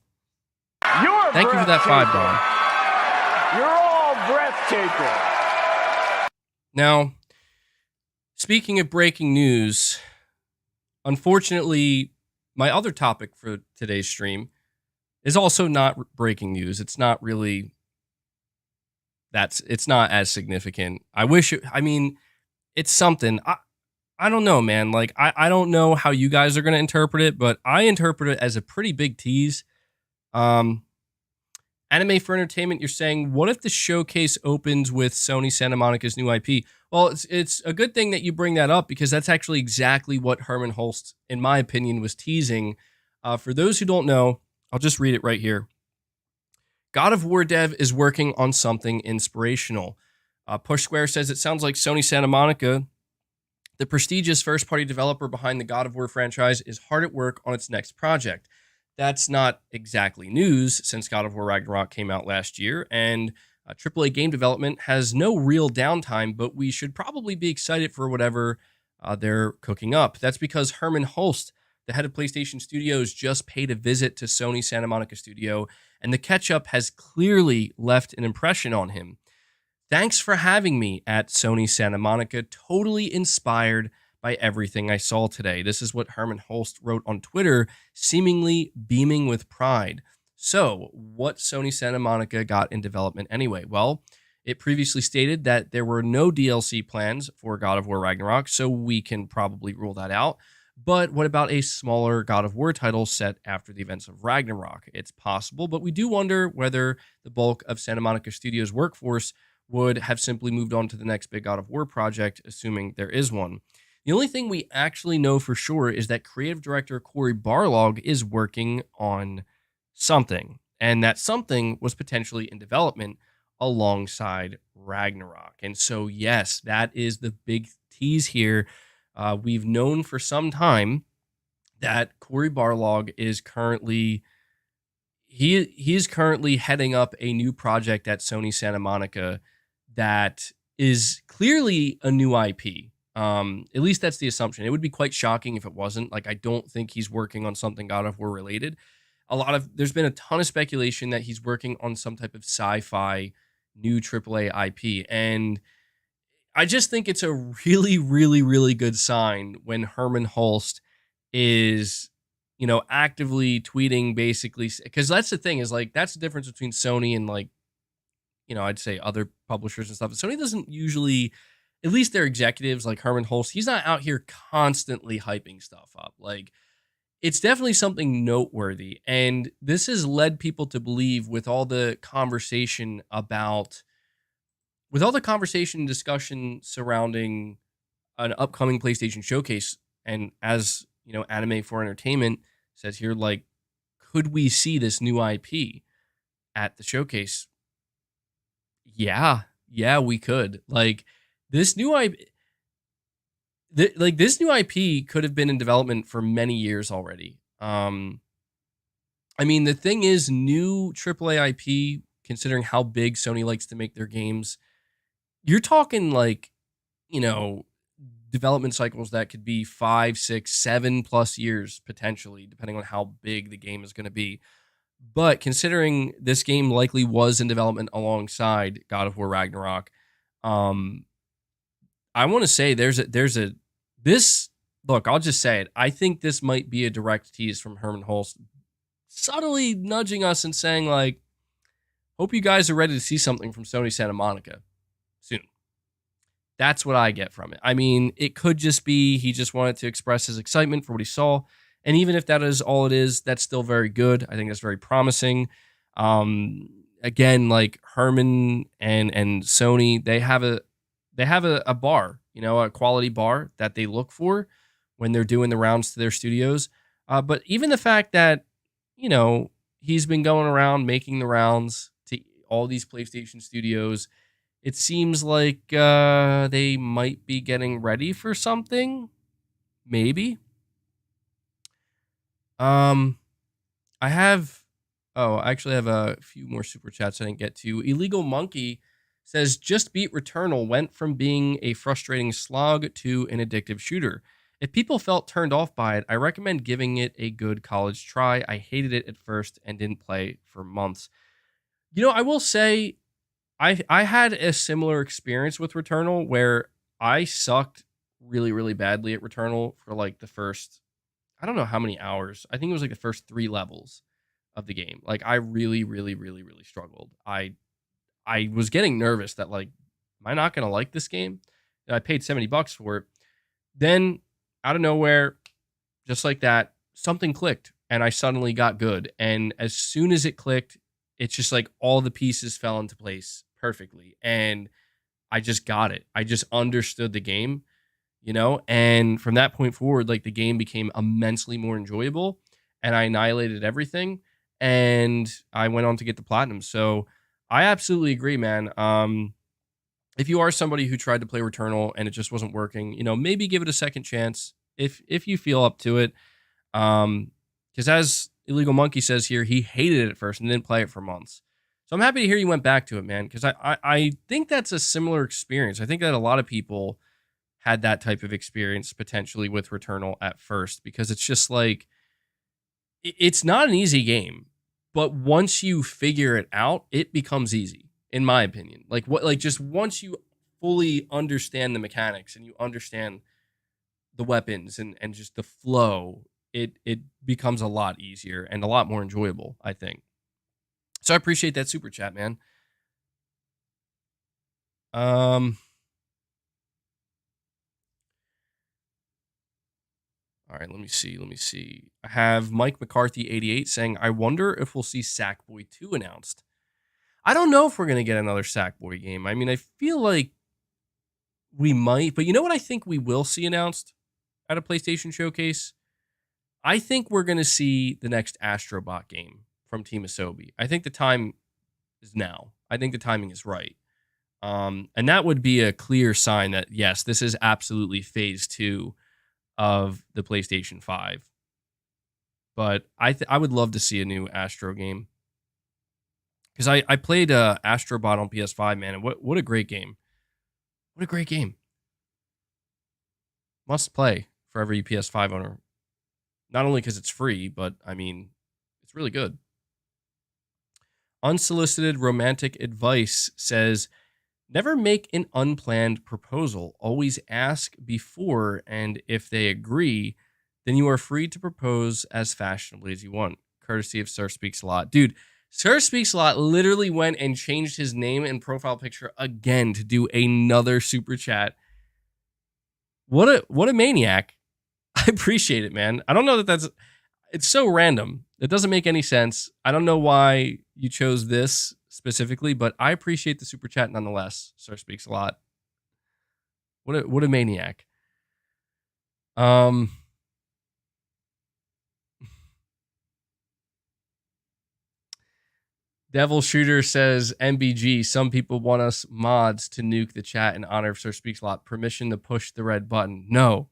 Thank you for that $5. You're all breathtaking. Now, speaking of breaking news, unfortunately, my other topic for today's stream is also not breaking news. It's not really it's not as significant. It's something. I don't know, man. Like, I don't know how you guys are going to interpret it, but I interpret it as a pretty big tease. Anime for Entertainment, you're saying, what if the showcase opens with Sony Santa Monica's new IP? Well, it's a good thing that you bring that up, because that's actually exactly what Hermen Hulst, in my opinion, was teasing. For those who don't know, I'll just read it right here. God of War dev is working on something inspirational. Push Square says it sounds like Sony Santa Monica, the prestigious first-party developer behind the God of War franchise, is hard at work on its next project. That's not exactly news, since God of War Ragnarok came out last year, and AAA game development has no real downtime, but we should probably be excited for whatever they're cooking up. That's because Hermen Hulst, the head of PlayStation Studios, just paid a visit to Sony Santa Monica Studio, and the catch-up has clearly left an impression on him. Thanks for having me at Sony Santa Monica. Totally inspired by everything I saw today. This is what Hermen Hulst wrote on Twitter, seemingly beaming with pride. So, what Sony Santa Monica got in development anyway? Well, it previously stated that there were no DLC plans for God of War Ragnarok, so we can probably rule that out. But what about a smaller God of War title set after the events of Ragnarok? It's possible, but we do wonder whether the bulk of Santa Monica Studios' workforce would have simply moved on to the next big God of War project, assuming there is one. The only thing we actually know for sure is that creative director Cory Barlog is working on something, and that something was potentially in development alongside Ragnarok. And so, yes, that is the big tease here. We've known for some time that Cory Barlog is currently currently heading up a new project at Sony Santa Monica that is clearly a new IP. At least that's the assumption. It would be quite shocking if it wasn't. Like, I don't think he's working on something God of War related. There's been a ton of speculation that he's working on some type of sci-fi new AAA IP. And I just think it's a really, really, really good sign when Hermen Hulst is, actively tweeting, basically, because that's the thing, is like, that's the difference between Sony and, like, I'd say other publishers and stuff. Sony doesn't usually, at least their executives like Hermen Hulst, he's not out here constantly hyping stuff up. Like, it's definitely something noteworthy. And this has led people to believe, with all the conversation and discussion surrounding an upcoming PlayStation showcase, and as Anime for Entertainment says here, like, could we see this new IP at the showcase? Yeah, we could. Like, this new IP, this new IP could have been in development for many years already. The thing is, new AAA IP, considering how big Sony likes to make their games, you're talking like, development cycles that could be 5, 6, 7+ years potentially, depending on how big the game is going to be. But considering this game likely was in development alongside God of War Ragnarok, I want to say look, I'll just say it. I think this might be a direct tease from Hermen Hulst, subtly nudging us and saying, like, hope you guys are ready to see something from Sony Santa Monica soon. That's what I get from it. It could just be he just wanted to express his excitement for what he saw. And even if that is all it is, that's still very good. I think that's very promising. Again, like, Hermen and Sony, they have a bar, a quality bar that they look for when they're doing the rounds to their studios. But even the fact that, he's been going around making the rounds to all these PlayStation studios, it seems like they might be getting ready for something. Maybe. I have Oh, I actually have a few more super chats I didn't get to. Illegal Monkey says, just beat Returnal went from being a frustrating slog to an addictive shooter. If people felt turned off by it, I recommend giving it a good college try. I hated it at first and didn't play for months. I will say I had a similar experience with Returnal where I sucked really, really badly at Returnal for like the first, I don't know how many hours. I think it was like the first 3 levels of the game. Like I really, really, really, really struggled. I was getting nervous that like, am I not gonna like this game? And I paid $70 for it. Then out of nowhere, just like that, something clicked and I suddenly got good. And as soon as it clicked, it's just like all the pieces fell into place perfectly. And I just got it. I just understood the game, and from that point forward, like the game became immensely more enjoyable and I annihilated everything and I went on to get the platinum. So I absolutely agree, man. If you are somebody who tried to play Returnal and it just wasn't working, maybe give it a second chance if you feel up to it. Because as Illegal Monkey says here, he hated it at first and didn't play it for months. So I'm happy to hear you went back to it, man, because I think that's a similar experience. I think that a lot of people had that type of experience potentially with Returnal at first, because it's just like, it's not an easy game, but once you figure it out, it becomes easy, in my opinion. Just once you fully understand the mechanics and you understand the weapons and just the flow, it becomes a lot easier and a lot more enjoyable, I think. So I appreciate that super chat, man. All right, let me see. I have Mike McCarthy 88 saying, I wonder if we'll see Sackboy 2 announced. I don't know if we're going to get another Sackboy game. I mean, I feel like we might, but you know what I think we will see announced at a PlayStation showcase? I think we're going to see the next Astrobot game from Team Asobi. I think the time is now. I think the timing is right. And that would be a clear sign that, yes, this is absolutely phase 2 of the PlayStation 5. But I would love to see a new Astro game. Because I played Astrobot on PS5, man, and what a great game. What a great game. Must play for every PS5 owner. Not only because it's free, but, I mean, it's really good. Unsolicited Romantic Advice says, never make an unplanned proposal. Always ask before, and if they agree, then you are free to propose as fashionably as you want. Courtesy of Sir Speaks a Lot. Dude, Sir Speaks a Lot literally went and changed his name and profile picture again to do another super chat. What a maniac. I appreciate it, man. I don't know it's so random. It doesn't make any sense. I don't know why you chose this specifically, but I appreciate the super chat nonetheless. Sir Speaks a Lot. What a maniac. Devil Shooter says, MBG, some people want us mods to nuke the chat in honor of Sir Speaks a Lot. Permission to push the red button. No,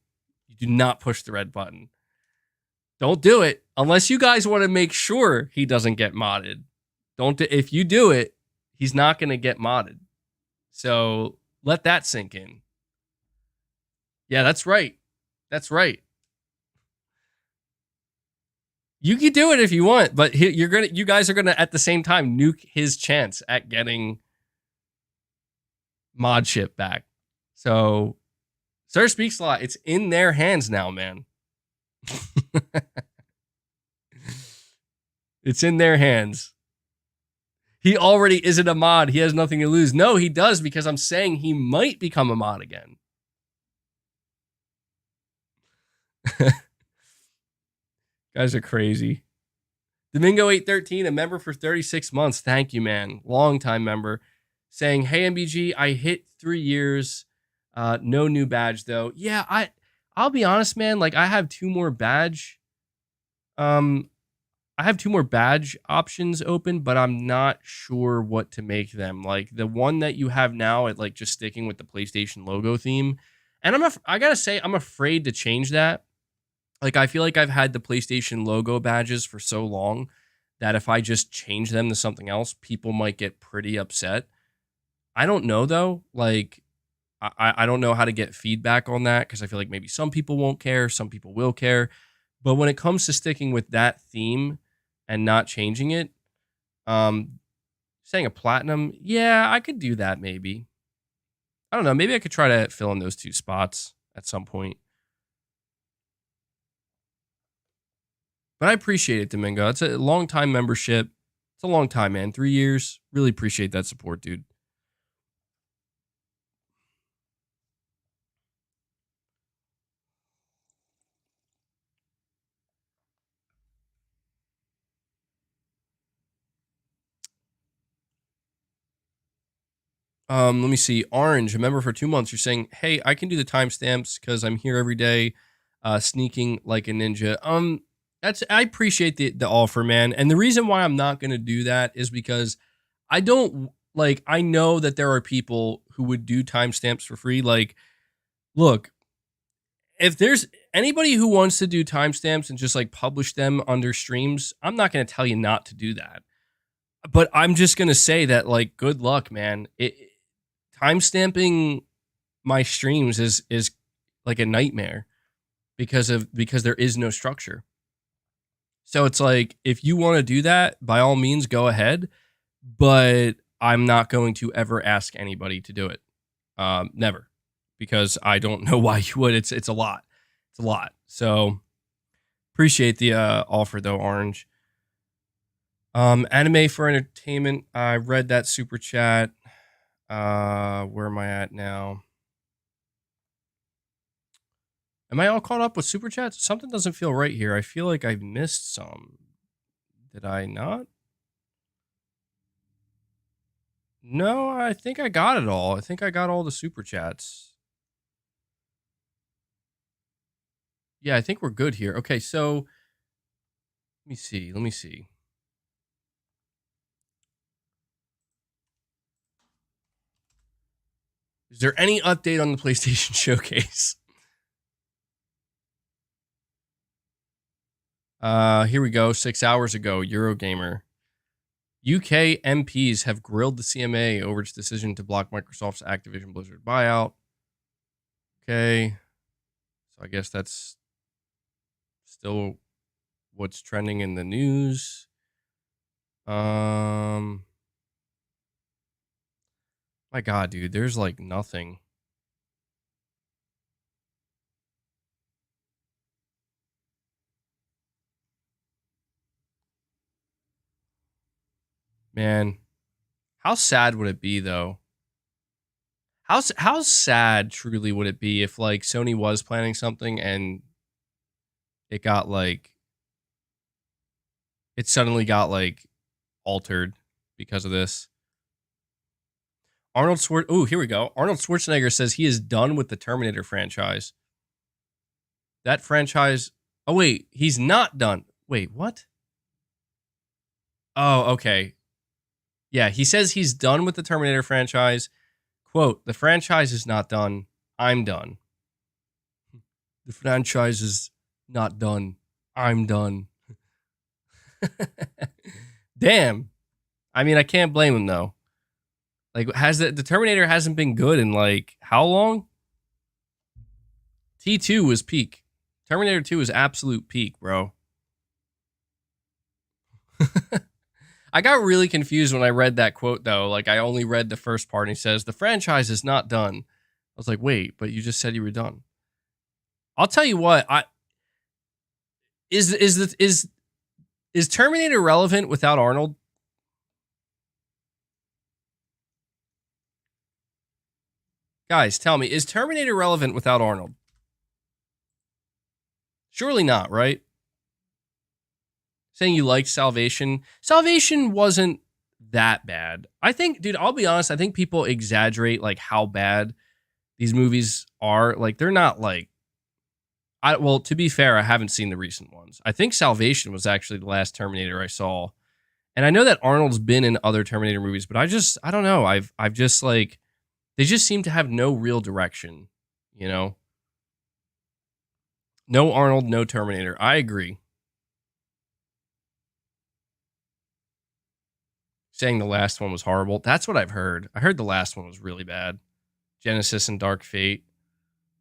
you do not push the red button. Don't do it unless you guys want to make sure he doesn't get modded. If you do it, he's not going to get modded. So let that sink in. Yeah, that's right. That's right. You can do it if you want, but you guys are gonna at the same time nuke his chance at getting modship back. So, Sir Speaks a Lot. It's in their hands now, man. It's in their hands. He already isn't a mod. He has nothing to lose. No, he does, because I'm saying he might become a mod again. Guys are crazy. Domingo813, a member for 36 months. Thank you, man. Long-time member. Saying, hey, MBG, I hit 3 years. No new badge, though. Yeah, I'll be honest, man. Like, I have 2 more badge. I have 2 more badge options open, but I'm not sure what to make them. Like, the one that you have now at, like, just sticking with the PlayStation logo theme. And I gotta say, I'm afraid to change that. Like, I feel like I've had the PlayStation logo badges for so long that if I just change them to something else, people might get pretty upset. I don't know though. Like, I don't know how to get feedback on that because I feel like maybe some people won't care, some people will care. But when it comes to sticking with that theme and not changing it, saying a platinum, yeah, I could do that maybe. I don't know. Maybe I could try to fill in those 2 spots at some point. But I appreciate it, Domingo. It's a long time membership. It's a long time, man. 3 years. Really appreciate that support, dude. Let me see. Orange, a member for 2 months. You're saying, hey, I can do the timestamps because I'm here every day, sneaking like a ninja. I appreciate the offer, man. And the reason why I'm not gonna do that is because I don't like. I know that there are people who would do timestamps for free. Like, look, if there's anybody who wants to do timestamps and just like publish them under streams, I'm not gonna tell you not to do that. But I'm just gonna say that, like, good luck, man. Timestamping my streams is like a nightmare because there is no structure. So it's like, if you want to do that, by all means go ahead, but I'm not going to ever ask anybody to do it. Never, because I don't know why you would. It's a lot. It's a lot. So appreciate the offer though, Orange. Anime for entertainment. I read that super chat. Where am I at now? Am I all caught up with super chats? Something doesn't feel right here. I feel like I've missed some. Did I not? No, I think I got it all. I think I got all the super chats. Yeah, I think we're good here. Okay, so let me see. Let me see. Is there any update on the PlayStation Showcase? Here we go. 6 hours ago, Eurogamer. UK MPs have grilled the CMA over its decision to block Microsoft's Activision Blizzard buyout. Okay. So I guess that's still what's trending in the news. My God, dude, there's like nothing. Man, how sad would it be though? How sad truly would it be if like Sony was planning something and it got like it suddenly got like altered because of this? Here we go. Arnold Schwarzenegger says he is done with the Terminator franchise. That franchise. Oh wait, he's not done. Wait, what? Oh, okay. Yeah, he says he's done with the Terminator franchise. Quote, the franchise is not done. I'm done. The franchise is not done. I'm done. Damn. I mean, I can't blame him though. Like, the Terminator hasn't been good in like how long? T2 was peak. Terminator 2 is absolute peak, bro. I got really confused when I read that quote though. Like, I only read the first part and he says the franchise is not done. I was like, wait, but you just said you were done. I'll tell you what, is Terminator relevant without Arnold? Guys, tell me, is Terminator relevant without Arnold? Surely not, right? Saying you liked Salvation. Salvation wasn't that bad. I think, dude, I'll be honest, I think people exaggerate like how bad these movies are. Like, they're not like, well, to be fair, I haven't seen the recent ones. I think Salvation was actually the last Terminator I saw. And I know that Arnold's been in other Terminator movies, but I don't know. I've just like, they just seem to have no real direction, you know? No Arnold, no Terminator. I agree. saying the last one was horrible. That's what I've heard. I heard the last one was really bad. Genesis and Dark Fate.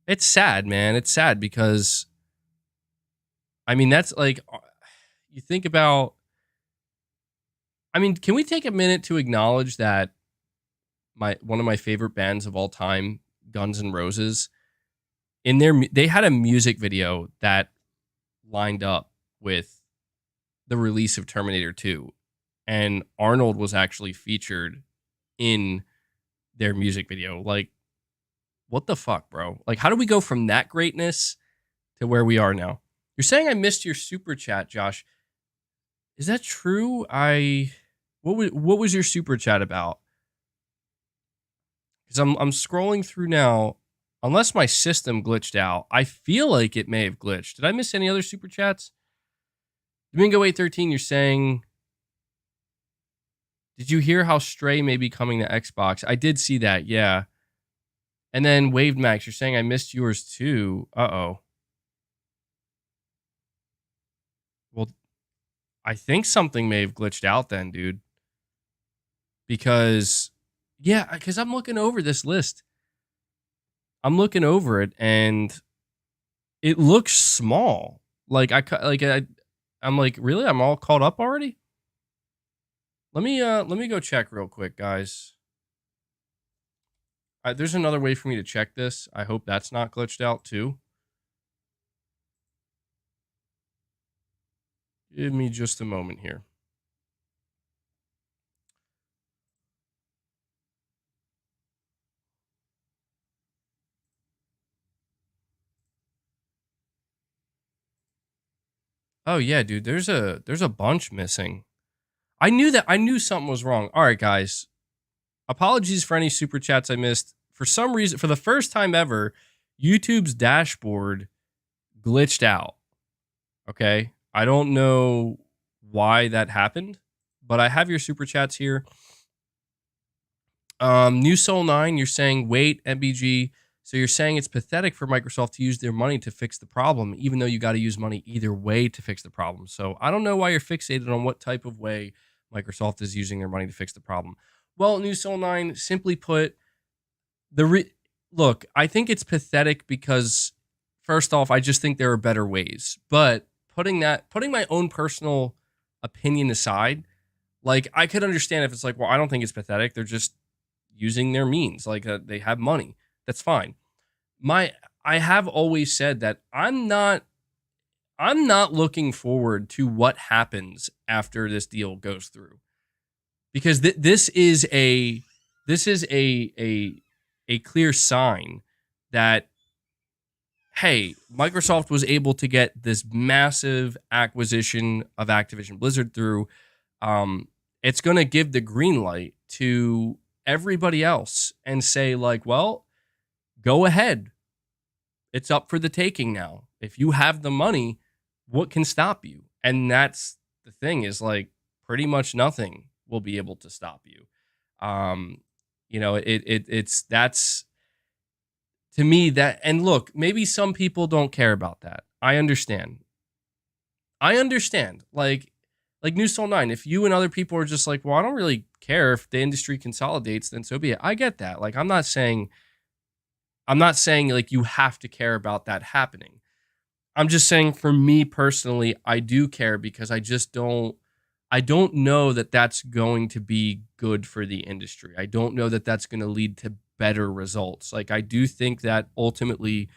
It's sad, man. It's sad because, I mean, that's like, you think about, I mean, can we take a minute to acknowledge that one of my favorite bands of all time, Guns N' Roses, they had a music video that lined up with the release of Terminator 2, and Arnold was actually featured in their music video. Like, what the fuck, bro? Like, how do we go from that greatness to where we are now? You're saying I missed your super chat, Josh. Is that true? What was your super chat about? Because I'm scrolling through now. Unless my system glitched out, I feel like it may have glitched. Did I miss any other super chats? Domingo813, you're saying, did you hear how Stray may be coming to Xbox? I did see that, yeah. And then Waved Max, you're saying I missed yours too. Uh-oh. Well, I think something may have glitched out then, dude. Because I'm looking over this list. I'm looking over it, and it looks small. I'm like, really? I'm all caught up already? Let me go check real quick, guys. There's another way for me to check this. I hope that's not glitched out too. Give me just a moment here. Oh yeah, dude, there's a bunch missing. I knew something was wrong. All right, guys. Apologies for any super chats I missed. For some reason, for the first time ever, YouTube's dashboard glitched out. Okay? I don't know why that happened, but I have your super chats here. New Soul 9, you're saying, wait, MBG. So you're saying it's pathetic for Microsoft to use their money to fix the problem, even though you got to use money either way to fix the problem. So I don't know why you're fixated on what type of way Microsoft is using their money to fix the problem. Well, New Soul 9, simply put, look, I think it's pathetic because, first off, I just think there are better ways. But putting my own personal opinion aside, like, I could understand if it's like, well, I don't think it's pathetic. They're just using their means. Like, they have money. That's fine. I have always said that I'm not looking forward to what happens after this deal goes through, because this is a clear sign that, hey, Microsoft was able to get this massive acquisition of Activision Blizzard through. It's going to give the green light to everybody else and say, like, well, go ahead. It's up for the taking now. If you have the money, what can stop you? And that's the thing, is like, pretty much nothing will be able to stop you. That's, to me, that, and look, maybe some people don't care about that. I understand. Like New Soul 9, if you and other people are just like, well, I don't really care if the industry consolidates, then so be it. I get that. Like, I'm not saying like you have to care about that happening. I'm just saying, for me personally, I do care, because I don't know that that's going to be good for the industry. I don't know that that's going to lead to better results. Like, I do think that ultimately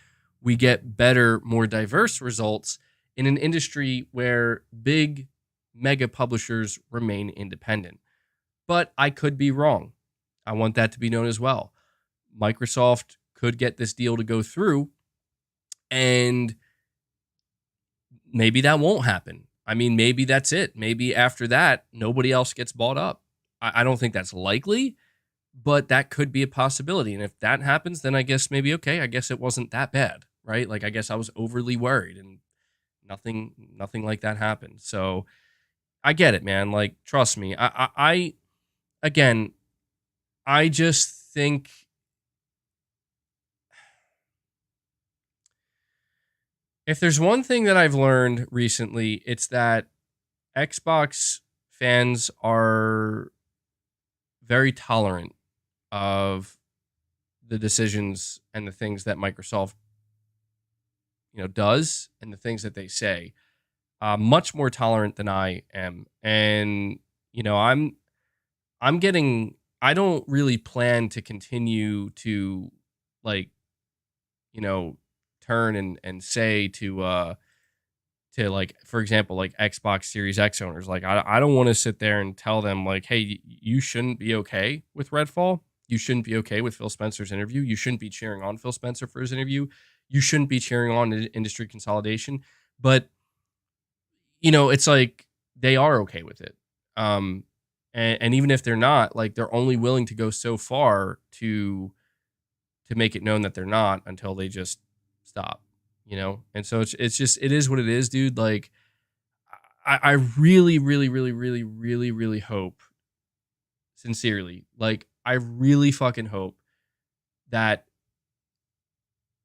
we get better, more diverse results in an industry where big mega publishers remain independent. But I could be wrong. I want that to be known as well. Microsoft could get this deal to go through, and maybe that won't happen. I mean, maybe that's it. Maybe after that, nobody else gets bought up. I don't think that's likely, but that could be a possibility. And if that happens, then I guess maybe, okay, I guess it wasn't that bad, right? Like, I guess I was overly worried, and nothing like that happened. So I get it, man. Like, trust me. I just think, if there's one thing that I've learned recently, it's that Xbox fans are very tolerant of the decisions and the things that Microsoft, does and the things that they say. Much more tolerant than I am, and I'm getting. I don't really plan to continue to like, turn and say to like, for example, like Xbox Series X owners, like I don't want to sit there and tell them like, hey, you shouldn't be okay with Redfall. You shouldn't be okay with Phil Spencer's interview. You shouldn't be cheering on Phil Spencer for his interview. You shouldn't be cheering on industry consolidation. But it's like they are okay with it. And even if they're not, like they're only willing to go so far to make it known that they're not until they just stop, And so it's just, it is what it is, dude. Like I really, really, really, really, really, really hope, sincerely, like I really fucking hope that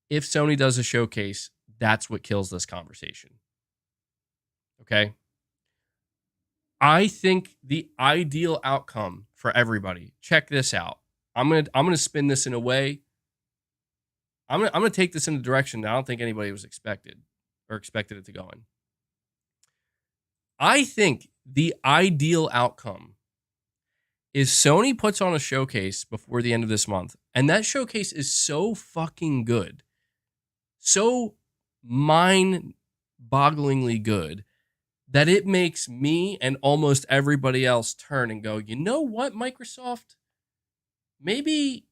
if Sony does a showcase, that's what kills this conversation. Okay. I think the ideal outcome for everybody, check this out. I'm gonna spin this in a way. I'm gonna take this in a direction that I don't think anybody was expected it to go in. I think the ideal outcome is Sony puts on a showcase before the end of this month, and that showcase is so fucking good, so mind-bogglingly good, that it makes me and almost everybody else turn and go, you know what, Microsoft? Maybe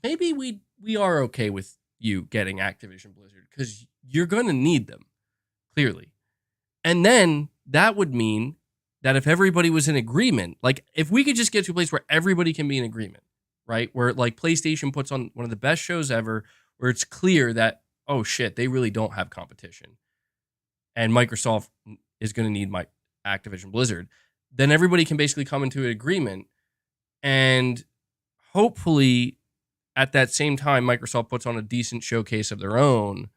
we are okay with you getting Activision Blizzard because you're going to need them, clearly. And then that would mean that if everybody was in agreement, like if we could just get to a place where everybody can be in agreement, right? Where like PlayStation puts on one of the best shows ever, where it's clear that, oh shit, they really don't have competition. And Microsoft is going to need my Activision Blizzard. Then everybody can basically come into an agreement, and hopefully at that same time, Microsoft puts on a decent showcase of their own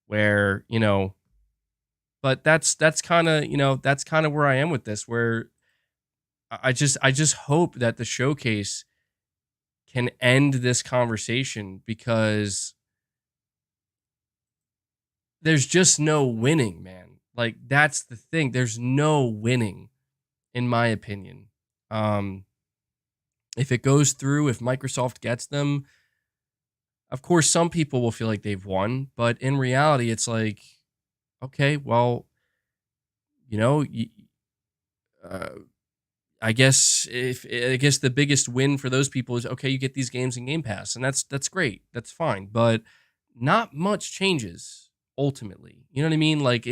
where, but that's kind of, that's kind of where I am with this, where I just hope that the showcase can end this conversation, because there's just no winning, man. Like that's the thing. There's no winning, in my opinion. If it goes through, if Microsoft gets them, of course, some people will feel like they've won, but in reality, it's like, okay, well, I guess the biggest win for those people is, okay, you get these games in Game Pass, and that's great, that's fine, but not much changes ultimately. You know what I mean? Like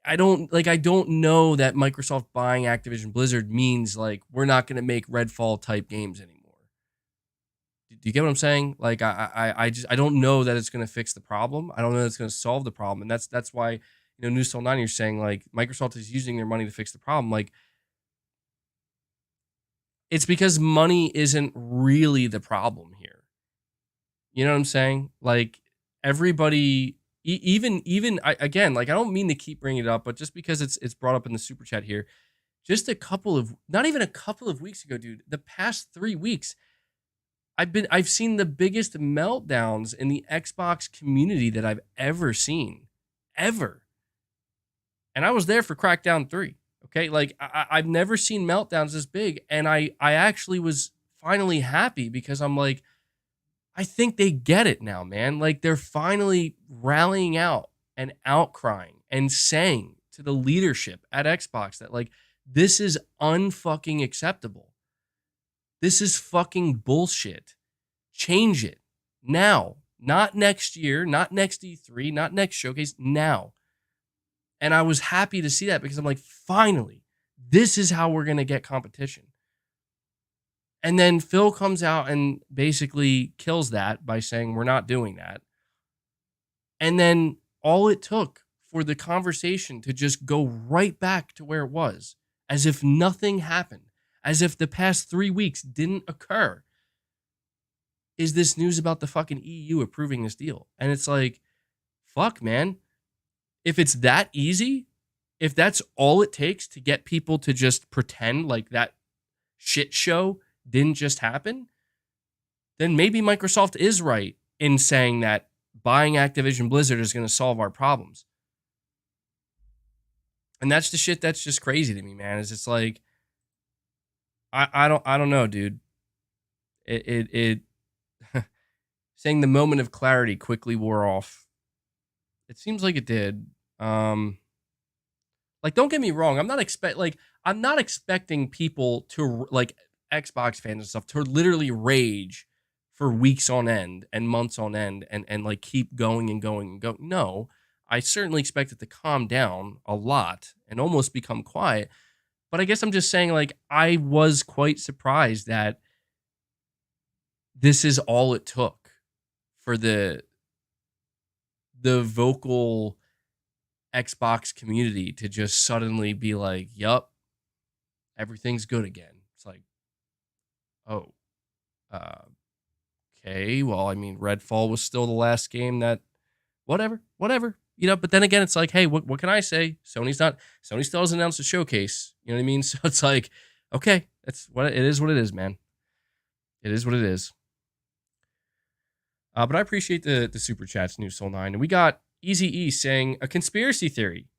I don't know that Microsoft buying Activision Blizzard means like we're not going to make Redfall type games anymore. Do you get what I'm saying? Like I don't know that it's going to fix the problem. I don't know that it's going to solve the problem, and that's why News Till 9, you're saying like Microsoft is using their money to fix the problem. Like it's because money isn't really the problem here. You know what I'm saying? Like everybody. Even again, like I don't mean to keep bringing it up, but just because it's brought up in the super chat here, just not even a couple of weeks ago, dude, the past 3 weeks, I've seen the biggest meltdowns in the Xbox community that I've ever seen, ever. And I was there for Crackdown 3. Okay, like I've never seen meltdowns this big, and I actually was finally happy, because I'm like, I think they get it now, man. Like they're finally rallying out and outcrying and saying to the leadership at Xbox that like, this is unfucking acceptable. This is fucking bullshit. Change it now, not next year, not next E3, not next showcase, now. And I was happy to see that, because I'm like, finally, this is how we're going to get competition. And then Phil comes out and basically kills that by saying we're not doing that. And then all it took for the conversation to just go right back to where it was, as if nothing happened, as if the past 3 weeks didn't occur, is this news about the fucking EU approving this deal. And it's like, fuck, man. If it's that easy, if that's all it takes to get people to just pretend like that shit show didn't just happen, then maybe Microsoft is right in saying that buying Activision Blizzard is going to solve our problems. And that's the shit that's just crazy to me, man. Is it's like, I don't know, dude. It saying the moment of clarity quickly wore off. It seems like it did. Like, don't get me wrong. I'm not expecting people to, like, Xbox fans and stuff, to literally rage for weeks on end and months on end and like keep going and going and going. No, I certainly expect it to calm down a lot and almost become quiet. But I guess I'm just saying, like, I was quite surprised that this is all it took for the vocal Xbox community to just suddenly be like, yup, everything's good again. It's like, oh, okay. Well, I mean, Redfall was still the last game that, whatever. But then again, it's like, hey, what can I say? Sony still hasn't announced a showcase. You know what I mean? So it's like, okay, that's what it is, man. It is what it is. But I appreciate the super chats, New Soul 9. And we got Easy E saying, a conspiracy theory.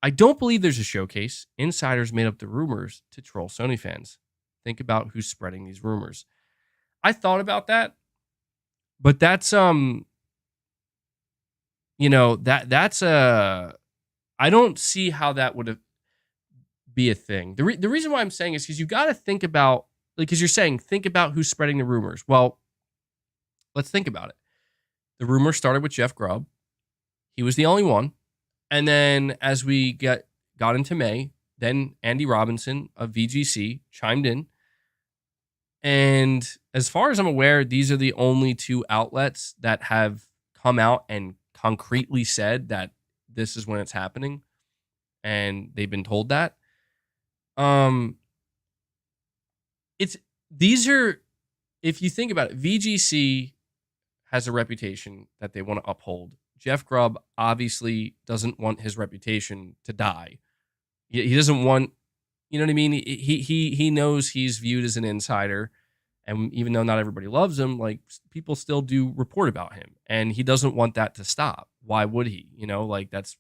I don't believe there's a showcase. Insiders made up the rumors to troll Sony fans. Think about who's spreading these rumors. I thought about that, but that's that's I don't see how that would be a thing. The reason why I'm saying is because you got to think about, like, because you're saying think about who's spreading the rumors. Well, let's think about it. The rumor started with Jeff Grubb. He was the only one. And then as we got into May, then Andy Robinson of VGC chimed in. And as far as I'm aware, these are the only two outlets that have come out and concretely said that this is when it's happening. And they've been told that. If you think about it, VGC has a reputation that they want to uphold. Jeff Grubb obviously doesn't want his reputation to die. He doesn't want, you know what I mean? He knows he's viewed as an insider, and even though not everybody loves him, like, people still do report about him, and he doesn't want that to stop. Why would he? You know, like, that's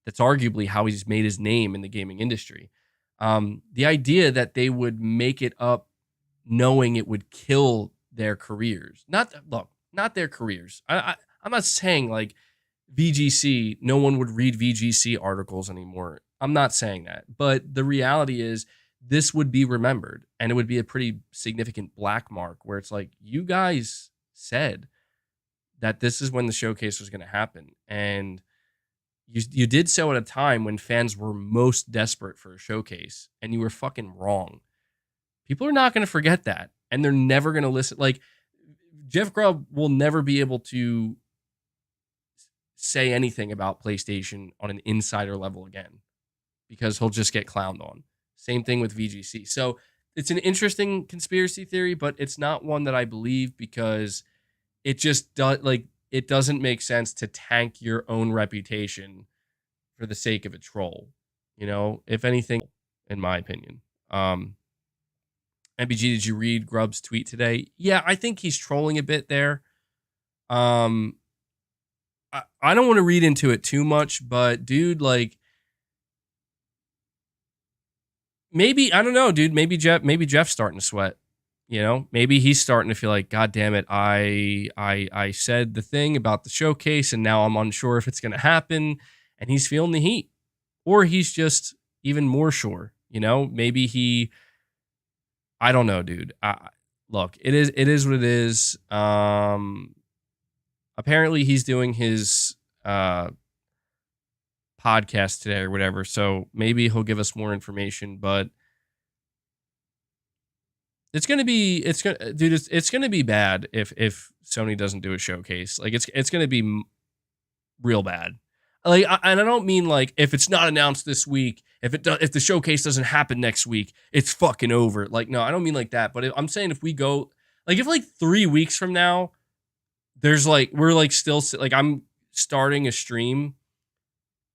arguably how he's made his name in the gaming industry. The idea that they would make it up knowing it would kill their careers. Not their careers. I'm not saying, like, VGC, no one would read VGC articles anymore. I'm not saying that. But the reality is this would be remembered, and it would be a pretty significant black mark where it's like, you guys said that this is when the showcase was going to happen. And you did so at a time when fans were most desperate for a showcase, and you were fucking wrong. People are not going to forget that, and they're never going to listen. Like, Jeff Grubb will never be able to say anything about PlayStation on an insider level again because he'll just get clowned on. Same thing with VGC. So it's an interesting conspiracy theory, but it's not one that I believe because it just it doesn't make sense to tank your own reputation for the sake of a troll. You know, if anything, in my opinion. MBG, did you read Grubb's tweet today? Yeah, I think he's trolling a bit there. I don't want to read into it too much, but dude, like, maybe, I don't know, dude, maybe Jeff's starting to sweat. You know, maybe he's starting to feel like, God damn it, I said the thing about the showcase and now I'm unsure if it's going to happen, and he's feeling the heat. Or he's just even more sure, you know? Maybe I don't know, dude. Look, it is what it is. Apparently he's doing his podcast today or whatever, so maybe he'll give us more information, but it's gonna be bad if Sony doesn't do a showcase. Like, it's gonna be real bad. Like, and I don't mean like if it's not announced this week, if the showcase doesn't happen next week, it's fucking over. Like, no, I don't mean like that. But I'm saying if we go, like, if like 3 weeks from now, there's like, we're like still like, I'm starting a stream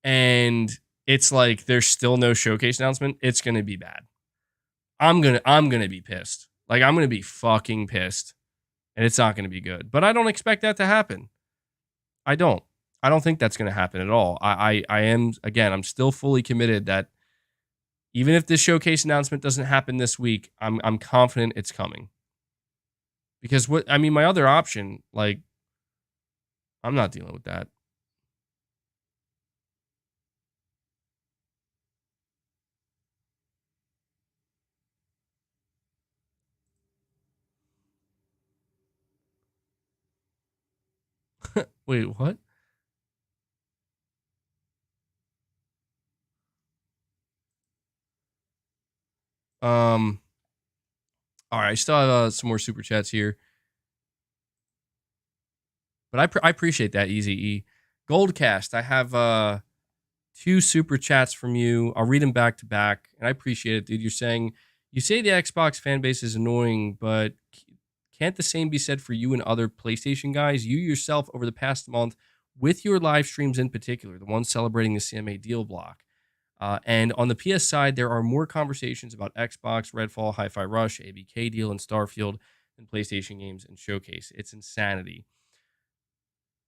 and it's like there's still no showcase announcement, it's gonna be bad. I'm gonna be pissed. Like, I'm going to be fucking pissed, and it's not going to be good. But I don't expect that to happen. I don't think that's going to happen at all. I am, again, I'm still fully committed that even if this showcase announcement doesn't happen this week, I'm confident it's coming. Because my other option, like, I'm not dealing with that. Wait, what? All right, I still have some more super chats here. But I appreciate that, Easy E. Goldcast, I have 2 super chats from you. I'll read them back to back, and I appreciate it, dude. You say the Xbox fan base is annoying, but can't the same be said for you and other PlayStation guys? You yourself, over the past month, with your live streams in particular, the ones celebrating the CMA deal block. And on the PS side, there are more conversations about Xbox, Redfall, Hi-Fi Rush, ABK deal, and Starfield than PlayStation games and Showcase. It's insanity.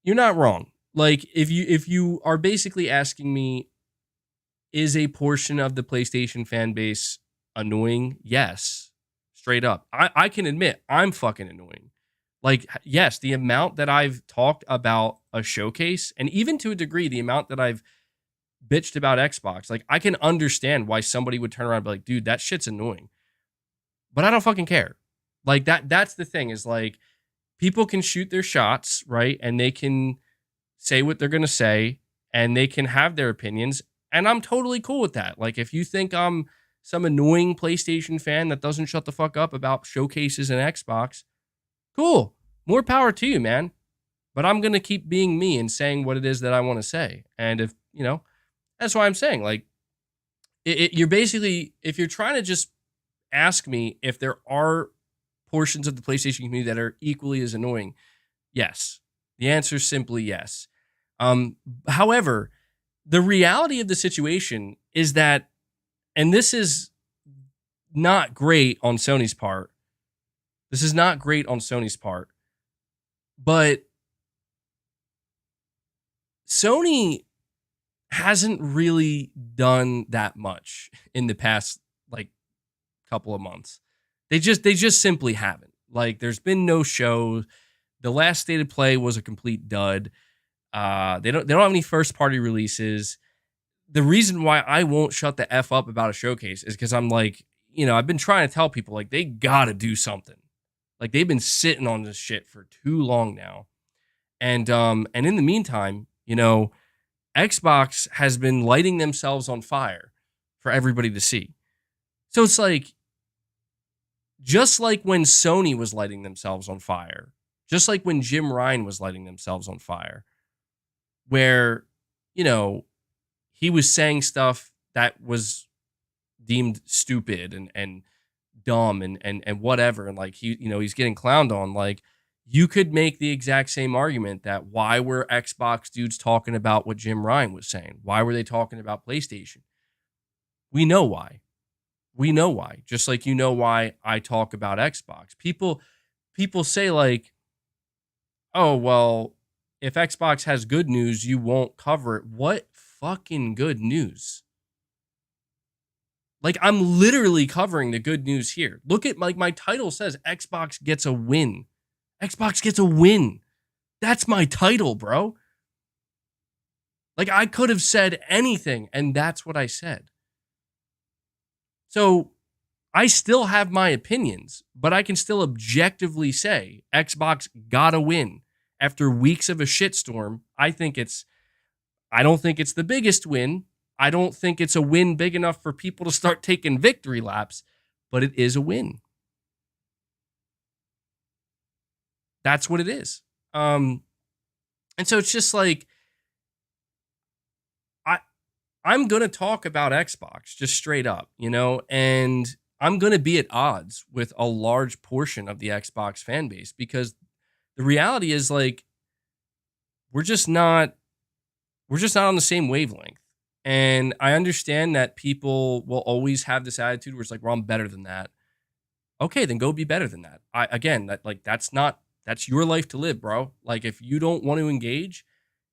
You're not wrong. Like, if you are basically asking me, is a portion of the PlayStation fan base annoying? Yes. Straight up. I can admit I'm fucking annoying. Like, yes, the amount that I've talked about a showcase, and even to a degree, the amount that I've bitched about Xbox, like, I can understand why somebody would turn around and be like, dude, that shit's annoying. But I don't fucking care. Like, that's the thing, is like, people can shoot their shots, right? And they can say what they're going to say, and they can have their opinions. And I'm totally cool with that. Like, if you think I'm some annoying PlayStation fan that doesn't shut the fuck up about showcases and Xbox, cool. More power to you, man. But I'm going to keep being me and saying what it is that I want to say. And if, that's why I'm saying, like, you're basically, if you're trying to just ask me if there are portions of the PlayStation community that are equally as annoying, yes. The answer is simply yes. However, the reality of the situation is that, and this is not great on Sony's part. This is not great on Sony's part. But Sony hasn't really done that much in the past, like, couple of months. They just simply haven't. Like, there's been no show. The last State of Play was a complete dud. They don't have any first party releases. The reason why I won't shut the F up about a showcase is because I'm like, I've been trying to tell people, like, they gotta do something. Like, they've been sitting on this shit for too long now. And in the meantime, Xbox has been lighting themselves on fire for everybody to see. So it's like, just like when Sony was lighting themselves on fire, just like when Jim Ryan was lighting themselves on fire, where, he was saying stuff that was deemed stupid and dumb and whatever. And like, he's getting clowned on. Like, you could make the exact same argument that why were Xbox dudes talking about what Jim Ryan was saying? Why were they talking about PlayStation? We know why. We know why. Just like why I talk about Xbox. People say, like, oh, well, if Xbox has good news, you won't cover it. What fucking good news? Like, I'm literally covering the good news here. Look at, like, my title says Xbox gets a win. Xbox gets a win. That's my title, bro. Like, I could have said anything, and that's what I said. So I still have my opinions, but I can still objectively say Xbox got a win. After weeks of a shitstorm, I don't think it's the biggest win. I don't think it's a win big enough for people to start taking victory laps, but it is a win. That's what it is. And so it's just like, I'm going to talk about Xbox just straight up, and I'm going to be at odds with a large portion of the Xbox fan base, because the reality is, like, we're just not on the same wavelength. And I understand that people will always have this attitude where it's like, well, I'm better than that. okay, then go be better than that. That's your life to live, bro. Like, if you don't want to engage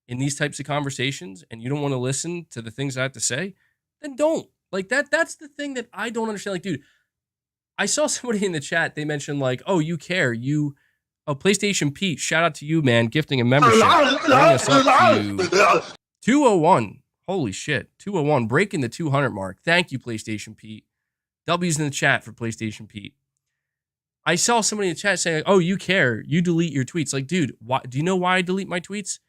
in these types of conversations and you don't want to listen to the things I have to say, then don't. Like, that's the thing that I don't understand. Like, dude, I saw somebody in the chat, they mentioned like, oh, you care. PlayStation Pete, shout out to you, man, gifting a membership. Bring us up to 201. Holy shit. 201, breaking the 200 mark. Thank you, PlayStation Pete. W's in the chat for PlayStation Pete. I saw somebody in the chat saying, oh, you care. You delete your tweets. Like, dude, do you know why I delete my tweets?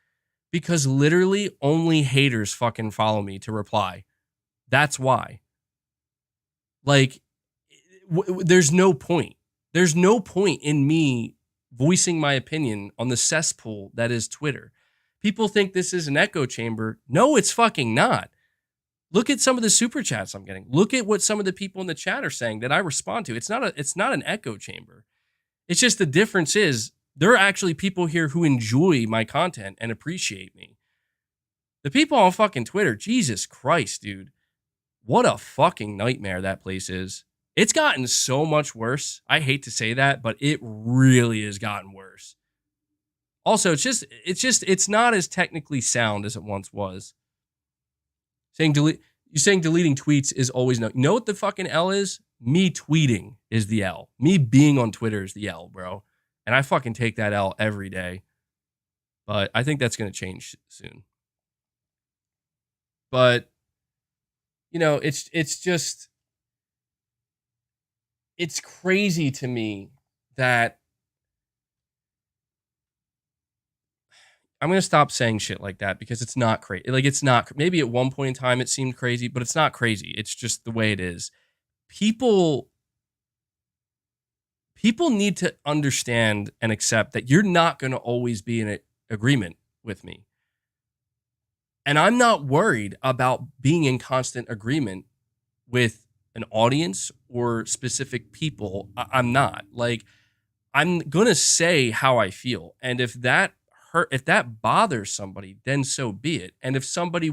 Because literally only haters fucking follow me to reply. That's why. Like, there's no point. There's no point in me voicing my opinion on the cesspool that is Twitter. People think this is an echo chamber. No, it's fucking not. Look at some of the super chats I'm getting. Look at what some of the people in the chat are saying that I respond to. It's not an echo chamber. It's just the difference is there are actually people here who enjoy my content and appreciate me. The people on fucking Twitter, Jesus Christ, dude. What a fucking nightmare that place is. It's gotten so much worse. I hate to say that, but it really has gotten worse. Also, it's not as technically sound as it once was. Saying deleting tweets is always no. You know what the fucking L is? Me tweeting is the L. Me being on Twitter is the L, bro. And I fucking take that L every day. But I think that's going to change soon. But, you know, it's crazy to me that I'm going to stop saying shit like that because it's not crazy. Like, it's not, maybe at one point in time it seemed crazy, but it's not crazy. It's just the way it is. People need to understand and accept that you're not going to always be in agreement with me. And I'm not worried about being in constant agreement with an audience or specific people. I'm not. Like, I'm going to say how I feel. And if that bothers somebody, then so be it. And if somebody,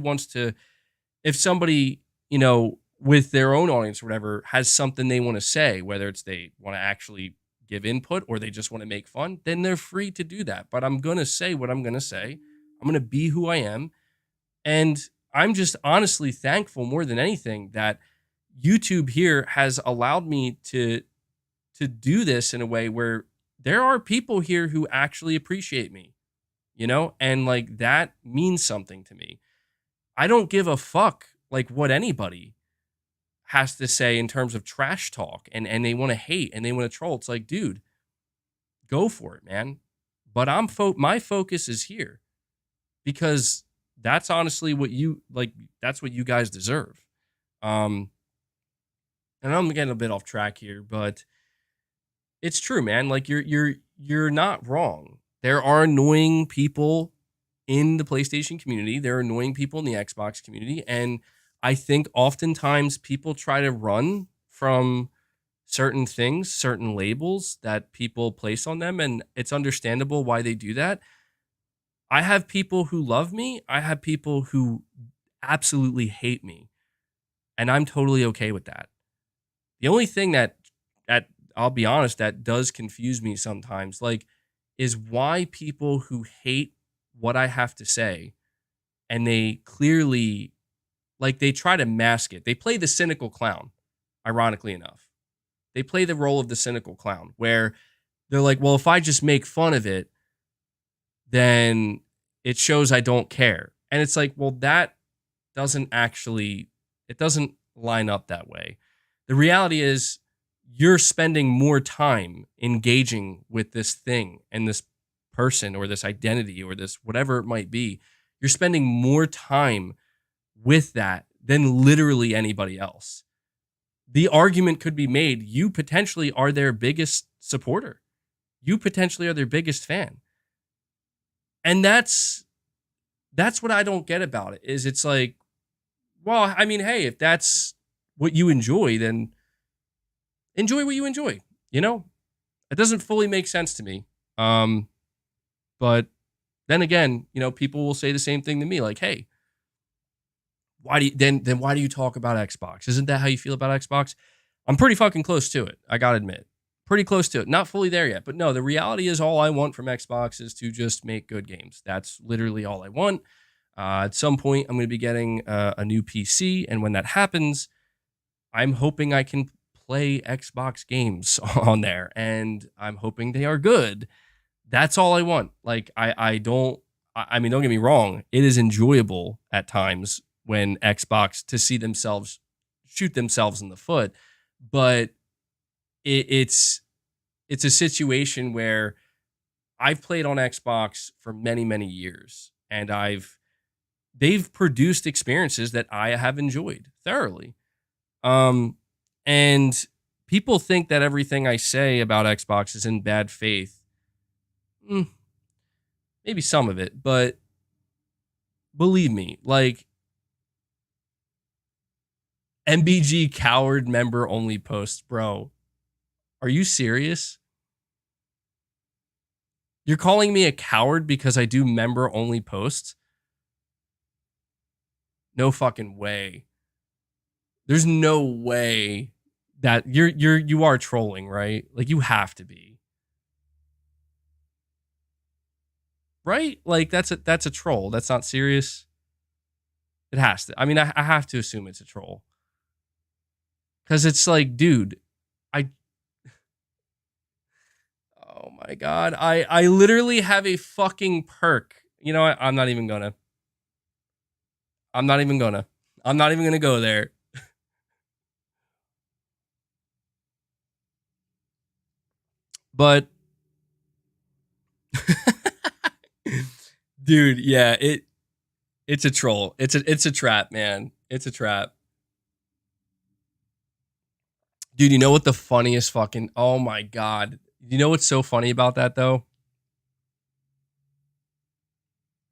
you know, with their own audience or whatever, has something they want to say, whether it's they want to actually give input or they just want to make fun, then they're free to do that. But I'm going to say what I'm going to say. I'm going to be who I am. And I'm just honestly thankful more than anything that YouTube here has allowed me to do this in a way where there are people here who actually appreciate me. You know, and like that means something to me. I don't give a fuck like what anybody has to say in terms of trash talk and they want to hate and they want to troll. It's like, dude, go for it, man. But my focus is here because that's honestly what that's what you guys deserve. And I'm getting a bit off track here, but it's true, man. Like you're not wrong. There are annoying people in the PlayStation community. There are annoying people in the Xbox community. And I think oftentimes people try to run from certain things, certain labels that people place on them. And it's understandable why they do that. I have people who love me. I have people who absolutely hate me. And I'm totally okay with that. The only thing that I'll be honest, that does confuse me sometimes, like, is why people who hate what I have to say and they clearly, like, they try to mask it. They play the cynical clown, ironically enough. They play the role of the cynical clown where they're like, well, if I just make fun of it, then it shows I don't care. And it's like, well, that doesn't line up that way. The reality is, you're spending more time engaging with this thing and this person or this identity or this whatever it might be. You're spending more time with that than literally anybody else. The argument could be made, you potentially are their biggest supporter. You potentially are their biggest fan. And that's what I don't get about it, is it's like, well, I mean, hey, if that's what you enjoy, then enjoy what you enjoy, you know? It doesn't fully make sense to me. But then again, you know, people will say the same thing to me, like, hey, why do you talk about Xbox? Isn't that how you feel about Xbox? I'm pretty fucking close to it, I gotta admit. Pretty close to it. Not fully there yet. But no, the reality is all I want from Xbox is to just make good games. That's literally all I want. At some point, I'm going to be getting a new PC. And when that happens, I'm hoping I can play Xbox games on there. And I'm hoping they are good. That's all I want. Like, I mean, don't get me wrong. It is enjoyable at times when Xbox to see themselves shoot themselves in the foot. But it's a situation where I've played on Xbox for many, many years, and they've produced experiences that I have enjoyed thoroughly. And people think that everything I say about Xbox is in bad faith. Maybe some of it, but believe me, like, MBG coward member only posts, bro. Are you serious? You're calling me a coward because I do member only posts? No fucking way. There's no way that you are trolling, right? Like, you have to be. Right? Like, that's a troll. That's not serious. It has to. I mean, I have to assume it's a troll. Cuz it's like, dude, oh my God. I literally have a fucking perk. You know what? I'm not even gonna go there. But dude, yeah, it's a troll. It's a trap, man. It's a trap. Dude, you know what the funniest fucking, oh my God. You know what's so funny about that though?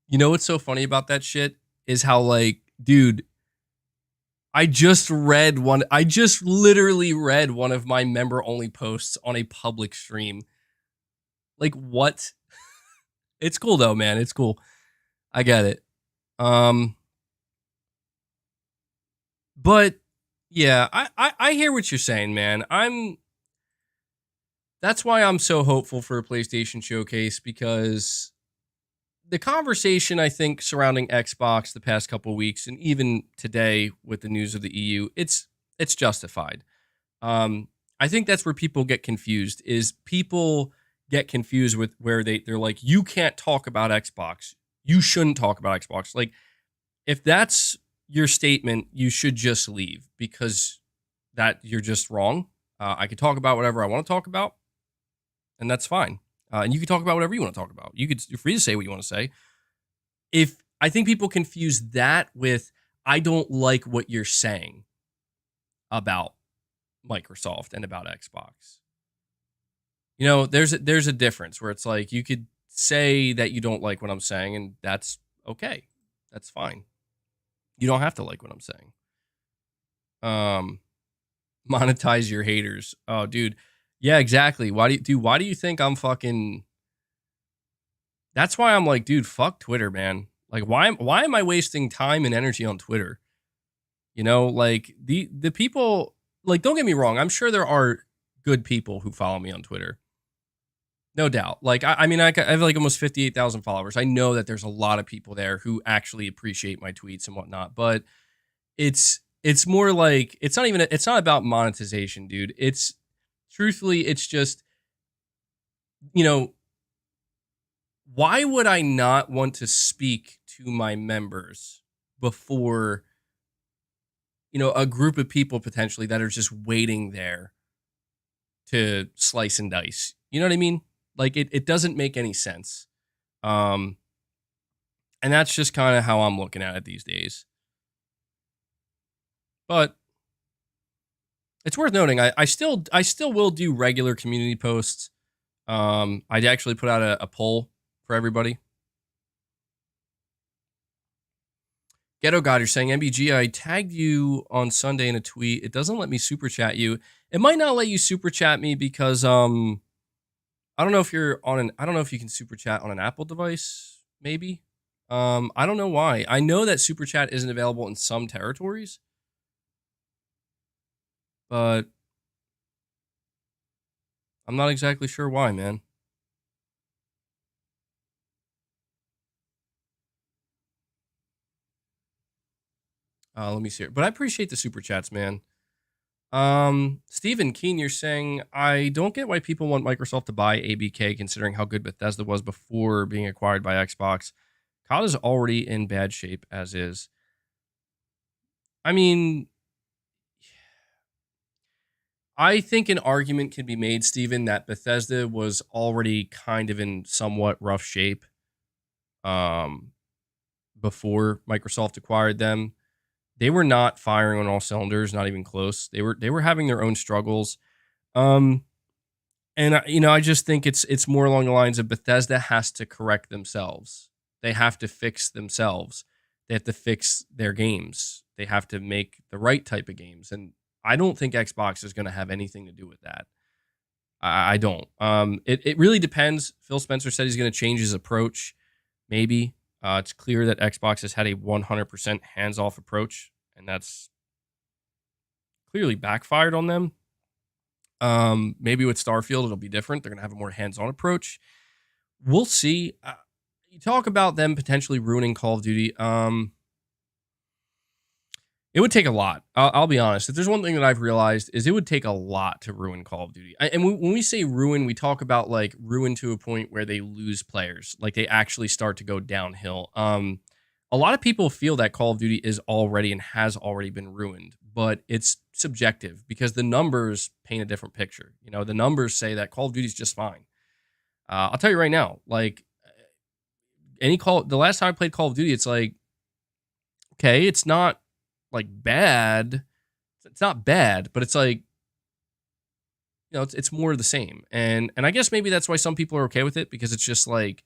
You know what's so funny about that shit is how, like, dude, I just literally read one of my member only posts on a public stream. Like, what? It's cool though, man. It's cool. I get it. But yeah, I hear what you're saying, man. That's why I'm so hopeful for a PlayStation showcase, because the conversation, I think, surrounding Xbox the past couple of weeks, and even today with the news of the EU, it's justified. I think that's where people get confused. Is people get confused with where they're like, you can't talk about Xbox. You shouldn't talk about Xbox. Like, if that's your statement, you should just leave, because that you're just wrong. I can talk about whatever I want to talk about, and that's fine. And you can talk about whatever you want to talk about. You're free to say what you want to say. If I think people confuse that with, I don't like what you're saying about Microsoft and about Xbox. You know, there's a difference where it's like, you could say that you don't like what I'm saying, and that's okay. That's fine. You don't have to like what I'm saying. Monetize your haters. Oh, dude. Yeah, exactly. Why do you think I'm fucking... That's why I'm like, dude, fuck Twitter, man. Like, why am I wasting time and energy on Twitter? You know, like, the people, like, don't get me wrong, I'm sure there are good people who follow me on Twitter. No doubt. Like, I mean, I have like almost 58,000 followers. I know that there's a lot of people there who actually appreciate my tweets and whatnot, but it's more like, it's not about monetization, dude. Truthfully, it's just, you know, why would I not want to speak to my members before, you know, a group of people potentially that are just waiting there to slice and dice? You know what I mean? Like, it doesn't make any sense. And that's just kind of how I'm looking at it these days. But it's worth noting, I still will do regular community posts. I actually put out a poll for everybody. Ghetto God, you're saying, MBG, I tagged you on Sunday in a tweet. It doesn't let me super chat you. It might not let you super chat me because I don't know if I don't know if you can super chat on an Apple device, maybe. I don't know why. I know that super chat isn't available in some territories, but I'm not exactly sure why, man. Let me see here. But I appreciate the super chats, man. Stephen Keen, you're saying, I don't get why people want Microsoft to buy ABK considering how good Bethesda was before being acquired by Xbox. COD is already in bad shape as is. I mean, I think an argument can be made, Steven, that Bethesda was already kind of in somewhat rough shape before Microsoft acquired them. They were not firing on all cylinders, not even close. They were having their own struggles. And I just think it's more along the lines of Bethesda has to correct themselves. They have to fix themselves. They have to fix their games. They have to make the right type of games. And I don't think Xbox is going to have anything to do with that. I don't. It really depends. Phil Spencer said he's going to change his approach. Maybe. It's clear that Xbox has had a 100% hands-off approach, and that's clearly backfired on them. Maybe with Starfield, it'll be different. They're going to have a more hands-on approach. We'll see. You talk about them potentially ruining Call of Duty. It would take a lot. I'll be honest. If there's one thing that I've realized is it would take a lot to ruin Call of Duty. And when we say ruin, we talk about like ruin to a point where they lose players, like they actually start to go downhill. A lot of people feel that Call of Duty is already and has already been ruined, but it's subjective because the numbers paint a different picture. You know, the numbers say that Call of Duty is just fine. I'll tell you right now, like the last time I played Call of Duty, it's like, okay, it's not like bad. It's not bad, but it's like, you know, it's more of the same. And I guess maybe that's why some people are okay with it because it's just like,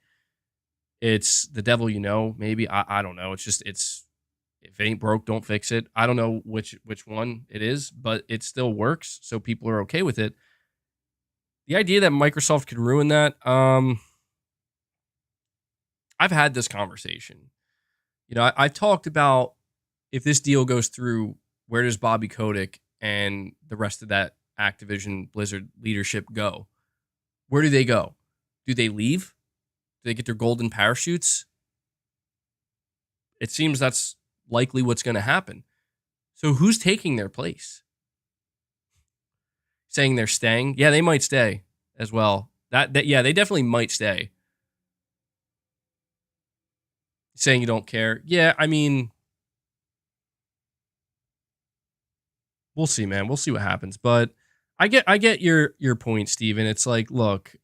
it's the devil, you know, maybe. I don't know. It's just, if it ain't broke, don't fix it. I don't know which one it is, but it still works. So people are okay with it. The idea that Microsoft could ruin that, I've had this conversation. You know, I've talked about if this deal goes through, where does Bobby Kotick and the rest of that Activision Blizzard leadership go? Where do they go? Do they leave? Do they get their golden parachutes? It seems that's likely what's going to happen. So who's taking their place? Saying they're staying? Yeah, they might stay as well. Yeah, they definitely might stay. Saying you don't care? Yeah, I mean, we'll see, man. We'll see what happens. But I get your point, Steven. It's like, look,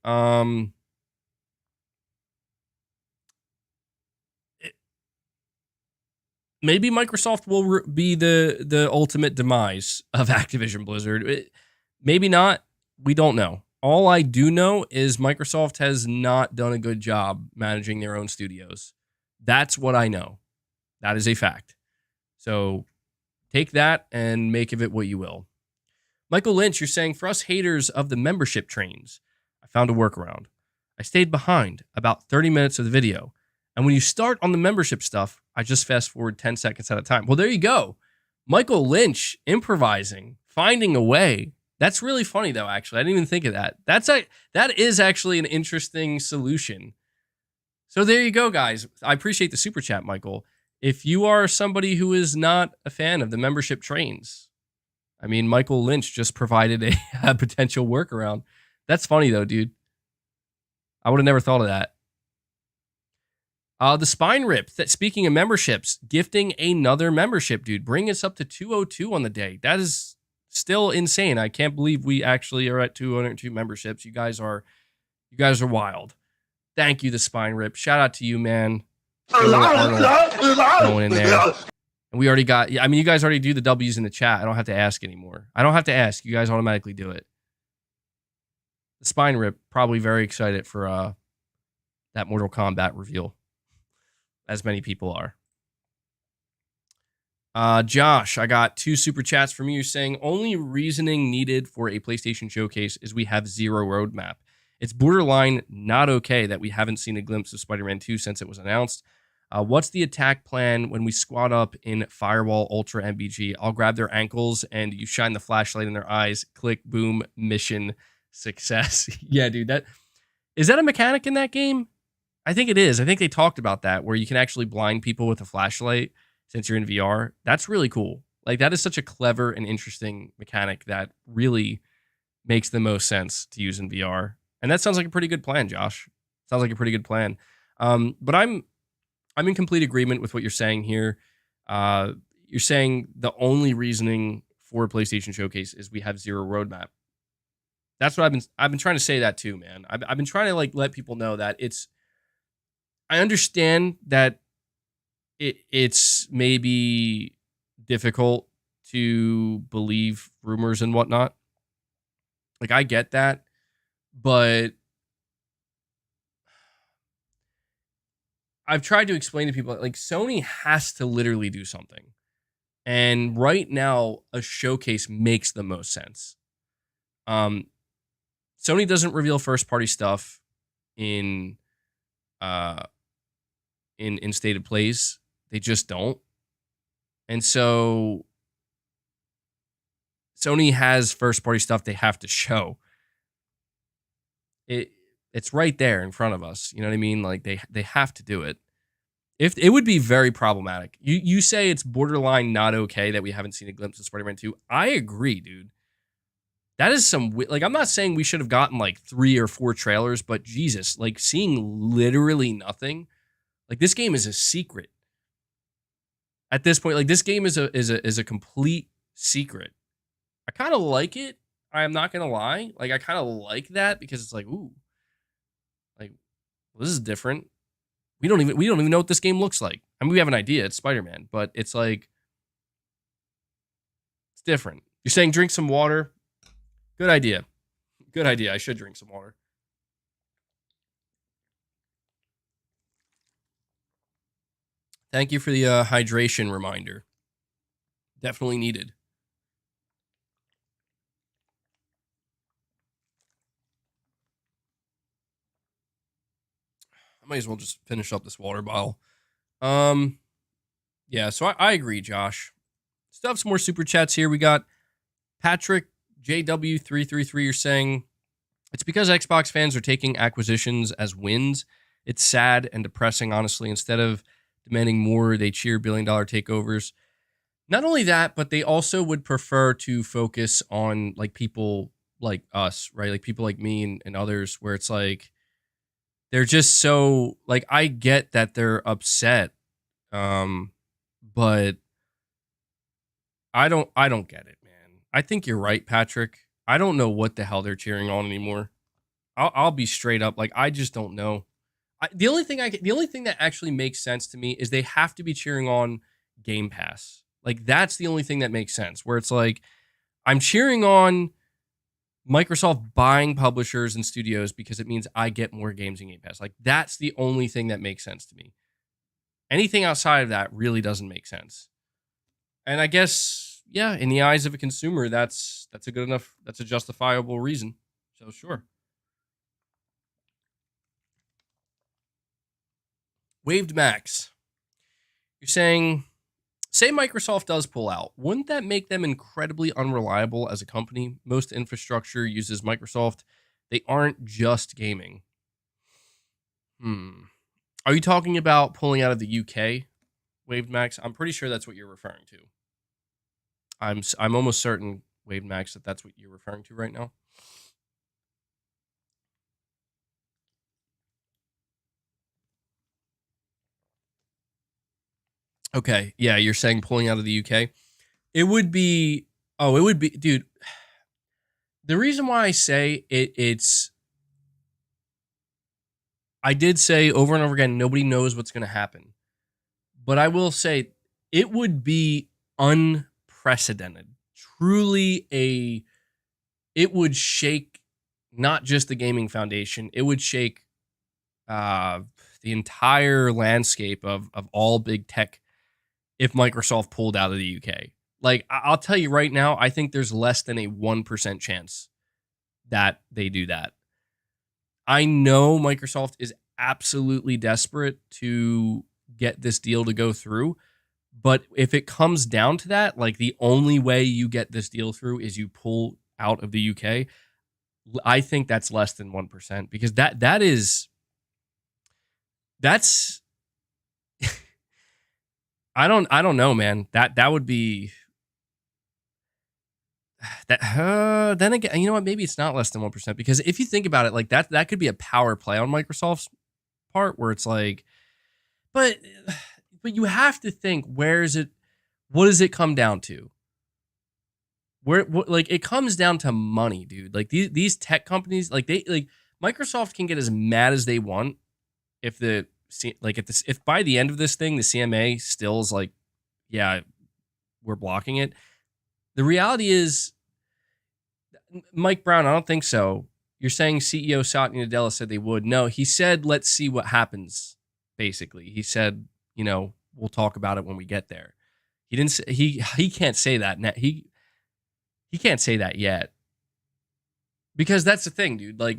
maybe Microsoft will be the ultimate demise of Activision Blizzard. Maybe not. We don't know. All I do know is Microsoft has not done a good job managing their own studios. That's what I know. That is a fact. So take that and make of it what you will. Michael Lynch, you're saying, for us haters of the membership trains, I found a workaround. I stayed behind about 30 minutes of the video. And when you start on the membership stuff, I just fast forward 10 seconds at a time. Well, there you go. Michael Lynch improvising, finding a way. That's really funny, though, actually. I didn't even think of that. That is actually an interesting solution. So there you go, guys. I appreciate the super chat, Michael. If you are somebody who is not a fan of the membership trains, I mean, Michael Lynch just provided a potential workaround. That's funny, though, dude. I would have never thought of that. The Spine Rip, speaking of memberships, gifting another membership, dude. Bring us up to 202 on the day. That is still insane. I can't believe we actually are at 202 memberships. You guys are wild. Thank you, the Spine Rip. Shout out to you, man. Going in there. And we already got, I mean, you guys already do the W's in the chat. I don't have to ask anymore. I don't have to ask. You guys automatically do it. The Spine Rip, probably very excited for that Mortal Kombat reveal. As many people are. Josh, I got 2 super chats from you saying, only reasoning needed for a PlayStation showcase is we have zero roadmap. It's borderline not okay that we haven't seen a glimpse of Spider-Man 2 since it was announced. What's the attack plan when we squad up in Firewall Ultra MBG? I'll grab their ankles and you shine the flashlight in their eyes. Click, boom, mission success. Yeah, dude. Is that a mechanic in that game? I think it is. I think they talked about that, where you can actually blind people with a flashlight since you're in VR. That's really cool. Like, that is such a clever and interesting mechanic that really makes the most sense to use in VR. And that sounds like a pretty good plan, Josh. Sounds like a pretty good plan. But I'm in complete agreement with what you're saying here. You're saying the only reasoning for a PlayStation Showcase is we have zero roadmap. That's what I've been trying to say that too, man. I've been trying to like let people know that I understand that it's maybe difficult to believe rumors and whatnot. Like, I get that, but I've tried to explain to people, like, Sony has to literally do something. And right now, a showcase makes the most sense. Sony doesn't reveal first-party stuff in stated plays. They just don't. And so Sony has first-party stuff they have to show. It's right there in front of us. You know what I mean? Like, they have to do it. If it would be very problematic. You say it's borderline not okay that we haven't seen a glimpse of Spider-Man 2. I agree, dude. That is like, I'm not saying we should have gotten like 3 or 4 trailers, but Jesus, like, seeing literally nothing. Like, this game is a secret. At this point, like, this game is a complete secret. I kind of like it. I am not gonna lie. Like, I kind of like that because it's like, ooh, like, well, this is different. We don't even know what this game looks like. I mean, we have an idea. It's Spider-Man, but it's like, it's different. You're saying drink some water. Good idea. Good idea. I should drink some water. Thank you for the hydration reminder. Definitely needed. I might as well just finish up this water bottle. Yeah, so I agree, Josh. Still have some more super chats here. We got Patrick JW333. You're saying it's because Xbox fans are taking acquisitions as wins. It's sad and depressing, honestly. Instead of demanding more, they cheer billion-dollar takeovers. Not only that, but they also would prefer to focus on like people like us, right? Like people like me and others, where it's like they're just so like, I get that they're upset, but I don't get it, man. I think you're right, Patrick. I don't know what the hell they're cheering on anymore. I'll be straight up, like, I just don't know. The only thing that actually makes sense to me is they have to be cheering on Game Pass. Like, that's the only thing that makes sense, where it's like, I'm cheering on Microsoft buying publishers and studios because it means I get more games in Game Pass. Like, that's the only thing that makes sense to me. Anything outside of that really doesn't make sense. And I guess, yeah, in the eyes of a consumer, that's a good enough, that's a justifiable reason. So sure. Waved Max. You're saying, say Microsoft does pull out. Wouldn't that make them incredibly unreliable as a company? Most infrastructure uses Microsoft. They aren't just gaming. Are you talking about pulling out of the UK, Waved Max? I'm pretty sure that's what you're referring to. I'm almost certain, Waved Max, that that's what you're referring to right now. Okay, yeah, you're saying pulling out of the UK. It would be, dude. The reason why I say it's, I did say over and over again, nobody knows what's going to happen. But I will say it would be unprecedented. Truly it would shake not just the gaming foundation, it would shake the entire landscape of all big tech if Microsoft pulled out of the UK. Like, I'll tell you right now, I think there's less than a 1% chance that they do that. I know Microsoft is absolutely desperate to get this deal to go through, but if it comes down to that, like, the only way you get this deal through is you pull out of the UK, I think that's less than 1% because that's I don't know, man. That would be that. Then again, you know what? Maybe it's not less than 1% because if you think about it, like that could be a power play on Microsoft's part, where it's like, but you have to think, where is it? What does it come down to? Like it comes down to money, dude. Like these tech companies, like Microsoft can get as mad as they want if if by the end of this thing the CMA still is like, yeah, we're blocking it. The reality is, Mike Brown, I don't think so. You're saying CEO Satya Nadella said they would. No, he said, let's see what happens. Basically, he said, we'll talk about it when we get there. He didn't say, he can't say that. He can't say that yet. Because that's the thing, dude. Like,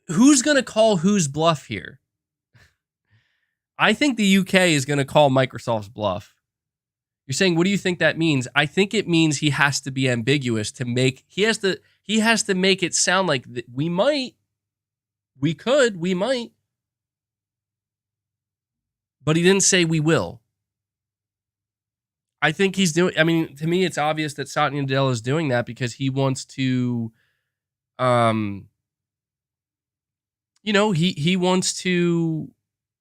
who's going to call whose bluff here? I think the UK is going to call Microsoft's bluff. You're saying, what do you think that means? I think it means he has to be ambiguous to make, he has to make it sound like we might. But he didn't say we will. I think he's doing, to me, it's obvious that Satya Nadella is doing that because he wants to, he wants to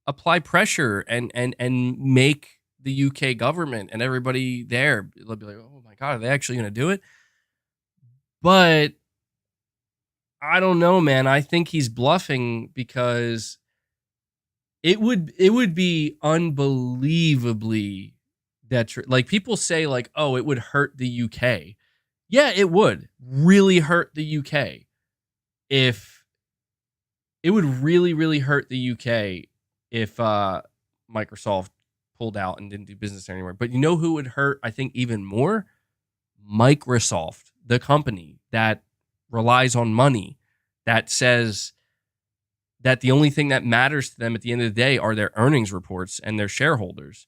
apply pressure and make the UK government and everybody there, they'll be like, oh my God, are they actually going to do it? But I don't know, man. I think he's bluffing because it would be unbelievably like people say, like, oh, it would hurt the UK. Yeah, it would really hurt the UK if it would really hurt the UK if Microsoft pulled out and didn't do business anymore. But you know who would hurt, I think, even more? Microsoft, the company that relies on money, that says that the only thing that matters to them at the end of the day are their earnings reports and their shareholders.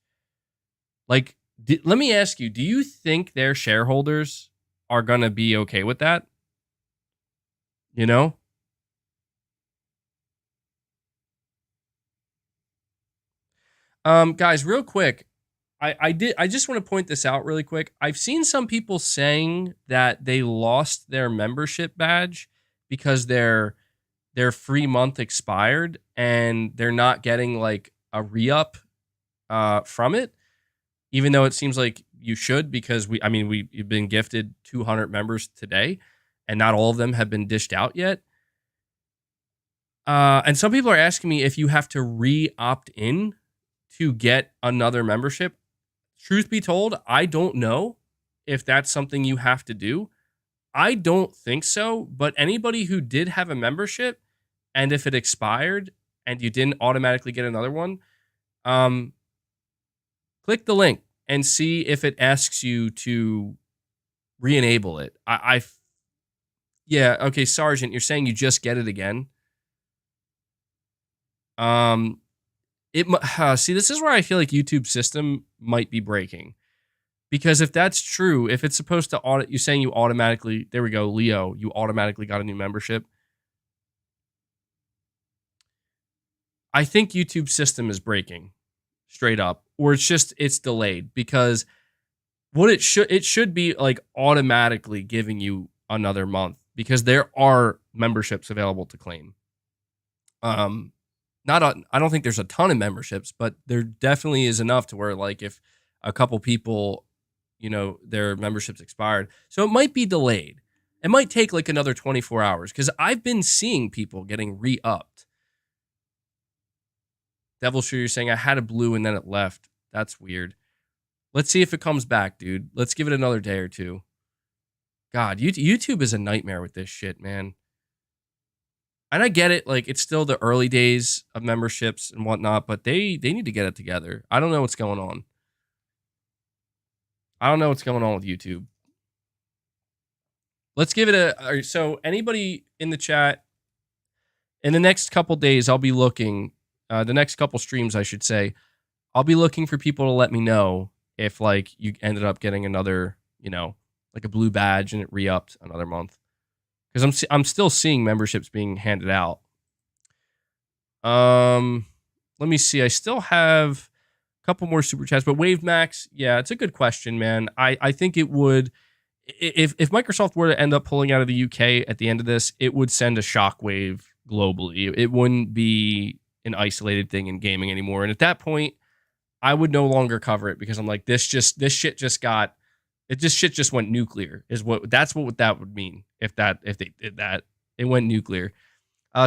Like, let me ask you, do you think their shareholders are going to be okay with that? Guys, real quick, I just want to point this out really quick. I've seen some people saying that they lost their membership badge because their free month expired and they're not getting like a re-up from it, even though it seems like you should, because we've been gifted 200 members today and not all of them have been dished out yet. And some people are asking me if you have to re-opt in to get another membership. Truth be told, I don't know if that's something you have to do. I don't think so, but anybody who did have a membership and if it expired and you didn't automatically get another one, click the link and see if it asks you to re-enable it. Yeah, okay, Sergeant, you're saying you just get it again? See, this is where I feel like YouTube's system might be breaking. Because if that's true, if it's supposed to audit, you're saying you automatically, there we go, Leo, you automatically got a new membership. I think YouTube's system is breaking straight up, or it's delayed, because what it should be like automatically giving you another month, because there are memberships available to claim. I don't think there's a ton of memberships, but there definitely is enough to where, like, if a couple people, their memberships expired, so it might be delayed. It might take like another 24 hours, because I've been seeing people getting re-upped. Devil Shooter, you're saying I had a blue and then it left. That's weird. Let's see if it comes back, dude. Let's give it another day or two. God, YouTube is a nightmare with this shit, man. And I get it, like, it's still the early days of memberships and whatnot, but they need to get it together. I don't know what's going on. I don't know what's going on with YouTube. Let's give it so anybody in the chat, in the next couple days, I'll be looking, the next couple streams, I should say, I'll be looking for people to let me know if, like, you ended up getting another, like a blue badge and it re-upped another month. because I'm still seeing memberships being handed out. Let me see. I still have a couple more super chats, but Wave Max, yeah, it's a good question, man. I think it would, if Microsoft were to end up pulling out of the UK at the end of this, it would send a shockwave globally. It wouldn't be an isolated thing in gaming anymore. And at that point, I would no longer cover it because I'm like, this shit just went nuclear. That's what that would mean if they did that. It went nuclear.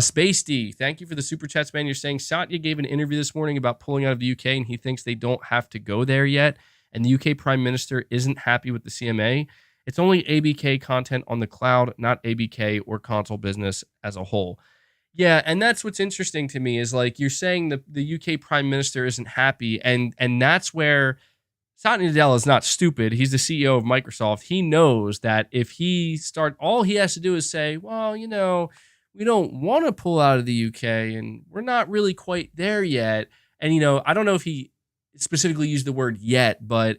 Space D, thank you for the super chats, man. You're saying Satya gave an interview this morning about pulling out of the UK and he thinks they don't have to go there yet. And the UK Prime Minister isn't happy with the CMA. It's only ABK content on the cloud, not ABK or console business as a whole. Yeah, and that's what's interesting to me is like you're saying the UK Prime Minister isn't happy, and that's where Satya Nadella is not stupid. He's the CEO of Microsoft. He knows that if all he has to do is say, well, we don't want to pull out of the UK and we're not really quite there yet. And, I don't know if he specifically used the word yet, but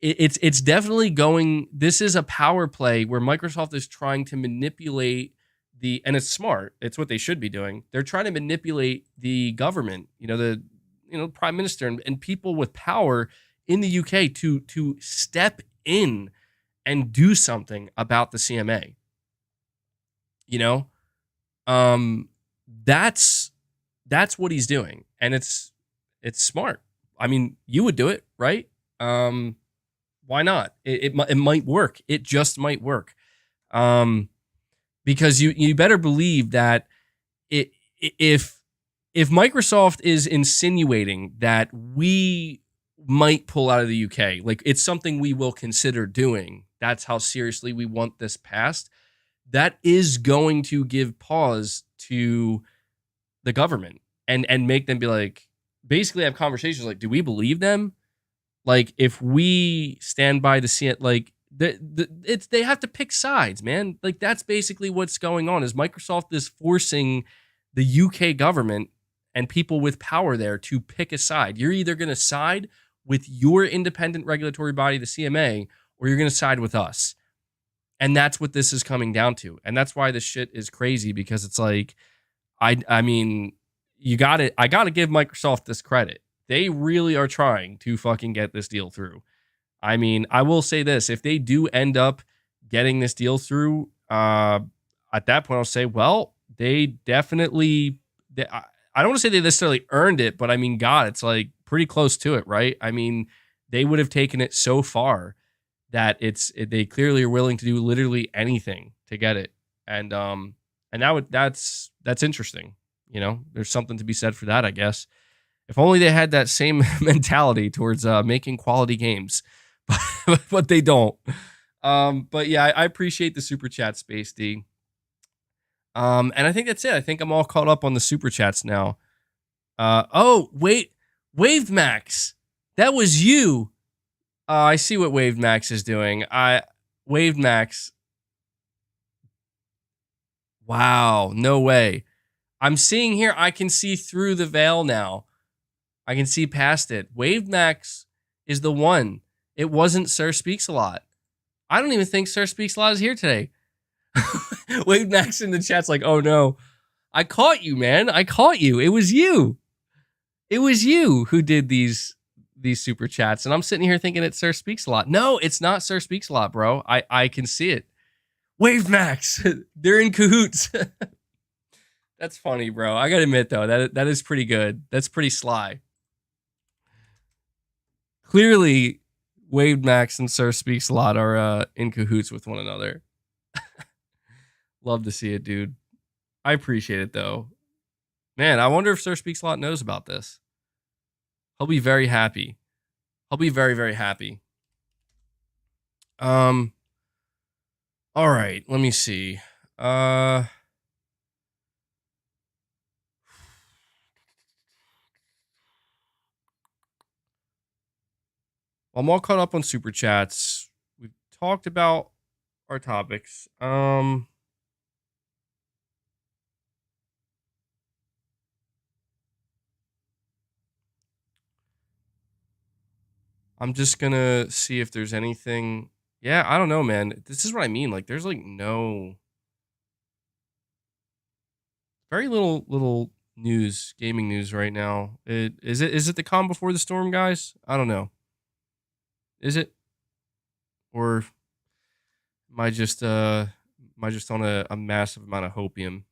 it's definitely going. This is a power play where Microsoft is trying to manipulate and it's smart. It's what they should be doing. They're trying to manipulate the government, the Prime Minister and people with power in the UK to step in and do something about the CMA. That's what he's doing, and it's smart. I mean, you would do it, right? Why not? It might work. It just might work. Because you better believe that if Microsoft is insinuating that we might pull out of the UK, like it's something we will consider doing, that's how seriously we want this passed, that is going to give pause to the government and make them be like, basically have conversations like, do we believe them? Like if we stand by like, they have to pick sides, man. Like that's basically what's going on is Microsoft is forcing the UK government and people with power there to pick a side. You're either going to side with your independent regulatory body, the CMA, or you're going to side with us. And that's what this is coming down to. And that's why this shit is crazy because it's like, I mean, I got to give Microsoft this credit. They really are trying to fucking get this deal through. I mean, I will say this. If they do end up getting this deal through, at that point, I'll say, well, they definitely, I don't want to say they necessarily earned it, but I mean, God, it's like pretty close to it, right? I mean, they would have taken it so far that they clearly are willing to do literally anything to get it. And that's interesting. There's something to be said for that, I guess. If only they had that same mentality towards making quality games. But they don't. But yeah, I appreciate the super chat, Space D. And I think that's it. I think I'm all caught up on the super chats now. Oh, wait, Wave Max, that was you. I see what Wave Max is doing. Wave Max. Wow, no way. I'm seeing here, I can see through the veil now. I can see past it. Wave Max is the one. It wasn't Sir Speaks a Lot. I don't even think Sir Speaks a Lot is here today. Wave Max in the chat's like, oh no. I caught you, man. I caught you. It was you. It was you who did these super chats. And I'm sitting here thinking it's Sir Speaks a Lot. No, it's not Sir Speaks a Lot, bro. I can see it. Wave Max. They're in cahoots. That's funny, bro. I gotta admit, though, that is pretty good. That's pretty sly. Clearly, Wave Max and Sir Speaks a Lot are in cahoots with one another. Love to see it, dude. I appreciate it, though. Man, I wonder if Sir Speaks a Lot knows about this. He'll be very happy. He'll be very, very happy. All right, let me see. I'm all caught up on super chats. We've talked about our topics. I'm just gonna see if there's anything. Yeah, I don't know, man. This is what I mean. Like, there's like no Very little news, gaming news right now. Is it the calm before the storm, guys? I don't know. Is it, or am I just on a massive amount of hopium?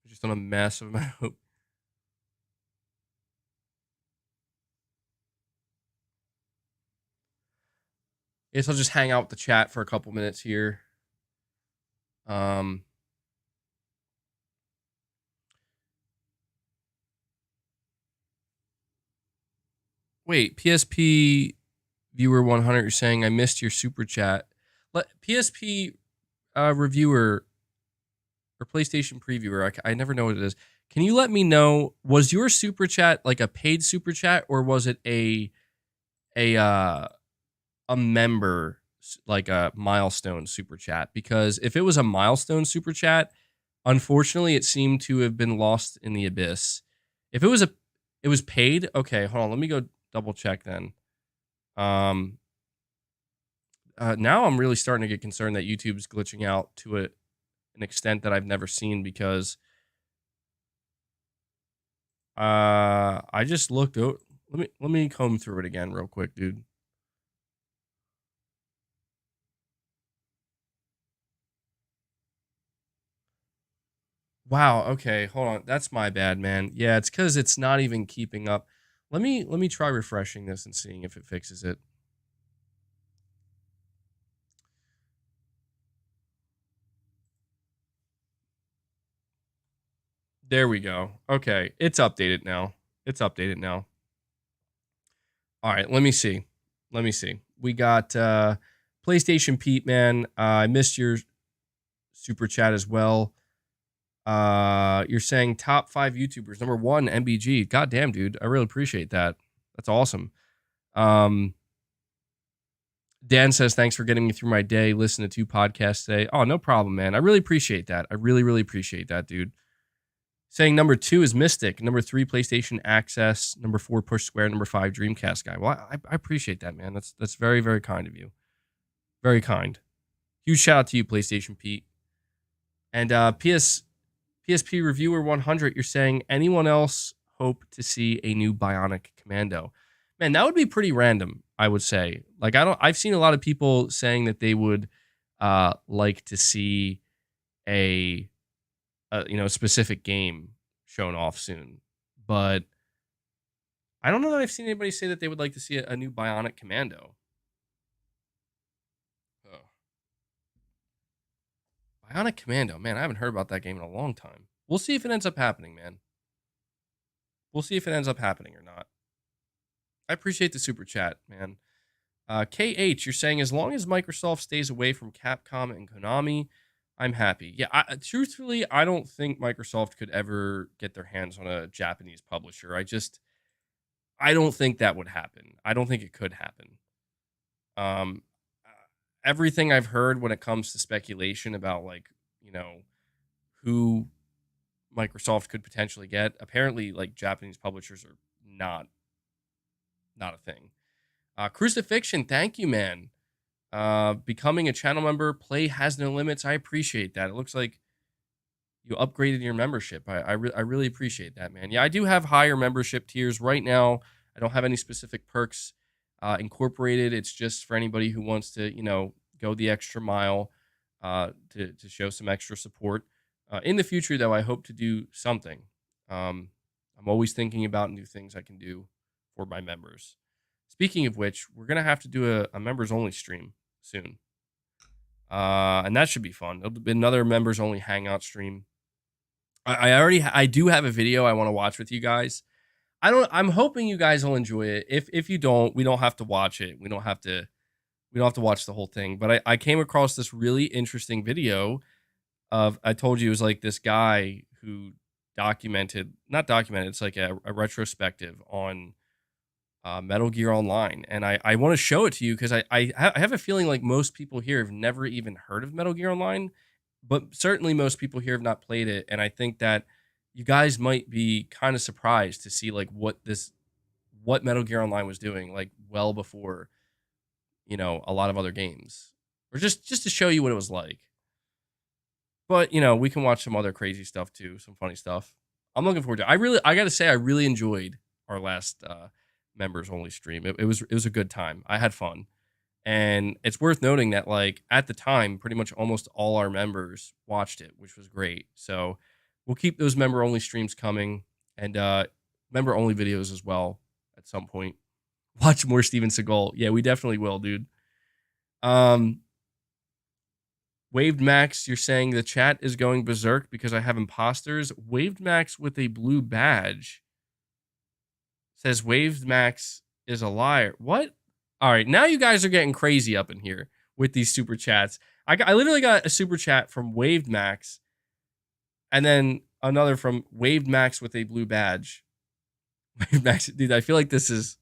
Just on a massive amount of hope. Guess I'll just hang out with the chat for a couple minutes here. Wait, PSP viewer 100, you're saying I missed your super chat. Let PSP reviewer or PlayStation previewer, I never know what it is. Can you let me know, was your super chat like a paid super chat, or was it a member, like a milestone super chat? Because if it was a milestone super chat, unfortunately it seemed to have been lost in the abyss. If it was paid, okay, hold on, let me go double check then. Now I'm really starting to get concerned that YouTube's glitching out to an extent that I've never seen, because I just looked out. Let me comb through it again real quick, dude. Wow, okay, hold on. That's my bad, man. Yeah, it's because it's not even keeping up. Let me try refreshing this and seeing if it fixes it. There we go. Okay, it's updated now. It's updated now. All right, let me see. We got PlayStation Pete, man. I missed your super chat as well. You're saying top 5 YouTubers. Number 1, MBG. God damn, dude. I really appreciate that. That's awesome. Dan says, thanks for getting me through my day. Listen to 2 podcasts today. Oh, no problem, man. I really appreciate that. I really appreciate that, dude. Saying number 2 is Mystic. Number 3, PlayStation Access. Number 4, Push Square. Number 5, Dreamcast Guy. Well, I appreciate that, man. That's very, very kind of you. Very kind. Huge shout out to you, PlayStation Pete. And PSP Reviewer 100, you're saying, anyone else hope to see a new Bionic Commando? Man, that would be pretty random, I would say. Like, I've seen a lot of people saying that they would like to see a specific game shown off soon. But I don't know that I've seen anybody say that they would like to see a new Bionic Commando. Oh. Bionic Commando, man, I haven't heard about that game in a long time. We'll see if it ends up happening, man. We'll see if it ends up happening or not. I appreciate the super chat, man. KH, you're saying, as long as Microsoft stays away from Capcom and Konami, I'm happy. Yeah, truthfully, I don't think Microsoft could ever get their hands on a Japanese publisher. I don't think that would happen. I don't think it could happen. Everything I've heard when it comes to speculation about, like, who Microsoft could potentially get, apparently, like, Japanese publishers are not a thing. Crucifixion, thank you, man. Becoming a channel member, play has no limits. I appreciate that. It looks like you upgraded your membership. I really appreciate that, man. Yeah, I do have higher membership tiers right now. I don't have any specific perks incorporated. It's just for anybody who wants to, go the extra mile to show some extra support. In the future, though, I hope to do something. I'm always thinking about new things I can do for my members. Speaking of which, we're going to have to do a members-only stream soon. And that should be fun. It'll be another members-only hangout stream. I do have a video I want to watch with you guys. I'm hoping you guys will enjoy it. If you don't, we don't have to watch it. We don't have to watch the whole thing. But I came across this really interesting video of, I told you it was like this guy who not documented, it's like a retrospective on Metal Gear Online, and I want to show it to you because I have a feeling like most people here have never even heard of Metal Gear Online, but certainly most people here have not played it, and I think that you guys might be kind of surprised to see like what Metal Gear Online was doing, like well before a lot of other games. or just to show you what it was like. But, you know, we can watch some other crazy stuff too, some funny stuff. I'm looking forward to it. I got to say, I really enjoyed our last members only stream. It was a good time. I had fun. And it's worth noting that, like, at the time, pretty much almost all our members watched it, which was great. So we'll keep those member only streams coming, and member only videos as well at some point. Watch more Steven Seagal. Yeah, we definitely will, dude. Waved Max, you're saying the chat is going berserk because I have imposters. Waved Max with a blue badge says Waved Max is a liar. What? All right, now you guys are getting crazy up in here with these super chats. I literally got a super chat from Waved Max, and then another from Waved Max with a blue badge. Waved Max, dude, I feel like this is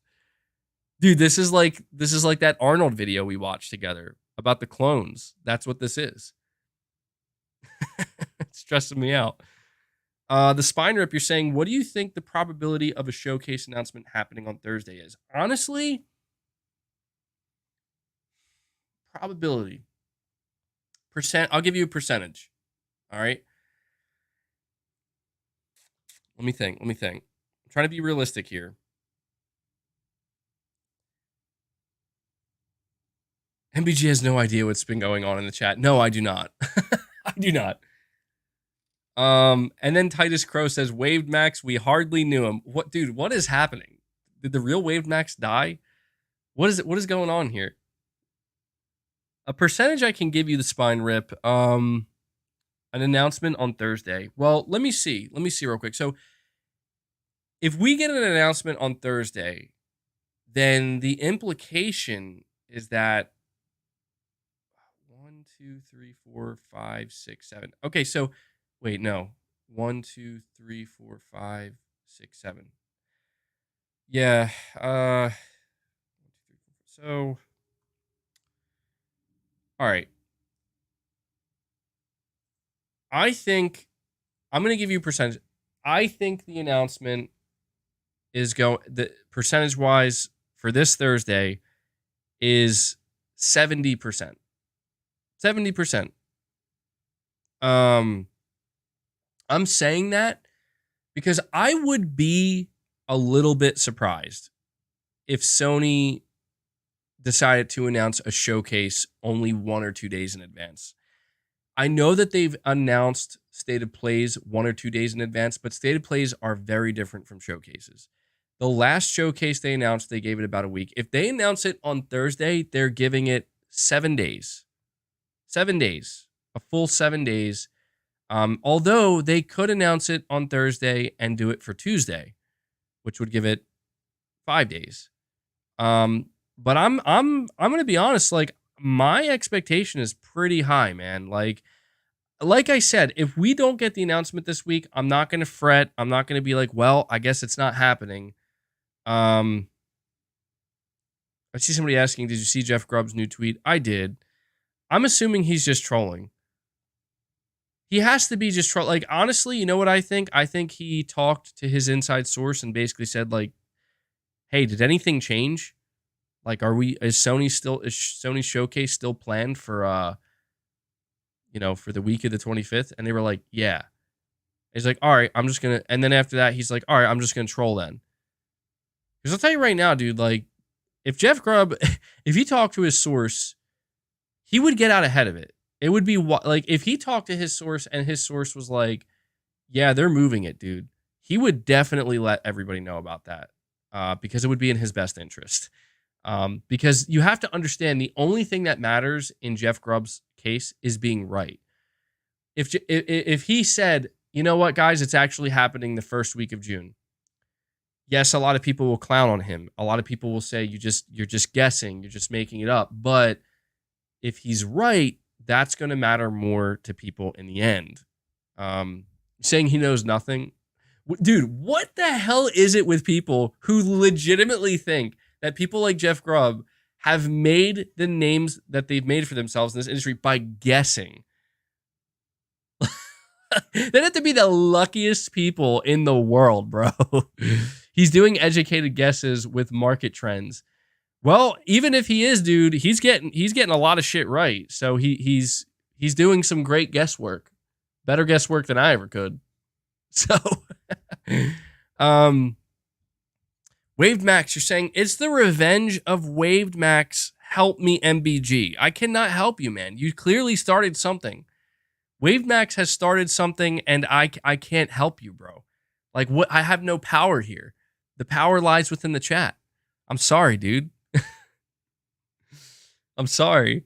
like that Arnold video we watched together about the clones. That's what this is. It's stressing me out. The Spine Rip, you're saying, what do you think the probability of a showcase announcement happening on Thursday is? Honestly, probability. I'll give you a percentage. All right. Let me think. I'm trying to be realistic here. MBG has no idea what's been going on in the chat. No, I do not. I do not. And then Titus Crow says, Waved Max, we hardly knew him. What, dude, what is happening? Did the real Waved Max die? What is going on here? A percentage I can give you, the Spine Rip. An announcement on Thursday. Well, let me see real quick. So if we get an announcement on Thursday, then the implication is that 1, 2, 3, 4, 5, 6, 7. Okay, so wait, no. 1, 2, 3, 4, 5, 6, 7. Yeah. So all right. I think I'm going to give you a percentage. I think the announcement is the percentage wise for this Thursday is 70%. 70%. I'm saying that because I would be a little bit surprised if Sony decided to announce a showcase only 1 or 2 days in advance. I know that they've announced State of Plays 1 or 2 days in advance, but State of Plays are very different from showcases. The last showcase they announced, they gave it about a week. If they announce it on Thursday, they're giving it 7 days. 7 days. A full 7 days. Although they could announce it on Thursday and do it for Tuesday, which would give it 5 days. But I'm going to be honest, like, my expectation is pretty high, man. Like I said, if we don't get the announcement this week, I'm not going to fret. I'm not going to be like, well, I guess it's not happening. I see somebody asking, did you see Jeff Grubb's new tweet? I did. I'm assuming he's just trolling. He has to be just trolling. Like, honestly, you know what I think? I think he talked to his inside source and basically said, like, hey, did anything change? Like, is Sony's showcase still planned for, for the week of the 25th? And they were like, yeah. He's like, all right, I'm just going to, and then after that, he's like, all right, I'm just going to troll then. Because I'll tell you right now, dude, like, if Jeff Grubb, if he talked to his source, he would get out ahead of it. It would be like, if he talked to his source and his source was like, yeah, they're moving it, dude, he would definitely let everybody know about that because it would be in his best interest. Because you have to understand, the only thing that matters in Jeff Grubb's case is being right. If he said, you know what, guys, it's actually happening the first week of June. Yes, a lot of people will clown on him. A lot of people will say you're just guessing, you're just making it up. But if he's right, that's going to matter more to people in the end. Saying he knows nothing, dude. What the hell is it with people who legitimately think that people like Jeff Grubb have made the names that they've made for themselves in this industry by guessing? They'd have to be the luckiest people in the world, bro. He's doing educated guesses with market trends. Well, even if he is, dude, he's getting a lot of shit right. So he's doing some great guesswork. Better guesswork than I ever could. So Waved Max, you're saying it's the revenge of Waved Max. Help me, MBG. I cannot help you, man. You clearly started something. Waved Max has started something, and I can't help you, bro. Like, what? I have no power here. The power lies within the chat. I'm sorry, dude. I'm sorry.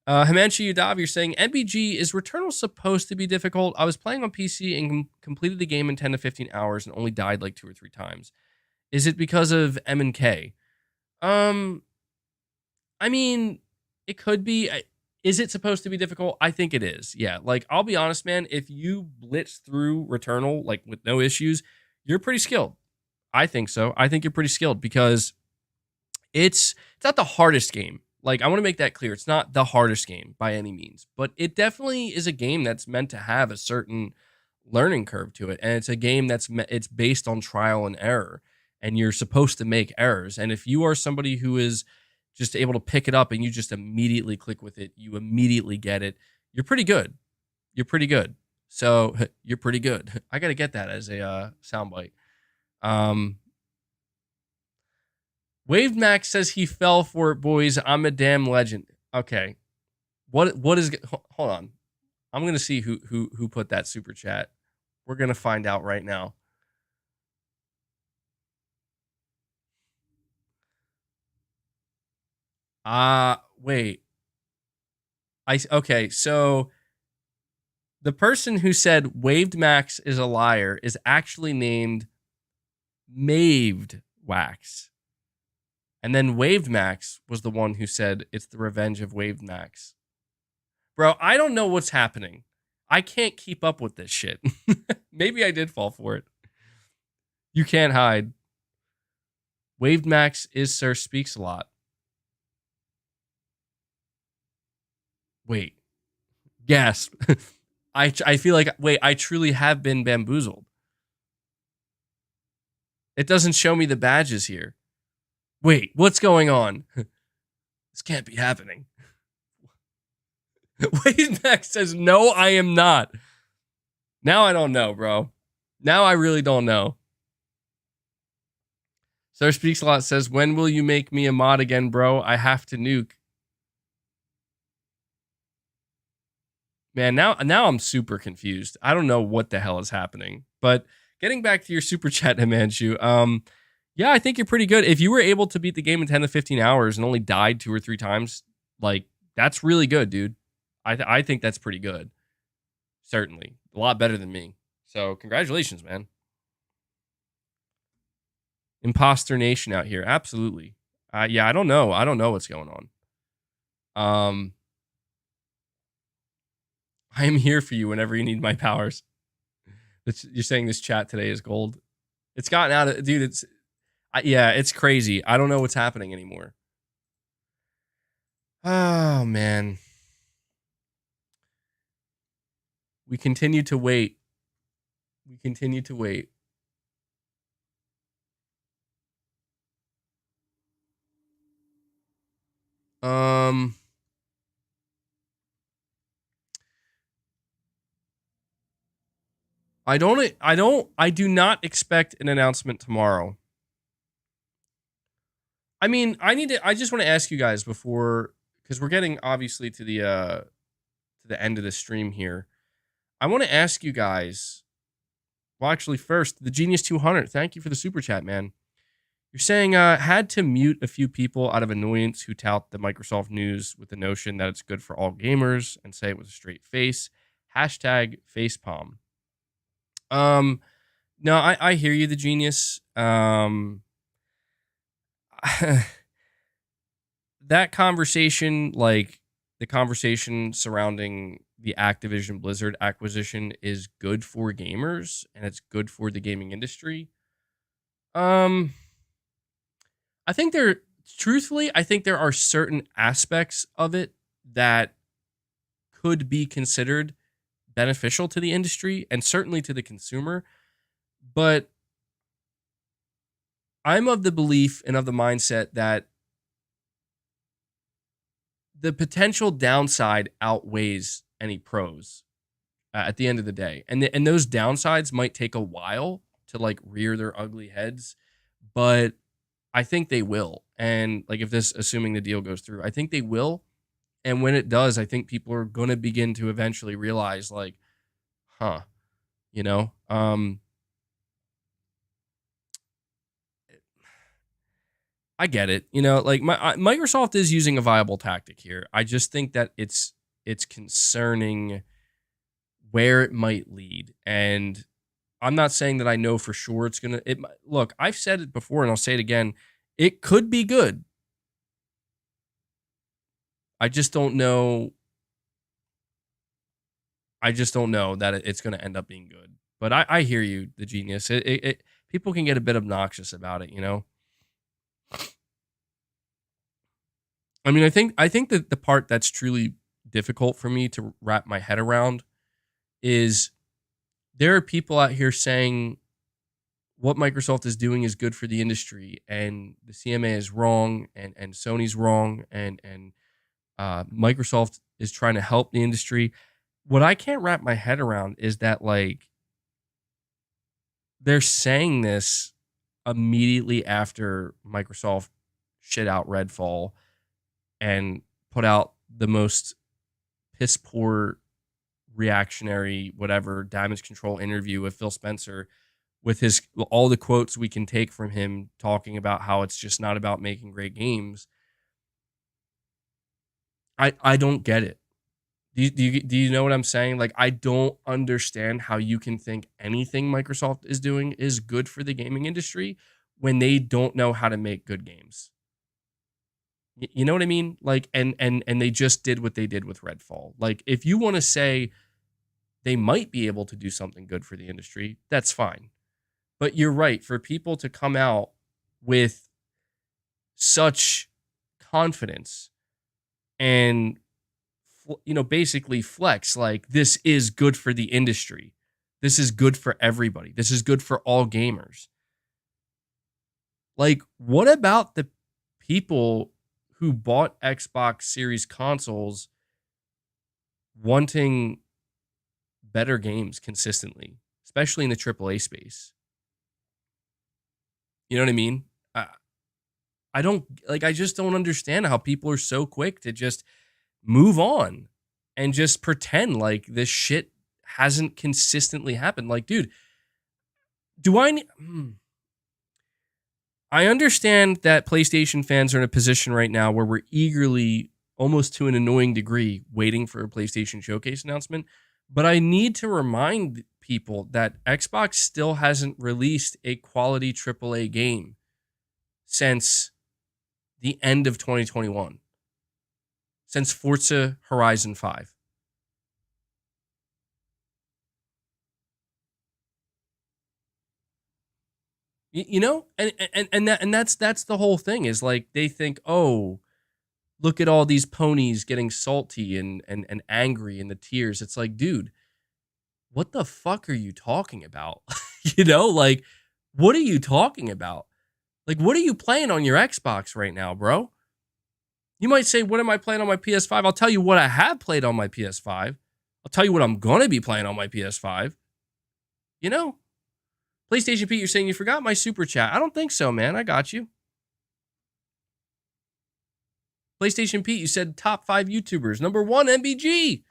Himanshu Yadav, you're saying, MBG, is Returnal supposed to be difficult? I was playing on PC and completed the game in 10 to 15 hours and only died like 2 or 3 times. Is it because of M and K? I mean, it could be. Is it supposed to be difficult? I think it is. Yeah, like, I'll be honest, man. If you blitz through Returnal, like, with no issues, you're pretty skilled. I think so. I think you're pretty skilled because it's not the hardest game. Like, I want to make that clear. It's not the hardest game by any means, but it definitely is a game that's meant to have a certain learning curve to it, and it's a game it's based on trial and error, and you're supposed to make errors. And if you are somebody who is just able to pick it up and you just immediately click with it, you immediately get it, you're pretty good. You're pretty good. So you're pretty good. I got to get that as a soundbite. Waved Max says he fell for it, boys. I'm a damn legend. Okay. What is, hold on. I'm going to see who put that super chat. We're going to find out right now. Wait. Okay, so the person who said Waved Max is a liar is actually named Maved Wax. And then Waved Max was the one who said it's the revenge of Waved Max. Bro, I don't know what's happening. I can't keep up with this shit. Maybe I did fall for it. You can't hide. Waved Max is Sir Speaks a Lot. Wait. Gasp. I feel like, wait, I truly have been bamboozled. It doesn't show me the badges here. Wait, what's going on? This can't be happening. Waved Max says, no, I am not. Now I don't know, bro. Now I really don't know. Sir Speaks a Lot says, when will you make me a mod again, bro? I have to nuke. Man, now I'm super confused. I don't know what the hell is happening. But getting back to your super chat, Himanshu, yeah, I think you're pretty good. If you were able to beat the game in 10 to 15 hours and only died 2 or 3 times, like, that's really good, dude. I think that's pretty good. Certainly. A lot better than me. So, congratulations, man. Imposter Nation out here. Absolutely. Yeah, I don't know. I don't know what's going on. I am here for you whenever you need my powers. You're saying this chat today is gold. It's gotten out of... Dude, yeah, it's crazy. I don't know what's happening anymore. Oh, man. We continue to wait. We continue to wait. I do not expect an announcement tomorrow. I mean, I just want to ask you guys before, because we're getting obviously to the end of the stream here. I want to ask you guys, well, actually first, the Genius 200, thank you for the super chat, man. You're saying, had to mute a few people out of annoyance who tout the Microsoft news with the notion that it's good for all gamers and say it with a straight face. Hashtag facepalm. No, I hear you, the Genius. That conversation, like the conversation surrounding the Activision Blizzard acquisition, is good for gamers and it's good for the gaming industry. I think truthfully, I think there are certain aspects of it that could be considered beneficial to the industry and certainly to the consumer. But I'm of the belief and of the mindset that the potential downside outweighs any pros at the end of the day. And those downsides might take a while to like rear their ugly heads, but I think they will. And like if this, assuming the deal goes through, I think they will. And when it does, I think people are going to begin to eventually realize like, huh, you know, I get it. You know, like Microsoft is using a viable tactic here. I just think that it's concerning where it might lead. And I'm not saying that I know for sure it's going to look, I've said it before and I'll say it again. It could be good. I just don't know. I just don't know that it's going to end up being good. But I hear you, the genius. People can get a bit obnoxious about it, you know. I mean, I think that the part that's truly difficult for me to wrap my head around is there are people out here saying what Microsoft is doing is good for the industry, and the CMA is wrong, and Sony's wrong, and Microsoft is trying to help the industry. What I can't wrap my head around is that like they're saying this immediately after Microsoft shit out Redfall and put out the most piss poor reactionary whatever damage control interview with Phil Spencer with his all the quotes we can take from him talking about how it's just not about making great games. I don't get it. Do you know what I'm saying? Like, I don't understand how you can think anything Microsoft is doing is good for the gaming industry when they don't know how to make good games. You know what I mean? Like, and they just did what they did with Redfall. Like, if you want to say they might be able to do something good for the industry, that's fine. But you're right. For people to come out with such confidence and, you know, basically flex like this is good for the industry. This is good for everybody. This is good for all gamers. Like, what about the people who bought Xbox Series consoles wanting better games consistently, especially in the AAA space? You know what I mean? I don't like, I just don't understand how people are so quick to just move on and just pretend like this shit hasn't consistently happened. Like, dude, I understand that PlayStation fans are in a position right now where we're eagerly, almost to an annoying degree, waiting for a PlayStation Showcase announcement. But I need to remind people that Xbox still hasn't released a quality AAA game since the end of 2021. Since Forza Horizon 5. You know, and that's the whole thing is like they think, oh, look at all these ponies getting salty and angry in the tears. It's like, dude, what the fuck are you talking about? You know, like, what are you talking about? Like, what are you playing on your Xbox right now, bro? You might say, what am I playing on my PS5? I'll tell you what I have played on my PS5. I'll tell you what I'm going to be playing on my PS5. You know? PlayStation Pete, you're saying you forgot my super chat. I don't think so, man. I got you. PlayStation Pete, you said top 5 YouTubers. Number 1, MBG.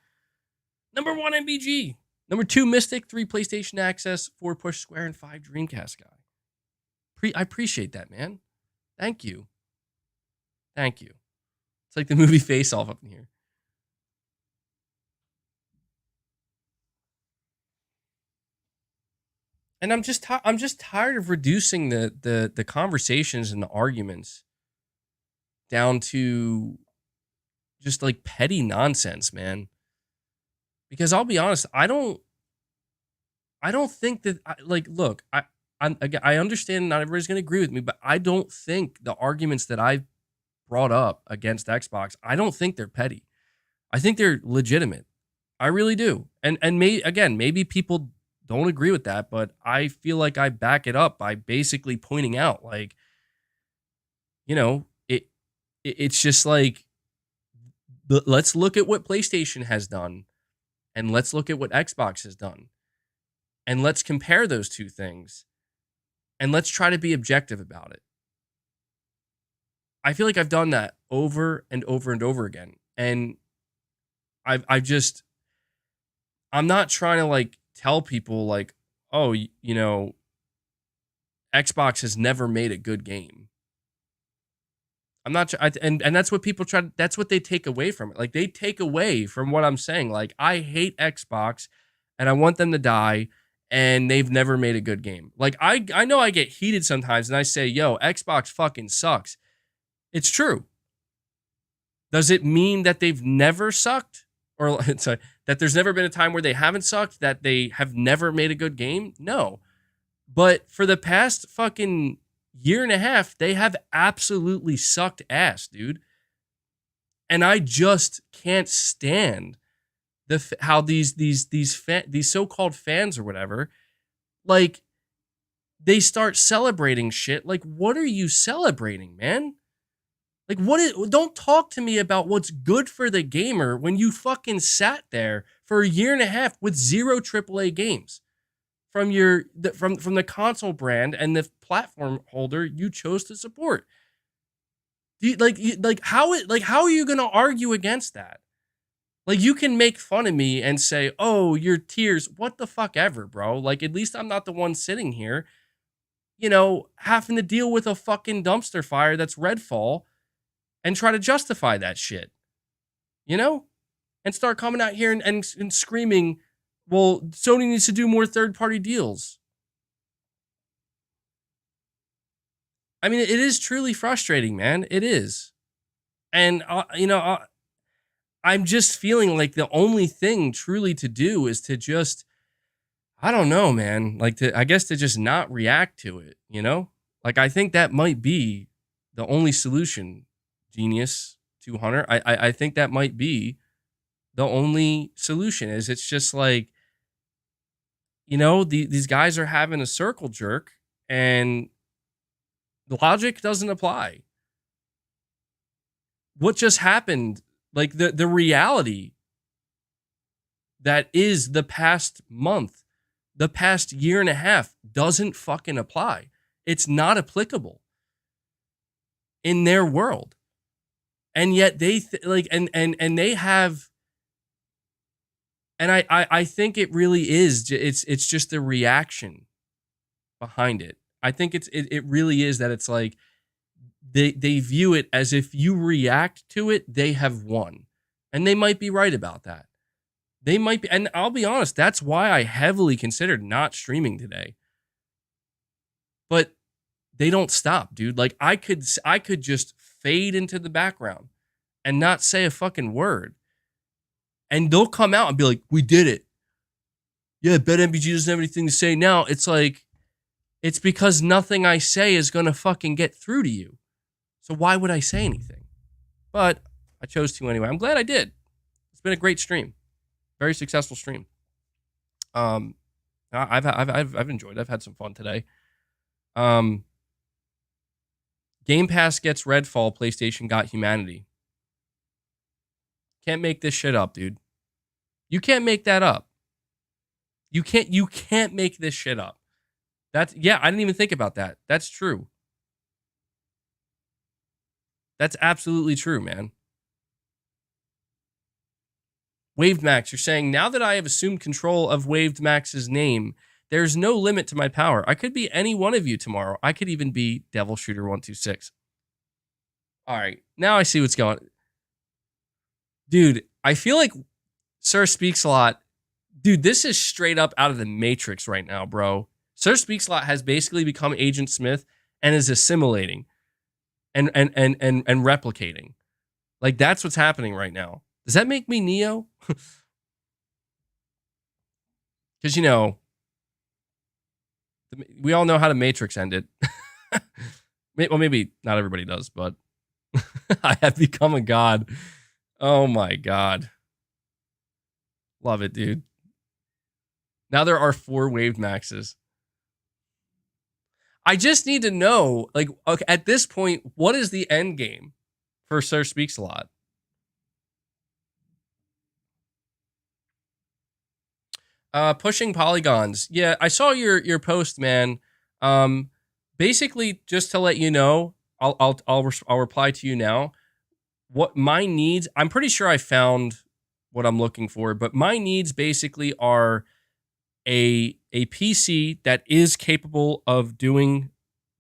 Number 1, MBG. Number 2, Mystic. 3, PlayStation Access. 4, Push Square. And 5, Dreamcast Guy. I appreciate that, man. Thank you. Thank you. It's like the movie Face Off up in here. And I'm just tired of reducing the conversations and the arguments down to just like petty nonsense, man. Because I'll be honest, I don't think that look, I understand not everybody's going to agree with me, but I don't think the arguments that I've brought up against Xbox, I don't think they're petty. I think they're legitimate. I really do. And maybe people don't agree with that, but I feel like I back it up by basically pointing out, like, you know, it's just like let's look at what PlayStation has done, and let's look at what Xbox has done, and let's compare those two things, and let's try to be objective about it. I feel like I've done that over and over and over again, and I'm not trying to like tell people like, oh, you know, Xbox has never made a good game. I'm not, and that's what people try. That's what they take away from it. Like they take away from what I'm saying. Like I hate Xbox, and I want them to die, and they've never made a good game. Like I know I get heated sometimes, and I say, yo, Xbox fucking sucks. It's true. Does it mean that they've never sucked? Or sorry, that there's never been a time where they haven't sucked, that they have never made a good game? No. But for the past fucking year and a half, they have absolutely sucked ass, dude. And I just can't stand how these so-called fans or whatever, like, they start celebrating shit. Like, what are you celebrating, man? Like, don't talk to me about what's good for the gamer when you fucking sat there for a year and a half with 0 AAA games from from the console brand and the platform holder you chose to support. How are you going to argue against that? Like, you can make fun of me and say, oh, your tears, what the fuck ever, bro. Like, at least I'm not the one sitting here, you know, having to deal with a fucking dumpster fire that's Redfall and try to justify that shit, you know, and start coming out here and screaming, well, Sony needs to do more third-party deals. I mean, it is truly frustrating, man. It is. And, I'm just feeling like the only thing truly to do is to just, I don't know, man, like I guess to just not react to it, you know? Like, I think that might be the only solution. Genius 200. I think that might be the only solution. Is it's just like, you know, these guys are having a circle jerk and the logic doesn't apply. What just happened, like the reality that is the past month, the past year and a half doesn't fucking apply. It's not applicable in their world. And yet they and they have, and I think it really is. It's just the reaction behind it. I think it really is that it's like they view it as if you react to it, they have won, and they might be right about that. They might be, and I'll be honest, that's why I heavily considered not streaming today. But they don't stop, dude. Like I could just fade into the background and not say a fucking word. And they'll come out and be like, we did it. Yeah, BetMBG doesn't have anything to say now. It's like, it's because nothing I say is going to fucking get through to you. So why would I say anything? But I chose to anyway. I'm glad I did. It's been a great stream. Very successful stream. I've enjoyed it. I've had some fun today. Game Pass gets Redfall, PlayStation got humanity. Can't make this shit up, dude. You can't make that up. You can't make this shit up. I didn't even think about that. That's true. That's absolutely true, man. Waved Max, you're saying, now that I have assumed control of Waved Max's name, there's no limit to my power. I could be any one of you tomorrow. I could even be Devil Shooter 126. All right, now I see what's going on. Dude, I feel like Sir Speaks a Lot. Dude, this is straight up out of the Matrix right now, bro. Sir Speaks a Lot has basically become Agent Smith and is assimilating and replicating. Like, that's what's happening right now. Does that make me Neo? Because, you know, we all know how the Matrix ended. Well, maybe not everybody does, but I have become a god. Oh my god. Love it, dude. Now there are 4 Waved Maxes. I just need to know, like, okay, at this point, what is the end game for Sir Speaks a Lot? Pushing polygons. Yeah, I saw your post, man. Basically, just to let you know, I'll reply to you now. What my needs, I'm pretty sure I found what I'm looking for, but my needs basically are a PC that is capable of doing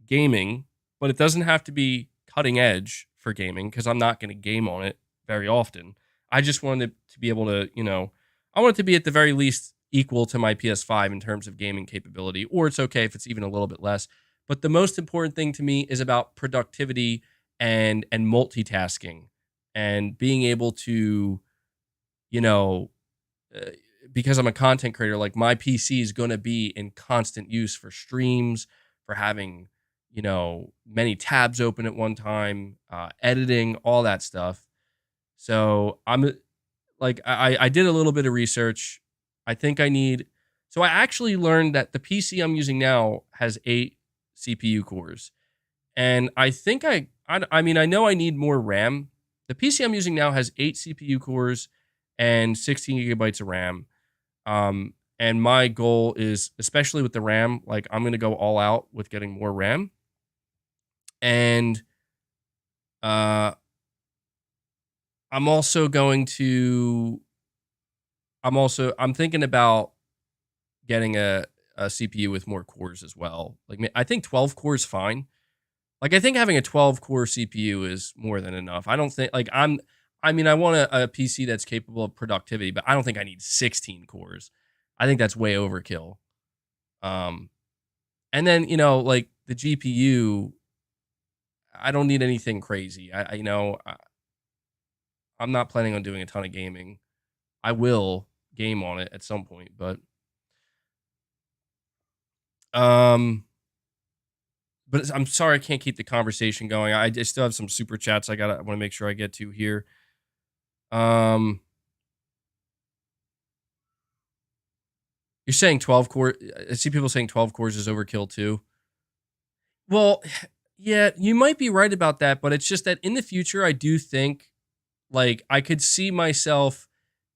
gaming, but it doesn't have to be cutting edge for gaming because I'm not going to game on it very often. I just wanted to be able to, I want it to be at the very least equal to my PS5 in terms of gaming capability, or it's okay if it's even a little bit less. But the most important thing to me is about productivity and multitasking and being able to, you know, uh, because I'm a content creator, like my PC is going to be in constant use for streams, for having, many tabs open at one time, editing, all that stuff. So I'm like, I did a little bit of research. I think I need, so I actually learned that the PC I'm using now has 8 CPU cores. And I think I mean, I know I need more RAM. The PC I'm using now has 8 CPU cores and 16 gigabytes of RAM. And my goal is, especially with the RAM, like I'm going to go all out with getting more RAM. And uh, I'm also going to, I'm thinking about getting a CPU with more cores as well. Like I think 12 cores fine. Like I think having a 12 core CPU is more than enough. I don't think like I mean, I want a PC that's capable of productivity, but I don't think I need 16 cores. I think that's way overkill. Um, and then, like the GPU, I don't need anything crazy. I'm not planning on doing a ton of gaming. I will game on it at some point, um, but I'm sorry I can't keep the conversation going. I still have some super chats I want to make sure I get to here. Um, you're saying 12 core. I see people saying 12 cores is overkill too. Well, yeah, you might be right about that, but it's just that in the future, I do think like I could see myself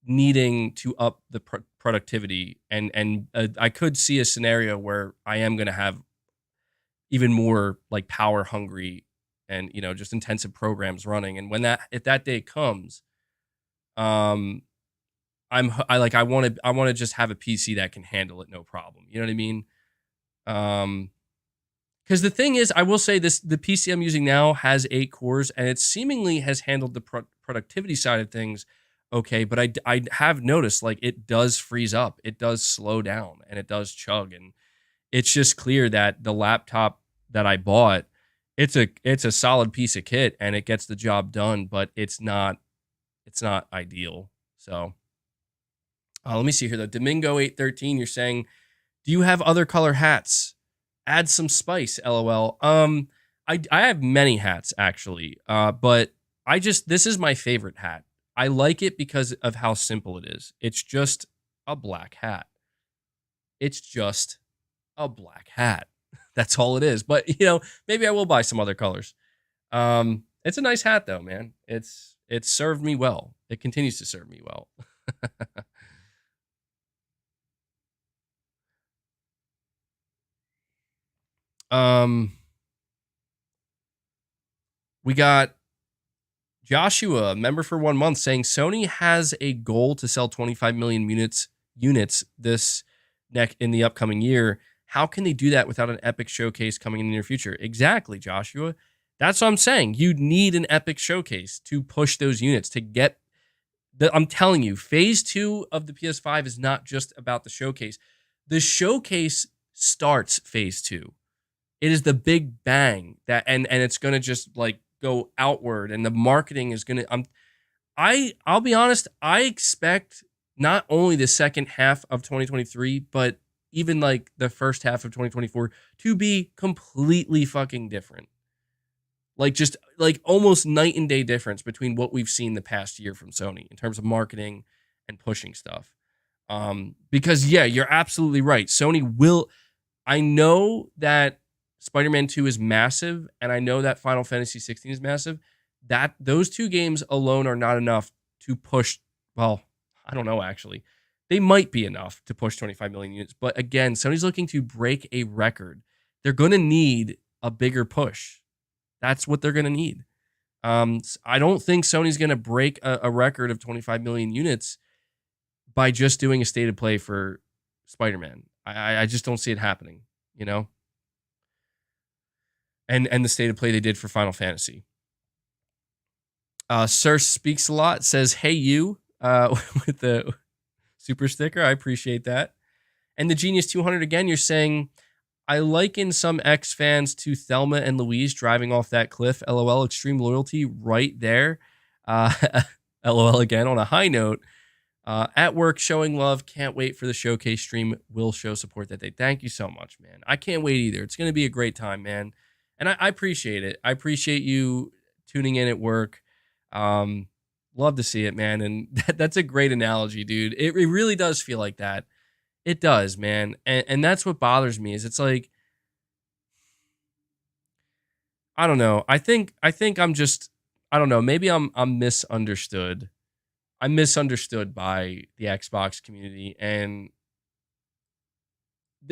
needing to up the productivity, and I could see a scenario where I am going to have even more like power hungry and just intensive programs running. And if that day comes, um, I want to just have a PC that can handle it no problem. You know what I mean? Um, Because the thing is, I will say this: the PC I'm using now has 8 cores, and it seemingly has handled the productivity side of things okay. But I have noticed like it does freeze up, it does slow down, and it does chug. And it's just clear that the laptop that I bought, it's a solid piece of kit, and it gets the job done. But it's not ideal. So let me see here though. Domingo 813, you're saying, do you have other color hats? Add some spice, lol. I have many hats actually, but this is my favorite hat. I like it because of how simple it is. It's just a black hat. It's just a black hat. That's all it is. But maybe I will buy some other colors. It's a nice hat though, man. It's served me well. It continues to serve me well. um, we got Joshua, member for 1 month, saying Sony has a goal to sell 25 million units this in the upcoming year. How can they do that without an epic showcase coming in the near future? Exactly, Joshua. That's what I'm saying. You need an epic showcase to push those units to get I'm telling you, phase 2 of the PS5 is not just about the showcase. The showcase starts phase 2. It is the big bang that and it's going to just like go outward, and the marketing is going to I'll be honest, I expect not only the second half of 2023, but even like the first half of 2024 to be completely fucking different. Like just like almost night and day difference between what we've seen the past year from Sony in terms of marketing and pushing stuff. Because yeah, you're absolutely right. I know that Spider-Man 2 is massive, and I know that Final Fantasy 16 is massive. That those two games alone are not enough to push. Well, I don't know actually. They might be enough to push 25 million units. But again, Sony's looking to break a record. They're going to need a bigger push. That's what they're going to need. I don't think Sony's going to break a record of 25 million units by just doing a state of play for Spider-Man. I just don't see it happening, you know? And the state of play they did for Final Fantasy. Sir Speaks a Lot says, hey, you, with the super sticker. I appreciate that. And the Genius 200 again, you're saying, I liken some X fans to Thelma and Louise driving off that cliff. LOL, extreme loyalty right there. LOL again. On a high note, at work showing love. Can't wait for the showcase stream. Will show support that day. Thank you so much, man. I can't wait either. It's going to be a great time, man. And I appreciate it. I appreciate you tuning in at work. Love to see it, man. And that's a great analogy, dude. It really does feel like that. It does, man. And that's what bothers me is it's like, I don't know. I think I'm just, I don't know. Maybe I'm misunderstood. I'm misunderstood by the Xbox community. And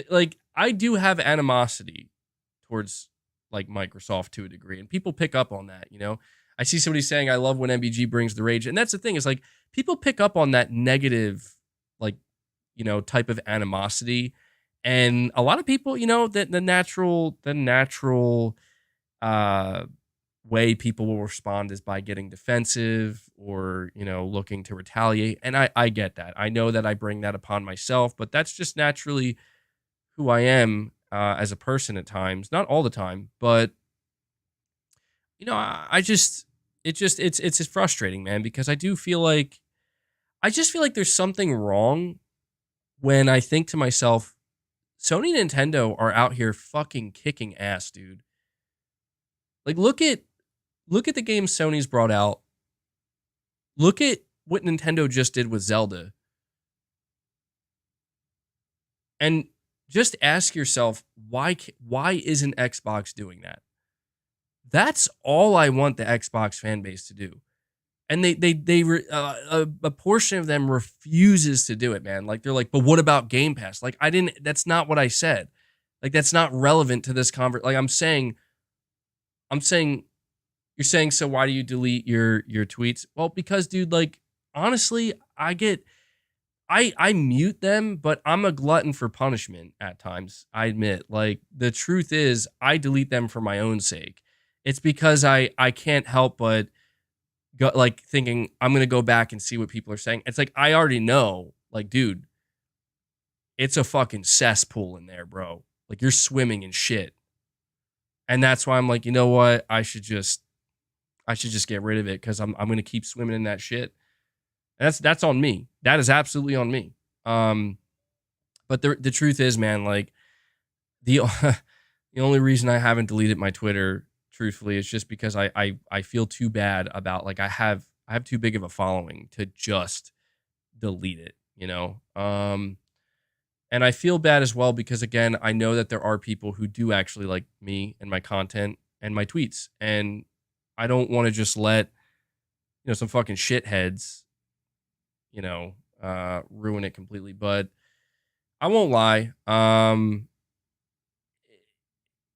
like, I do have animosity towards like Microsoft to a degree. And people pick up on that, you know? I see somebody saying, I love when MBG brings the rage. And that's the thing is like, people pick up on that negative, like, you know, type of animosity. And a lot of people, you know, that the natural way people will respond is by getting defensive or, you know, looking to retaliate. And I get that. I know that I bring that upon myself, but that's just naturally who I am as a person at times. Not all the time, but, you know, it's frustrating, man, because I feel like there's something wrong when I think to myself, Sony and Nintendo are out here fucking kicking ass, dude. Like, look at the games Sony's brought out. Look at what Nintendo just did with Zelda. And just ask yourself, why isn't Xbox doing that? That's all I want the Xbox fan base to do. And a portion of them refuses to do it, man. Like, they're like, but what about Game Pass? Like, that's not what I said. Like, that's not relevant to this conversation. Like, I'm saying, you're saying, so why do you delete your tweets? Well, because, dude, like, honestly, I mute them, but I'm a glutton for punishment at times. I admit, like, the truth is I delete them for my own sake. It's because I can't help but go, like, thinking I'm going to go back and see what people are saying. It's like, I already know, like, dude, it's a fucking cesspool in there, bro. Like, you're swimming in shit. And that's why I'm like, you know what? I should just get rid of it because I'm going to keep swimming in that shit. And that's on me. That is absolutely on me. But the truth is, man, like, the only reason I haven't deleted my Twitter, truthfully, is just because I feel too bad about, like, I have too big of a following to just delete it, you know? And I feel bad as well because, again, I know that there are people who do actually like me and my content and my tweets. And I don't want to just let, you know, some fucking shitheads, you know, ruin it completely. But I won't lie.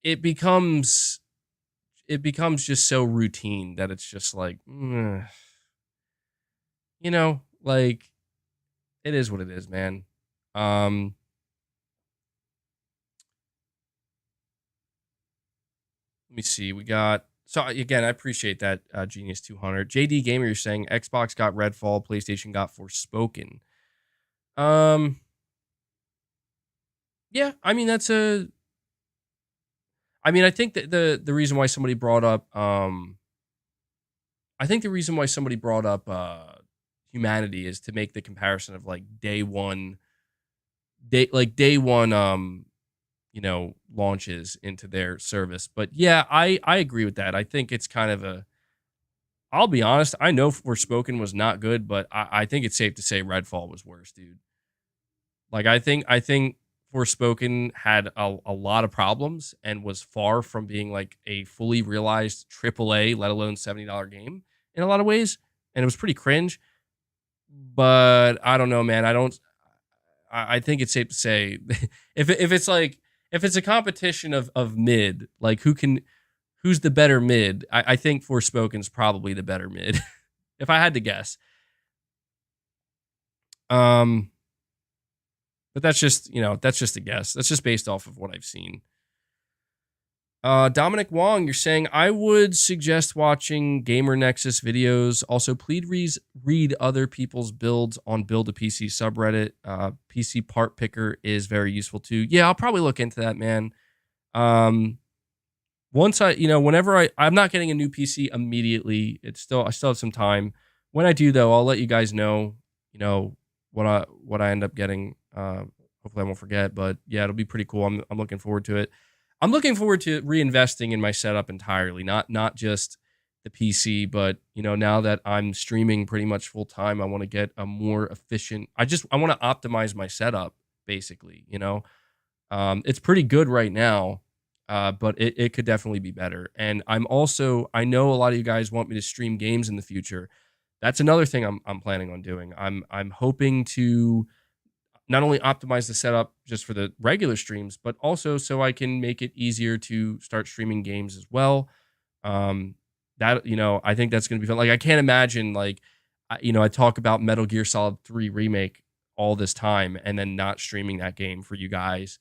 It becomes just so routine that it's just like, you know, like, it is what it is, man. Let me see. We got, so again, I appreciate that, Genius 200. JD Gamer, you're saying Xbox got Redfall, PlayStation got Forspoken. Yeah, I mean, I think that the reason why somebody brought up, Humanity is to make the comparison of, like, day one, you know, launches into their service. But yeah, I agree with that. I think it's kind of I'll be honest, I know Forspoken was not good, but I think it's safe to say Redfall was worse, dude. Like, I think Forspoken had a lot of problems and was far from being, like, a fully realized AAA, let alone $70 game in a lot of ways. And it was pretty cringe. But I don't know, man. I think it's safe to say if it's like if it's a competition of mid, like who's the better mid? I think Forspoken's probably the better mid, if I had to guess. But that's just that's just a guess. That's just based off of what I've seen. Dominic Wong, you're saying, I would suggest watching Gamer Nexus videos. Also, please read other people's builds on Build a PC subreddit. PC Part Picker is very useful too. Yeah, I'll probably look into that, man. Once whenever I'm not getting a new PC immediately. I still have some time. When I do, though, I'll let you guys know, what I end up getting. Hopefully I won't forget, but yeah, it'll be pretty cool. I'm looking forward to it. I'm looking forward to reinvesting in my setup entirely, not just the PC, but now that I'm streaming pretty much full time, I want to get a more efficient. I want to optimize my setup, basically. It's pretty good right now, but it could definitely be better. And I know a lot of you guys want me to stream games in the future. That's another thing I'm planning on doing. I'm hoping to not only optimize the setup just for the regular streams, but also so I can make it easier to start streaming games as well. I think that's going to be fun. Like, I can't imagine, I talk about Metal Gear Solid 3 Remake all this time and then not streaming that game for you guys.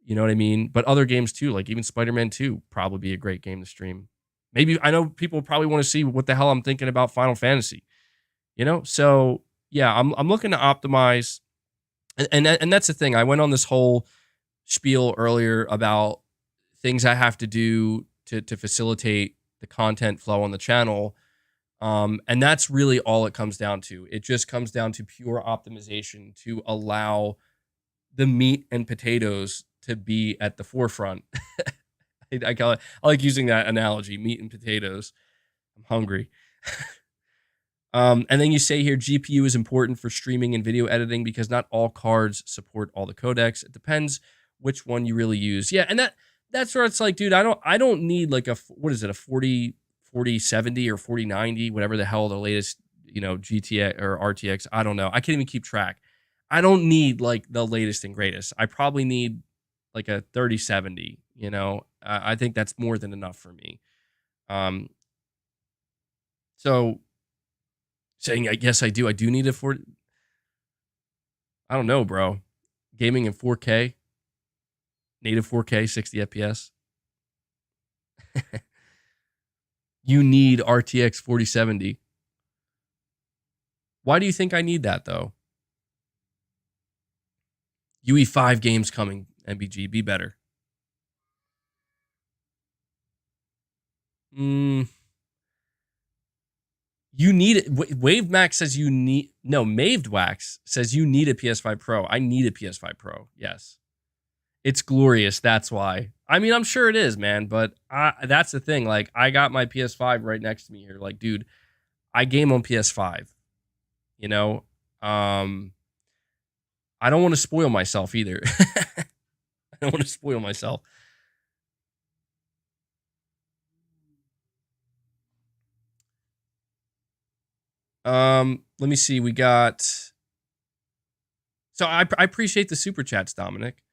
You know what I mean? But other games too, like even Spider-Man 2, probably be a great game to stream. Maybe, I know people probably want to see what the hell I'm thinking about Final Fantasy. So yeah, I'm looking to optimize. And that's the thing. I went on this whole spiel earlier about things I have to do to facilitate the content flow on the channel. And that's really all it comes down to. It just comes down to pure optimization to allow the meat and potatoes to be at the forefront. I like using that analogy, meat and potatoes. I'm hungry. And then you say here, GPU is important for streaming and video editing because not all cards support all the codecs. It depends which one you really use. Yeah, and that's where it's like, dude, I don't need like a 4070 or 4090, whatever the hell the latest, GTX or RTX. I don't know. I can't even keep track. I don't need like the latest and greatest. I probably need like a 3070. I think that's more than enough for me. So. Saying, I guess I do need a 40. I don't know, bro. Gaming in 4K, native 4K, 60 FPS. You need RTX 4070. Why do you think I need that, though? UE5 games coming, MBG. Be better. You need it. WaveMax says you need. No, Mavedwax says you need a PS5 Pro. I need a PS5 Pro. Yes. It's glorious. That's why. I mean, I'm sure it is, man. But that's the thing. Like, I got my PS5 right next to me here. Like, dude, I game on PS5. I don't want to spoil myself either. I don't want to spoil myself. Let me see. We got. So I appreciate the super chats, Dominic.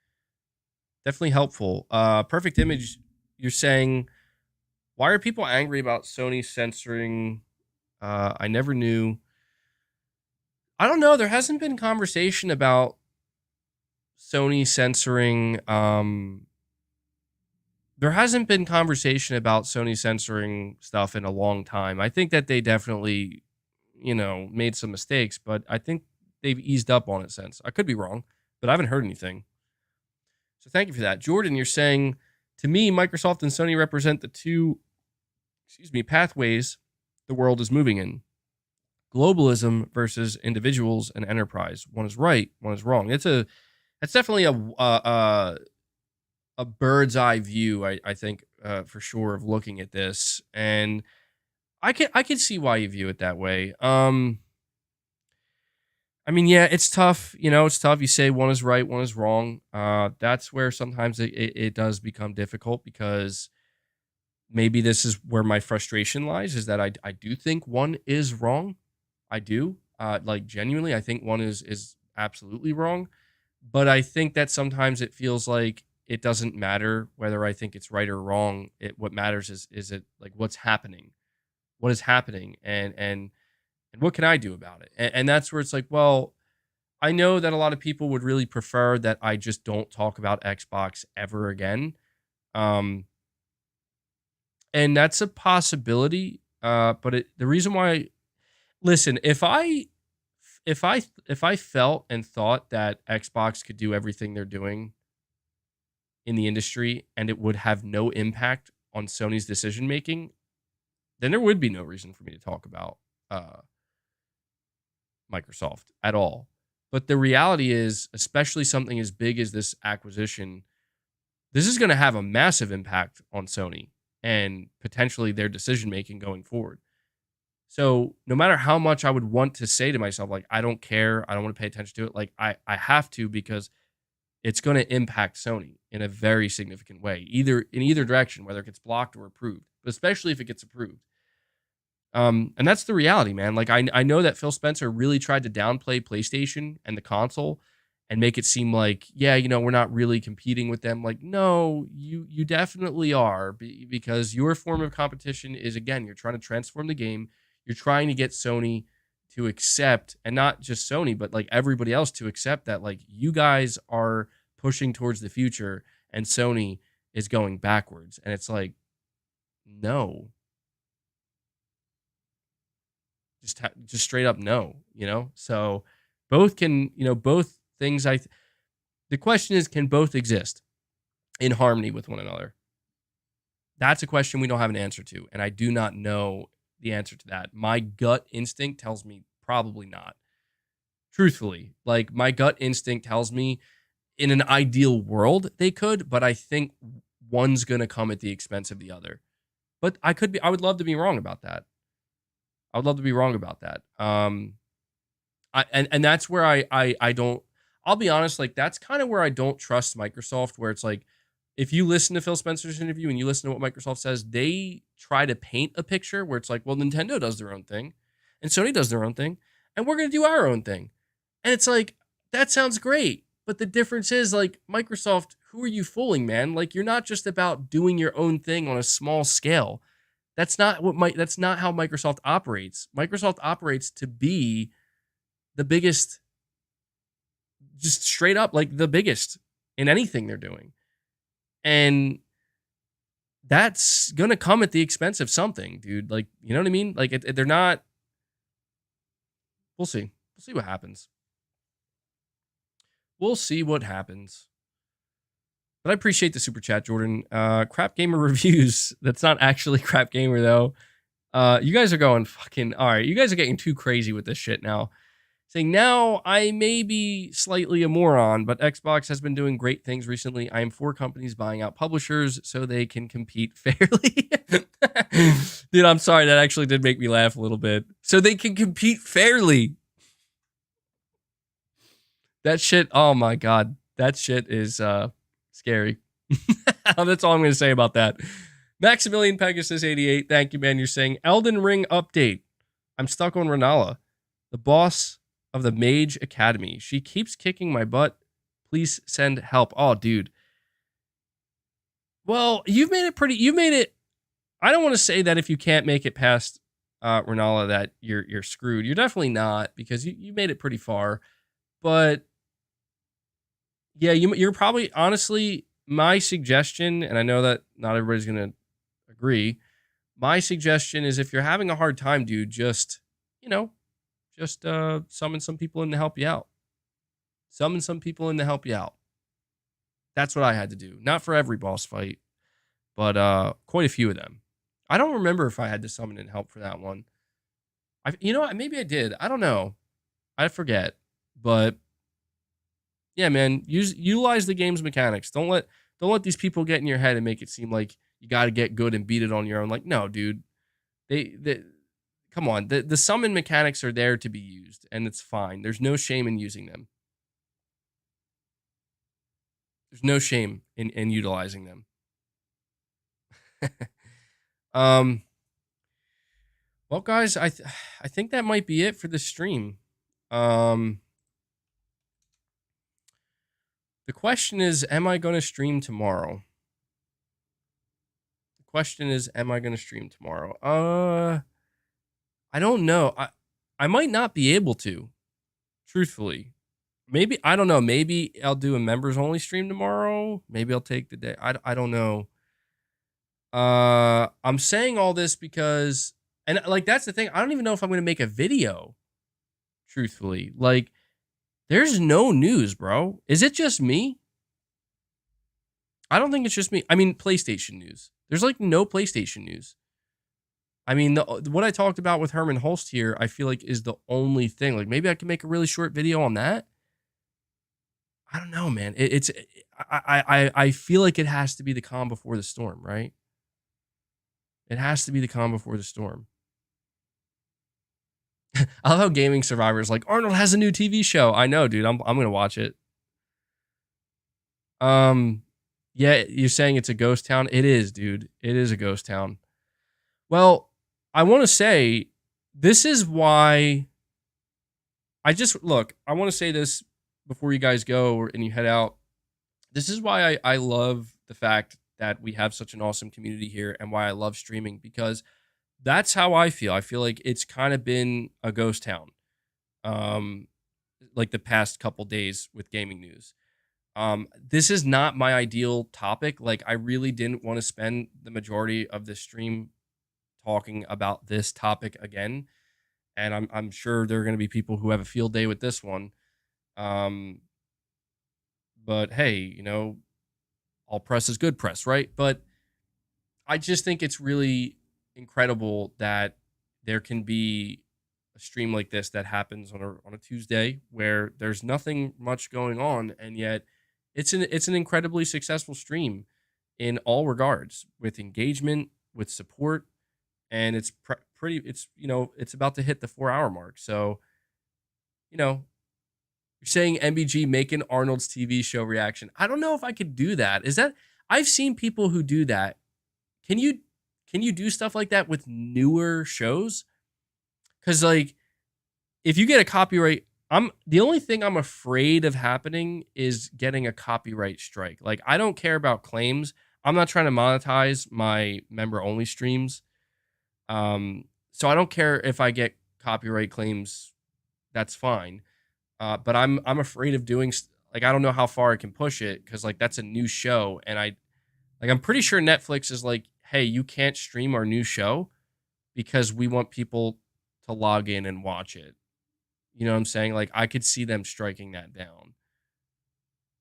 Definitely helpful. Perfect Image, you're saying, why are people angry about Sony censoring? I never knew. I don't know. There hasn't been conversation about Sony censoring. There hasn't been conversation about Sony censoring stuff in a long time. I think that they definitely, made some mistakes, but I think they've eased up on it since. I could be wrong, but I haven't heard anything. So thank you for that. Jordan, you're saying, to me, Microsoft and Sony represent the two, pathways the world is moving in. Globalism versus individuals and enterprise. One is right, one is wrong. That's definitely a bird's eye view, I think, for sure, of looking at this. And I can see why you view it that way. I mean, yeah, it's tough. It's tough. You say one is right, one is wrong. That's where sometimes it does become difficult, because maybe this is where my frustration lies, is that I do think one is wrong. I do. Genuinely, I think one is absolutely wrong. But I think that sometimes it feels like it doesn't matter whether I think it's right or wrong. What matters is it like what's happening, what is happening, and what can I do about it? And that's where it's like, well, I know that a lot of people would really prefer that I just don't talk about Xbox ever again. Um, and that's a possibility. But the reason why, listen, if I felt and thought that Xbox could do everything they're doing in the industry and it would have no impact on Sony's decision making, then there would be no reason for me to talk about uh, Microsoft at all. But the reality is, especially something as big as this acquisition, this is going to have a massive impact on Sony and potentially their decision making going forward. So no matter how much I would want to say to myself, like, I don't care, I don't want to pay attention to it, like I have to, because it's going to impact Sony in a very significant way, either in either direction, whether it gets blocked or approved, but especially if it gets approved. And that's the reality, man. Like I know that Phil Spencer really tried to downplay PlayStation and the console and make it seem like, yeah, we're not really competing with them. Like, no, you definitely are, because your form of competition is, again, you're trying to transform the game. You're trying to get Sony to accept, and not just Sony, but like everybody else to accept that like you guys are pushing towards the future and Sony is going backwards. And it's like, no, just straight up no, So both can, both things. The question is, can both exist in harmony with one another? That's a question we don't have an answer to, and I do not know the answer to that. My gut instinct tells me probably not. Truthfully, like my gut instinct tells me in an ideal world they could, but I think one's going to come at the expense of the other. But I would love to be wrong about that. I would love to be wrong about that. And that's where I don't. I'll be honest, like that's kind of where I don't trust Microsoft. Where it's like, if you listen to Phil Spencer's interview and you listen to what Microsoft says, they try to paint a picture where it's like, well, Nintendo does their own thing, and Sony does their own thing, and we're gonna do our own thing. And it's like, that sounds great, but the difference is, like, Microsoft, who are you fooling, man? Like, you're not just about doing your own thing on a small scale. That's not how Microsoft operates. Microsoft operates to be the biggest, just straight up, like the biggest in anything they're doing. And that's going to come at the expense of something, dude. Like, you know what I mean? Like, they're not. We'll see. We'll see what happens. We'll see what happens. But I appreciate the super chat, Jordan. Crap Gamer reviews. That's not actually Crap Gamer, though. You guys are going fucking... All right, you guys are getting too crazy with this shit now. Saying, now I may be slightly a moron, but Xbox has been doing great things recently. I am for companies buying out publishers so they can compete fairly. Dude, I'm sorry. That actually did make me laugh a little bit. So they can compete fairly. That shit, oh my God. That shit is scary. That's all I'm going to say about that. Maximilian Pegasus 88. Thank you, man. You're saying Elden Ring update. I'm stuck on Renala, the boss of the Mage Academy. She keeps kicking my butt. Please send help. Oh, dude. Well, you've made it. I don't want to say that if you can't make it past Renala that you're screwed. You're definitely not, because you made it pretty far. But yeah, you're probably, honestly, my suggestion, and I know that not everybody's going to agree, my suggestion is, if you're having a hard time, dude, just summon some people in to help you out. Summon some people in to help you out. That's what I had to do. Not for every boss fight, but quite a few of them. I don't remember if I had to summon and help for that one. Maybe I did. I don't know. I forget. But yeah, man, utilize the game's mechanics. Don't let these people get in your head and make it seem like you got to get good and beat it on your own. Like, no, dude. Come on. The summon mechanics are there to be used, and it's fine. There's no shame in using them. There's no shame in utilizing them. Well, guys, I think that might be it for the stream. The question is, am I going to stream tomorrow? The question is, am I going to stream tomorrow? I don't know. I might not be able to, truthfully. Maybe, I don't know. Maybe I'll do a members only stream tomorrow. Maybe I'll take the day. I don't know. I'm saying all this because, and like, that's the thing. I don't even know if I'm going to make a video, truthfully. Like, there's no news, bro. Is it just me? I don't think it's just me. I mean, PlayStation news. There's like no PlayStation news. I mean, what I talked about with Herman Holst here, I feel like is the only thing. Like, maybe I can make a really short video on that. I don't know, man. I feel like it has to be the calm before the storm, right? It has to be the calm before the storm. I love how Gaming Survivor is like, Arnold has a new TV show. I know, dude. I'm gonna watch it. Yeah, you're saying it's a ghost town. It is, dude. It is a ghost town. Well, I want to say this is why I want to say this before you guys go and you head out. This is why I love the fact that we have such an awesome community here and why I love streaming, because that's how I feel. I feel like it's kind of been a ghost town, like the past couple days with gaming news. This is not my ideal topic. Like, I really didn't want to spend the majority of the stream talking about this topic again. And I'm sure there are going to be people who have a field day with this one. But hey, you know, all press is good press, right? But I just think it's really incredible that there can be a stream like this that happens on a Tuesday where there's nothing much going on, and yet it's an incredibly successful stream in all regards, with engagement, with support, and it's it's about to hit the 4-hour mark. So, you're saying MBG making Arnold's TV show reaction. I don't know if I could do that. I've seen people who do that. Can you do stuff like that with newer shows? Because, like, if you get a copyright, the only thing I'm afraid of happening is getting a copyright strike. Like, I don't care about claims. I'm not trying to monetize my member only streams. So I don't care if I get copyright claims. That's fine. But I'm afraid of doing, like, I don't know how far I can push it, because, like, that's a new show, and I'm pretty sure Netflix is like, hey, you can't stream our new show because we want people to log in and watch it. You know what I'm saying? Like, I could see them striking that down.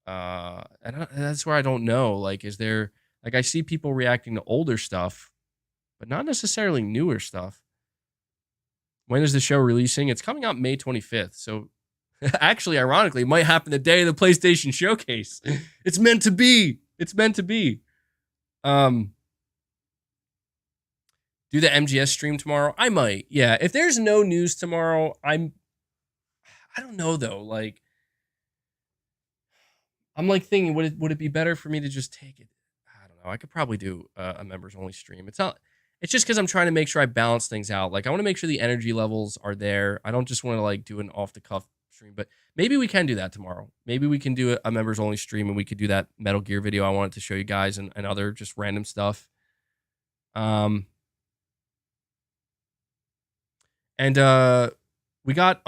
And that's where I don't know. Like, is there, like, I see people reacting to older stuff, but not necessarily newer stuff. When is the show releasing? It's coming out May 25th. So actually, ironically, it might happen the day of the PlayStation Showcase. It's meant to be. It's meant to be. Do the MGS stream tomorrow? I might. Yeah. If there's no news tomorrow, I don't know though. Like, I'm like thinking, would it be better for me to just take it? I don't know. I could probably do a members only stream. It's just because I'm trying to make sure I balance things out. Like, I want to make sure the energy levels are there. I don't just want to, like, do an off the cuff stream, but maybe we can do that tomorrow. Maybe we can do a members only stream, and we could do that Metal Gear video I wanted to show you guys, and other just random stuff. And we got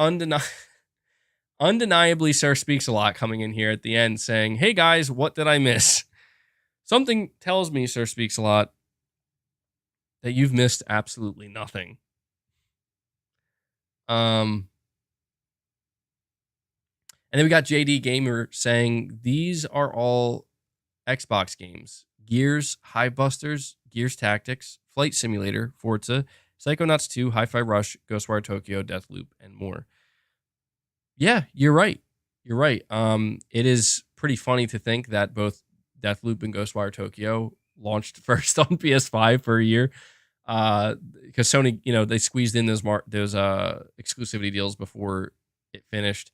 undeniably Sir Speaks a Lot coming in here at the end saying, hey guys, what did I miss? Something tells me, Sir Speaks a Lot, that you've missed absolutely nothing. And then we got JD Gamer saying, these are all Xbox games: Gears, Hive Busters, Gears Tactics, Flight Simulator, Forza, Psychonauts 2, Hi-Fi Rush, Ghostwire Tokyo, Deathloop, and more. Yeah, you're right. You're right. It is pretty funny to think that both Deathloop and Ghostwire Tokyo launched first on PS5 for a year. Because Sony, they squeezed in those exclusivity deals before it finished.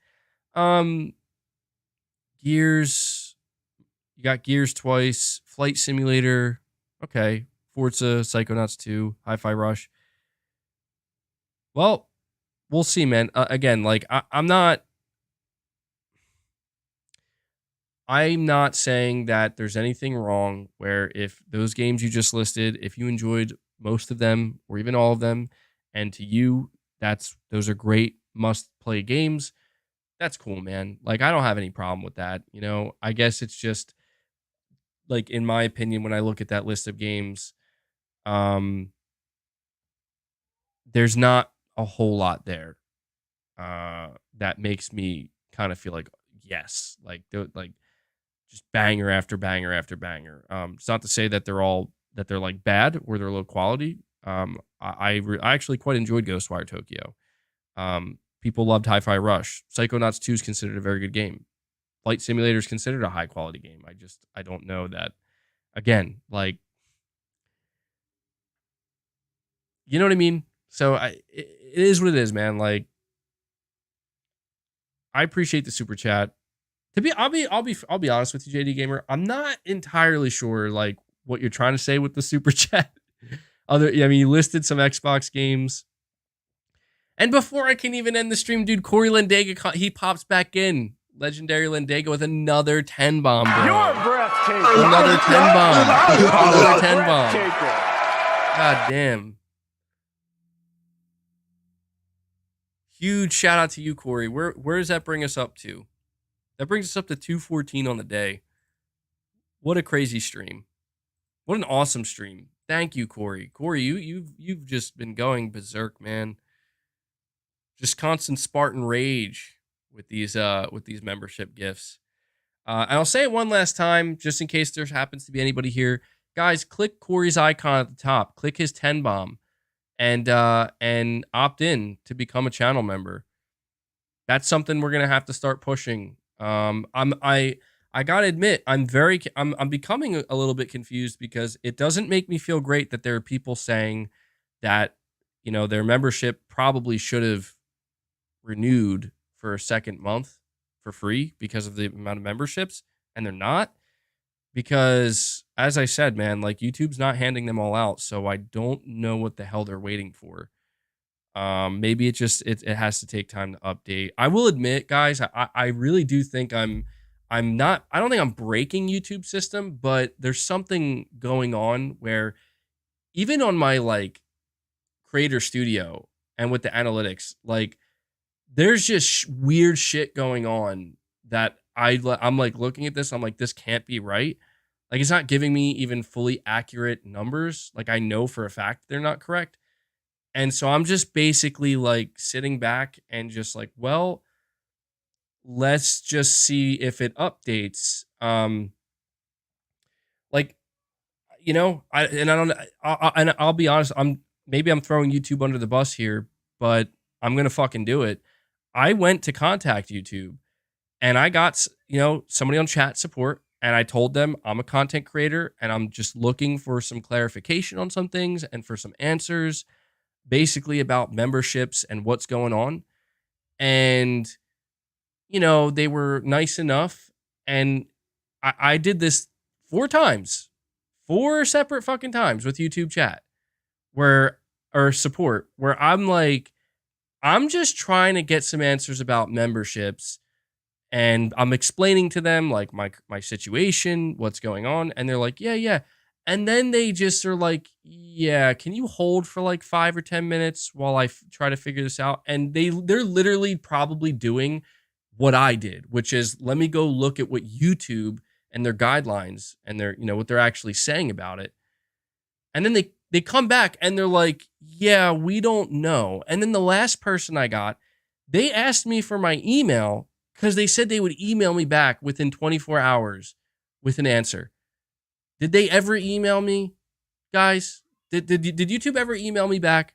Gears, you got Gears twice, Flight Simulator, okay, Forza, Psychonauts 2, Hi-Fi Rush. Well, we'll see, man. Again, like, I'm not. I'm not saying that there's anything wrong where if those games you just listed, if you enjoyed most of them or even all of them, and to you, those are great must play games. That's cool, man. Like, I don't have any problem with that. I guess it's just like, in my opinion, when I look at that list of games, um, there's not a whole lot there that makes me kind of feel like yes, like just banger after banger after banger. It's not to say that they're like bad or they're low quality. I actually quite enjoyed Ghostwire Tokyo. People loved Hi-Fi Rush. Psychonauts 2 is considered a very good game. Flight Simulator is considered a high quality game. I don't know that. Again, like, you know what I mean? So it is what it is, man. Like, I appreciate the super chat. I'll be honest with you, JD Gamer. I'm not entirely sure like what you're trying to say with the super chat. You listed some Xbox games. And before I can even end the stream, dude, Corey Lendega, he pops back in. Legendary Lendega with another 10 bomb, bro. You're breathtaking. Another 10 bomb. Another 10 bomb. God damn. Huge shout out to you, Corey. Where does that bring us up to? That brings us up to 214 on the day. What a crazy stream. What an awesome stream. Thank you, Corey. Corey, you've just been going berserk, man. Just constant Spartan rage with these membership gifts. And I'll say it one last time, just in case there happens to be anybody here. Guys, click Corey's icon at the top. Click his 10 bomb, and opt in to become a channel member. That's something we're gonna have to start pushing. I gotta admit, I'm becoming a little bit confused because it doesn't make me feel great that there are people saying that their membership probably should have renewed for a second month for free because of the amount of memberships, and they're not, because as I said, man, like, YouTube's not handing them all out, so I don't know what the hell they're waiting for. Maybe it has to take time to update. I will admit, guys, I really do think I don't think I'm breaking YouTube system, but there's something going on where even on my like creator studio and with the analytics, like, there's just weird shit going on that I'm like looking at this. I'm like, this can't be right. Like, it's not giving me even fully accurate numbers. Like, I know for a fact they're not correct. And so I'm just basically like sitting back and just like, well, let's just see if it updates. Like, I'll be honest. Maybe I'm throwing YouTube under the bus here, but I'm going to fucking do it. I went to contact YouTube and I got, somebody on chat support, and I told them I'm a content creator and I'm just looking for some clarification on some things and for some answers, basically about memberships and what's going on. And, they were nice enough. And I did this 4 separate fucking times with YouTube chat or support, where I'm like, I'm just trying to get some answers about memberships. And I'm explaining to them like my situation, what's going on. And they're like, yeah. And then they just are like, yeah, can you hold for like 5 or 10 minutes while I try to figure this out? And they're literally probably doing what I did, which is, let me go look at what YouTube and their guidelines and their, what they're actually saying about it. And then they come back and they're like, yeah, we don't know. And then the last person I got, they asked me for my email because they said they would email me back within 24 hours with an answer. Did they ever email me, guys? Did YouTube ever email me back?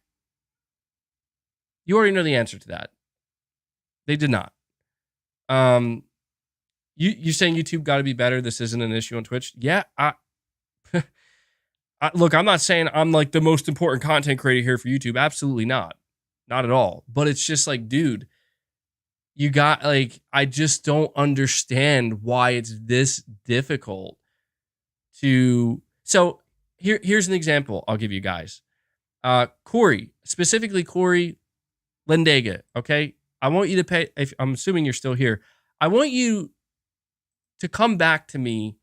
You already know the answer to that. They did not. You saying YouTube got to be better? This isn't an issue on Twitch. Yeah, look, I'm not saying I'm like the most important content creator here for YouTube. Absolutely not. Not at all. But it's just like, dude, you got like, I just don't understand why it's this difficult to. So here's an example I'll give you guys. Corey, specifically Corey Lendega. Okay. I want you to pay, I'm assuming you're still here. I want you to come back to me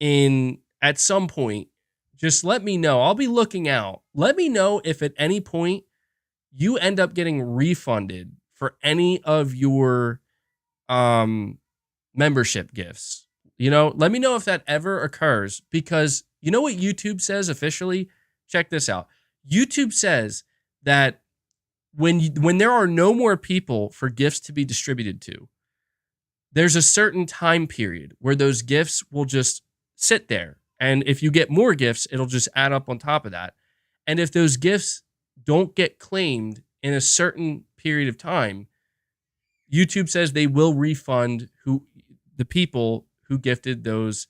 at some point. Just let me know. I'll be looking out. Let me know if at any point you end up getting refunded for any of your membership gifts. Let me know if that ever occurs, because you know what YouTube says officially? Check this out. YouTube says that when there are no more people for gifts to be distributed to, there's a certain time period where those gifts will just sit there. And if you get more gifts, it'll just add up on top of that. And if those gifts don't get claimed in a certain period of time, YouTube says they will refund the people who gifted those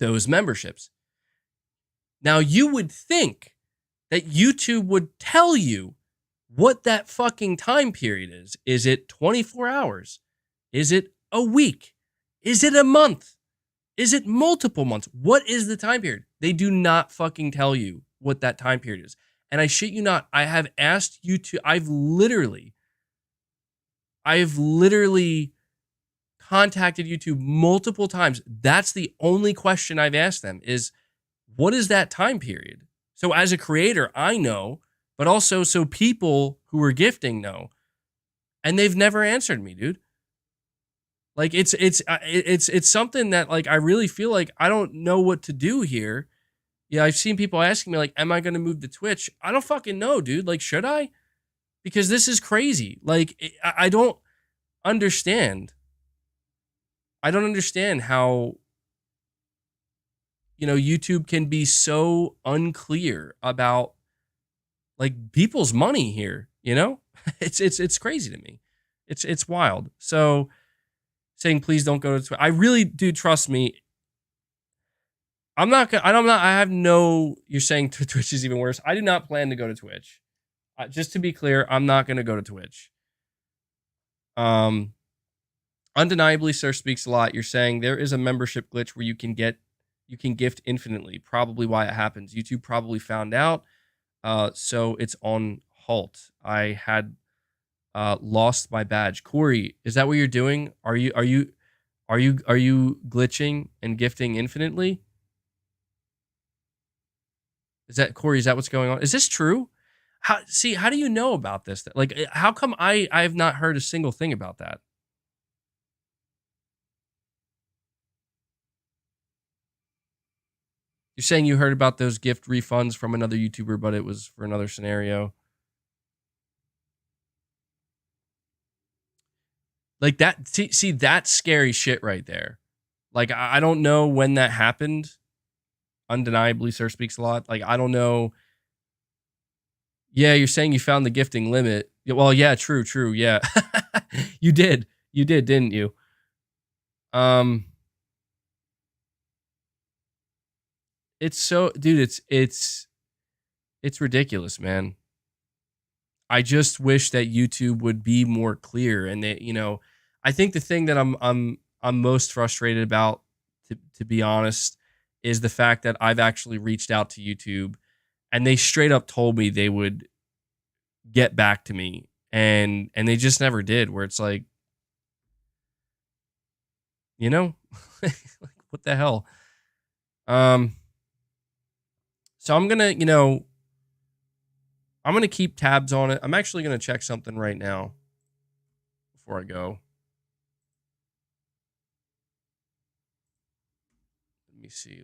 memberships. Now, you would think that YouTube would tell you what that fucking time period is. Is it 24 hours? Is it a week? Is it a month? Is it multiple months? What is the time period? They do not fucking tell you what that time period is. And I shit you not, I have asked YouTube, I've literally contacted YouTube multiple times. That's the only question I've asked them is, what is that time period? So as a creator, I know, but also so people who are gifting know. And they've never answered me, dude. Like it's something that like I really feel like I don't know what to do here. Yeah, I've seen people asking me like, am I going to move to Twitch? I don't fucking know, dude. Like, should I? Because this is crazy. Like, I don't understand. I don't understand how, YouTube can be so unclear about like people's money here. It's crazy to me. It's wild. So saying please don't go to Twitch, I really do, trust me. I'm not gonna. I have no. You're saying Twitch is even worse. I do not plan to go to Twitch. Just to be clear, I'm not going to go to Twitch. Undeniably, Sir Speaks a Lot. You're saying there is a membership glitch where you can gift infinitely. Probably why it happens. YouTube probably found out, so it's on halt. I had lost my badge. Corey, is that what you're doing? Are you glitching and gifting infinitely? Is that what's going on? Is this true? How do you know about this? Like, how come I have not heard a single thing about that? You're saying you heard about those gift refunds from another YouTuber, but it was for another scenario. Like that, see that's scary shit right there. Like, I don't know when that happened. Undeniably, Sir Speaks a Lot. Like, I don't know. Yeah, you're saying you found the gifting limit. Well, yeah, true, yeah. You did, didn't you? It's so, dude, it's ridiculous, man. I just wish that YouTube would be more clear, and that, I think the thing that I'm most frustrated about, to be honest, is the fact that I've actually reached out to YouTube and they straight up told me they would get back to me, and they just never did, where it's like, like, what the hell? So I'm going to, I'm going to keep tabs on it. I'm actually going to check something right now before I go. Let me see.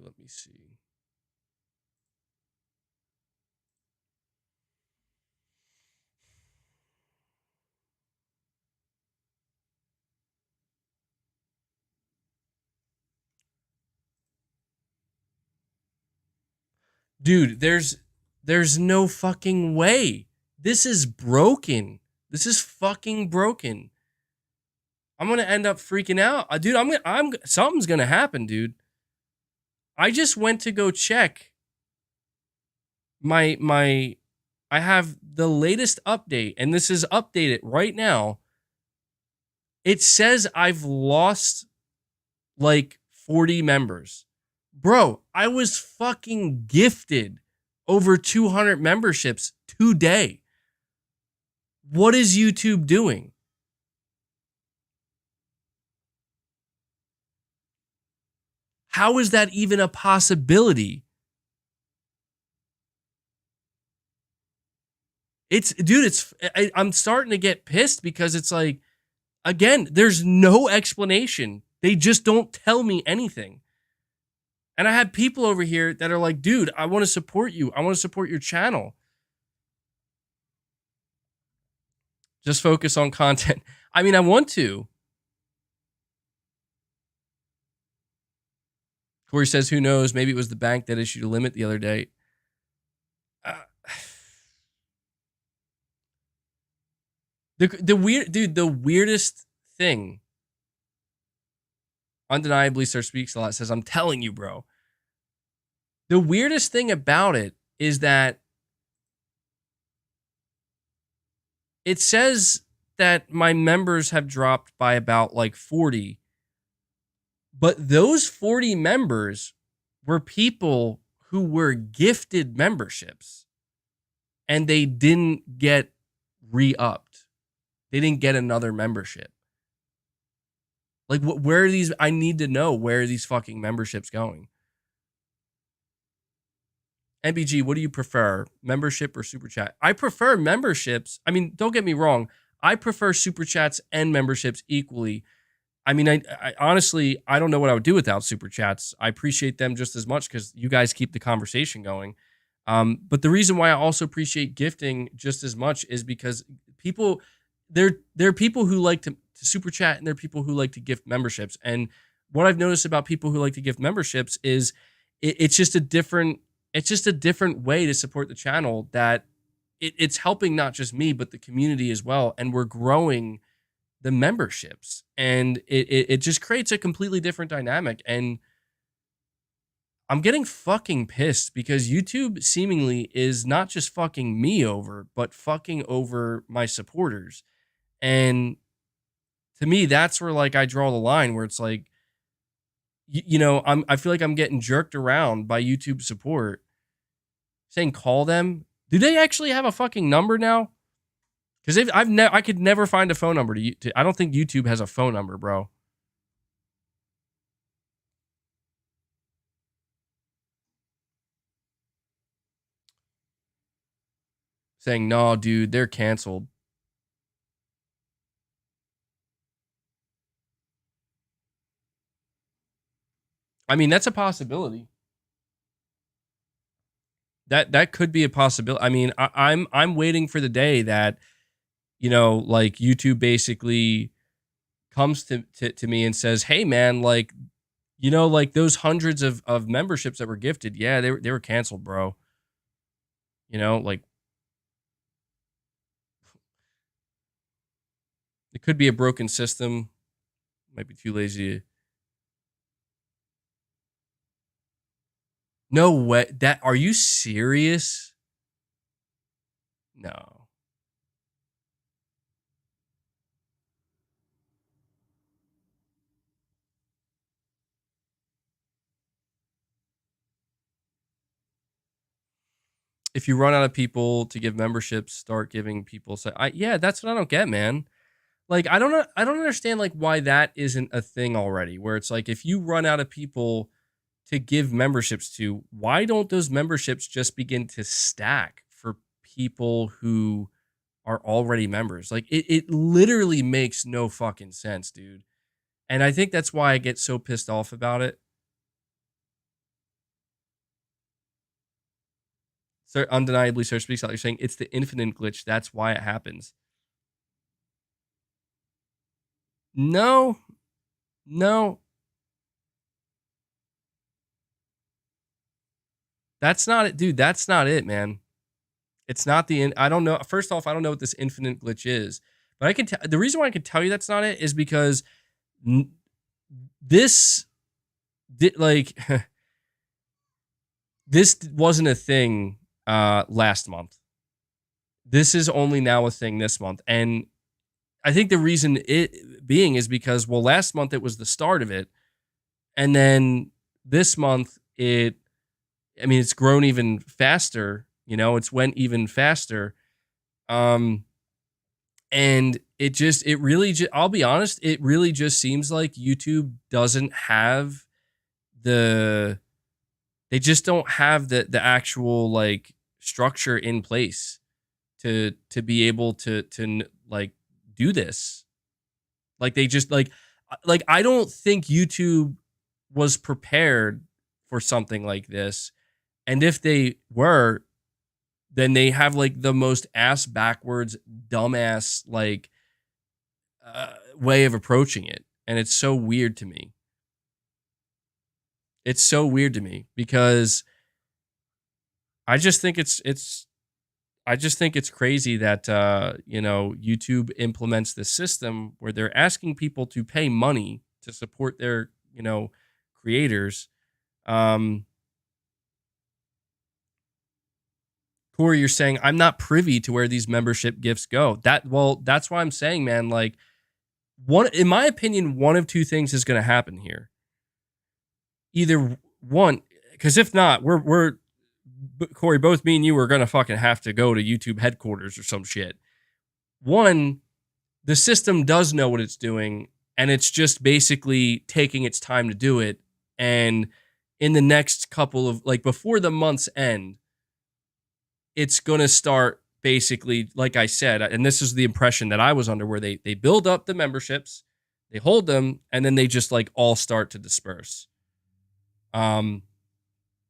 Dude, there's no fucking way. This is broken. This is fucking broken. I'm going to end up freaking out. Dude, something's going to happen, dude. I just went to go check I have the latest update, and this is updated right now. It says I've lost like 40 members. Bro, I was fucking gifted over 200 memberships today. What is YouTube doing? How is that even a possibility? I'm starting to get pissed because it's like, again, there's no explanation. They just don't tell me anything. And I have people over here that are like, dude, I want to support you. I want to support your channel. Just focus on content. I mean, I want to. Corey says, who knows? Maybe it was the bank that issued a limit the other day. The weirdest thing. Undeniably, Sir Speaks a Lot says, I'm telling you, bro. The weirdest thing about it is that it says that my members have dropped by about like 40. But those 40 members were people who were gifted memberships and they didn't get re-upped. They didn't get another membership. Like, where are these? I need to know where are these fucking memberships going. MBG, what do you prefer? Membership or super chat? I prefer memberships. I mean, don't get me wrong. I prefer super chats and memberships equally. I mean, I honestly, I don't know what I would do without super chats. I appreciate them just as much because you guys keep the conversation going. But the reason why I also appreciate gifting just as much is because people, there are people who like to super chat and there are people who like to gift memberships. And what I've noticed about people who like to gift memberships is it's just a different way to support the channel that it's helping not just me, but the community as well. And we're growing the memberships and it just creates a completely different dynamic. And I'm getting fucking pissed because YouTube seemingly is not just fucking me over, but fucking over my supporters. And to me, that's where like I draw the line where it's like, I feel like I'm getting jerked around by YouTube support saying, call them. Do they actually have a fucking number now? Because I could never find a phone number to I don't think YouTube has a phone number, bro. Saying, no, dude, they're canceled. I mean, that's a possibility. That could be a possibility. I mean, I'm waiting for the day that, like YouTube basically comes to me and says, hey man, like, like those hundreds of memberships that were gifted, yeah, they were canceled, bro. Like it could be a broken system. Might be too lazy to... No way. Are you serious? No. If you run out of people to give memberships, start giving people. Yeah, that's what I don't get, man. Like, I don't understand like why that isn't a thing already. Where it's like, if you run out of people to give memberships to, why don't those memberships just begin to stack for people who are already members? Like, it literally makes no fucking sense, dude. And I think that's why I get so pissed off about it. So undeniably, Sir Speaks Out. You're saying it's the infinite glitch. That's why it happens. No. That's not it, dude. That's not it, man. It's not I don't know. First off, I don't know what this infinite glitch is, but I can tell the reason why I can tell you that's not it is because this this wasn't a thing last month. This is only now a thing this month. And I think the reason it being is because, well, last month it was the start of it. And then this month it's grown even faster, it's went even faster. And I'll be honest, it really just seems like YouTube doesn't have they just don't have the actual like structure in place to be able to like do this. Like they just like I don't think YouTube was prepared for something like this. And if they were, then they have like the most ass backwards, dumbass like way of approaching it. And it's so weird to me. It's so weird to me because I just think it's crazy that YouTube implements this system where they're asking people to pay money to support their creators. Corey, you're saying I'm not privy to where these membership gifts go. That's why I'm saying, man, like in my opinion, one of two things is going to happen here. Either one, because if not, we're Corey, both me and you are going to fucking have to go to YouTube headquarters or some shit. One, the system does know what it's doing, and it's just basically taking its time to do it. And in the next couple of, like, before the month's end, it's going to start basically, like I said, and this is the impression that I was under, where they build up the memberships, they hold them, and then they just like all start to disperse. You're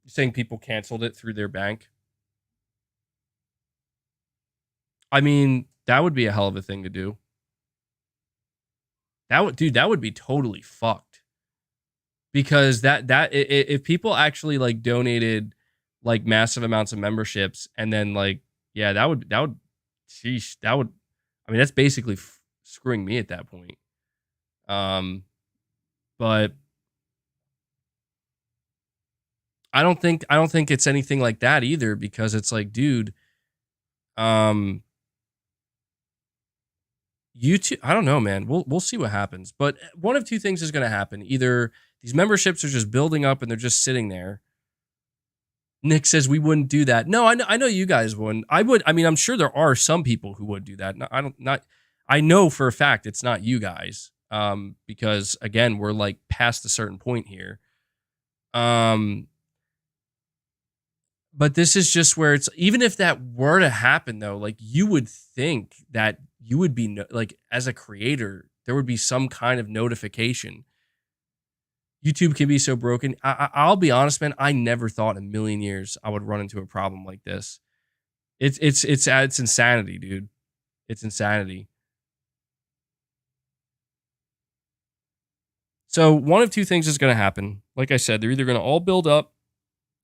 saying people canceled it through their bank? I mean, that would be a hell of a thing to do. That would be totally fucked. Because if people actually like donated like massive amounts of memberships, and then like, yeah, that would, sheesh, I mean, that's basically screwing me at that point. But I don't think it's anything like that either, because it's like, dude, YouTube, I don't know, man. We'll see what happens. But one of two things is going to happen. Either these memberships are just building up and they're just sitting there. Nick says we wouldn't do that. No, I know you guys wouldn't. I would. I mean, I'm sure there are some people who would do that. I know for a fact it's not you guys. Because again, we're like past a certain point here. But this is just where it's, even if that were to happen though, like you would think that you would be like, as a creator, there would be some kind of notification. YouTube can be so broken. I'll be honest, man. I never thought in a million years I would run into a problem like this. It's insanity, dude. It's insanity. So one of two things is going to happen. Like I said, they're either going to all build up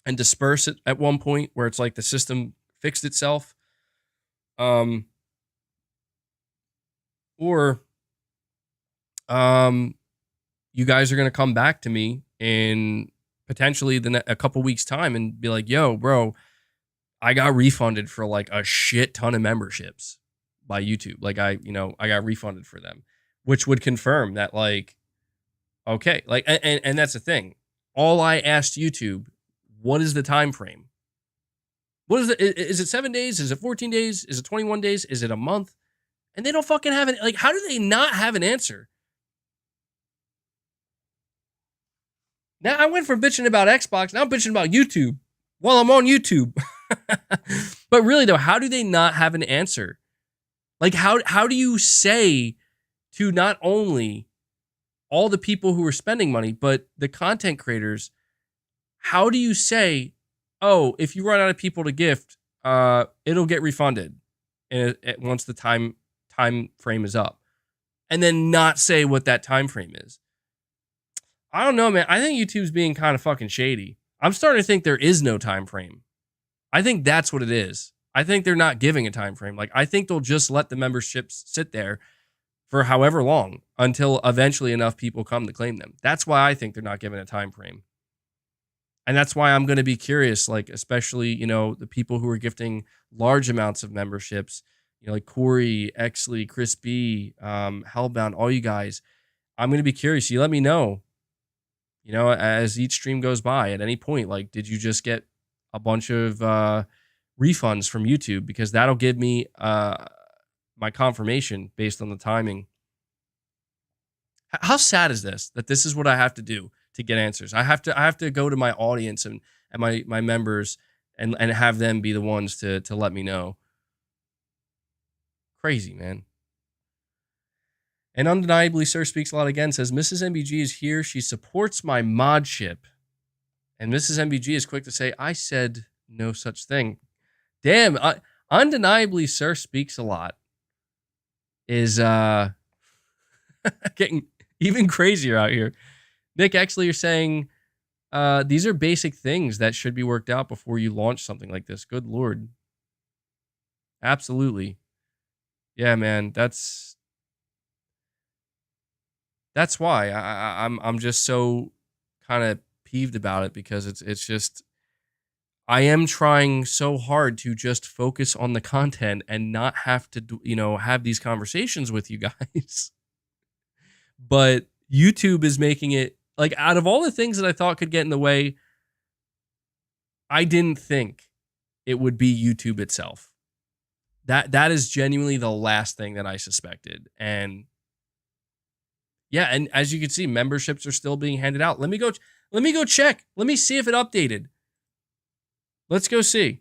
and disperse it at one point where it's like the system fixed itself. Or you guys are going to come back to me in potentially a couple weeks time and be like, yo, bro, I got refunded for like a shit ton of memberships by YouTube. Like I got refunded for them, which would confirm that, like, okay, like, and that's the thing. All I asked YouTube, what is the time frame? What is it? Is it 7 days? Is it 14 days? Is it 21 days? Is it a month? And they don't fucking have it. Like, how do they not have an answer? Now I went from bitching about Xbox, now I'm bitching about YouTube while I'm on YouTube. But really though, how do they not have an answer? Like, how do you say to not only all the people who are spending money, but the content creators, how do you say, oh, if you run out of people to gift, it'll get refunded once the time frame is up, and then not say what that time frame is? I don't know, man. I think YouTube's being kind of fucking shady. I'm starting to think there is no time frame. I think that's what it is. I think they're not giving a time frame. Like, I think they'll just let the memberships sit there for however long until eventually enough people come to claim them. That's why I think they're not giving a time frame. And that's why I'm going to be curious, like, especially, the people who are gifting large amounts of memberships, like Corey, Exley, Chris B, Hellbound, all you guys. I'm going to be curious. You let me know, as each stream goes by, at any point, like, did you just get a bunch of refunds from YouTube? Because that'll give me my confirmation based on the timing. How sad is this, that this is what I have to do to get answers. I have to go to my audience and my members and have them be the ones to let me know. Crazy, man. And undeniably, Sir Speaks a Lot again says, Mrs. MBG is here. She supports my modship. And Mrs. MBG is quick to say, I said no such thing. Damn, undeniably, Sir Speaks a Lot is getting even crazier out here. Nick, actually, you're saying these are basic things that should be worked out before you launch something like this. Good Lord. Absolutely. Yeah, man, that's why I'm just so kind of peeved about it, because it's just, I am trying so hard to just focus on the content and not have to have these conversations with you guys. But YouTube is making it, like, out of all the things that I thought could get in the way, I didn't think it would be YouTube itself. That is genuinely the last thing that I suspected. And yeah, and as you can see, memberships are still being handed out. Let me go check. Let me see if it updated. Let's go see.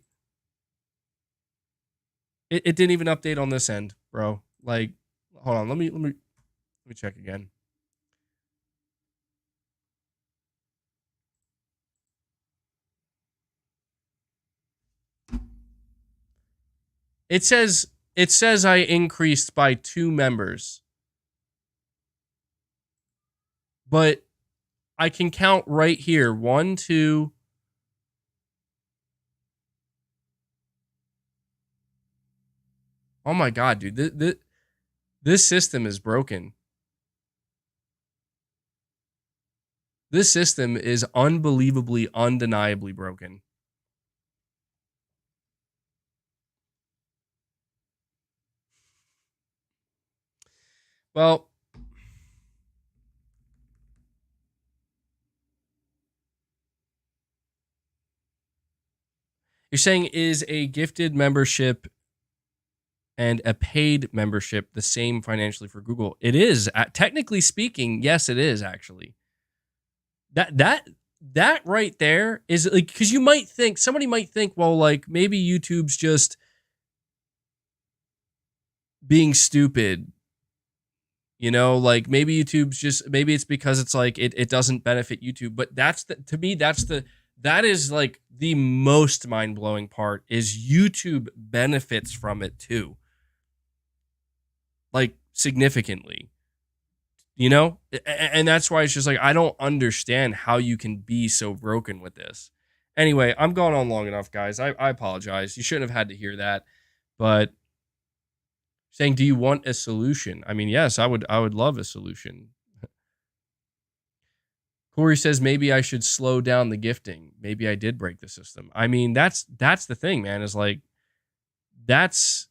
It didn't even update on this end, bro. Like, hold on. Let me check again. It says I increased by 2 members. But I can count right here. 1, 2. Oh my God, dude. This system is broken. This system is unbelievably, undeniably broken. Well, you're saying, is a gifted membership and a paid membership the same financially for Google? It is. Technically speaking, yes, it is, actually. That right there is, like, because somebody might think, well, like, maybe YouTube's just being stupid. Like, maybe maybe it's because it's like it doesn't benefit YouTube. But to me, that is like the most mind-blowing part, is YouTube benefits from it too. Like, significantly. And that's why it's just like, I don't understand how you can be so broken with this. Anyway, I'm going on long enough, guys. I apologize. You shouldn't have had to hear that. But saying, do you want a solution? I mean, yes, I would love a solution. Corey says, maybe I should slow down the gifting. Maybe I did break the system. I mean, that's the thing, man, is like, that's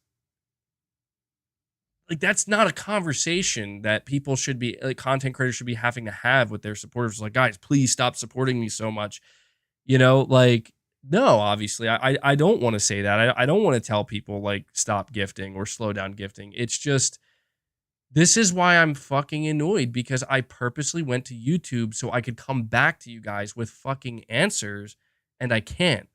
not a conversation that people should be, like, content creators should be having to have with their supporters. Like, guys, please stop supporting me so much. Like, no, obviously, I don't want to say that. I don't want to tell people, like, stop gifting or slow down gifting. It's just, this is why I'm fucking annoyed, because I purposely went to YouTube so I could come back to you guys with fucking answers, and I can't.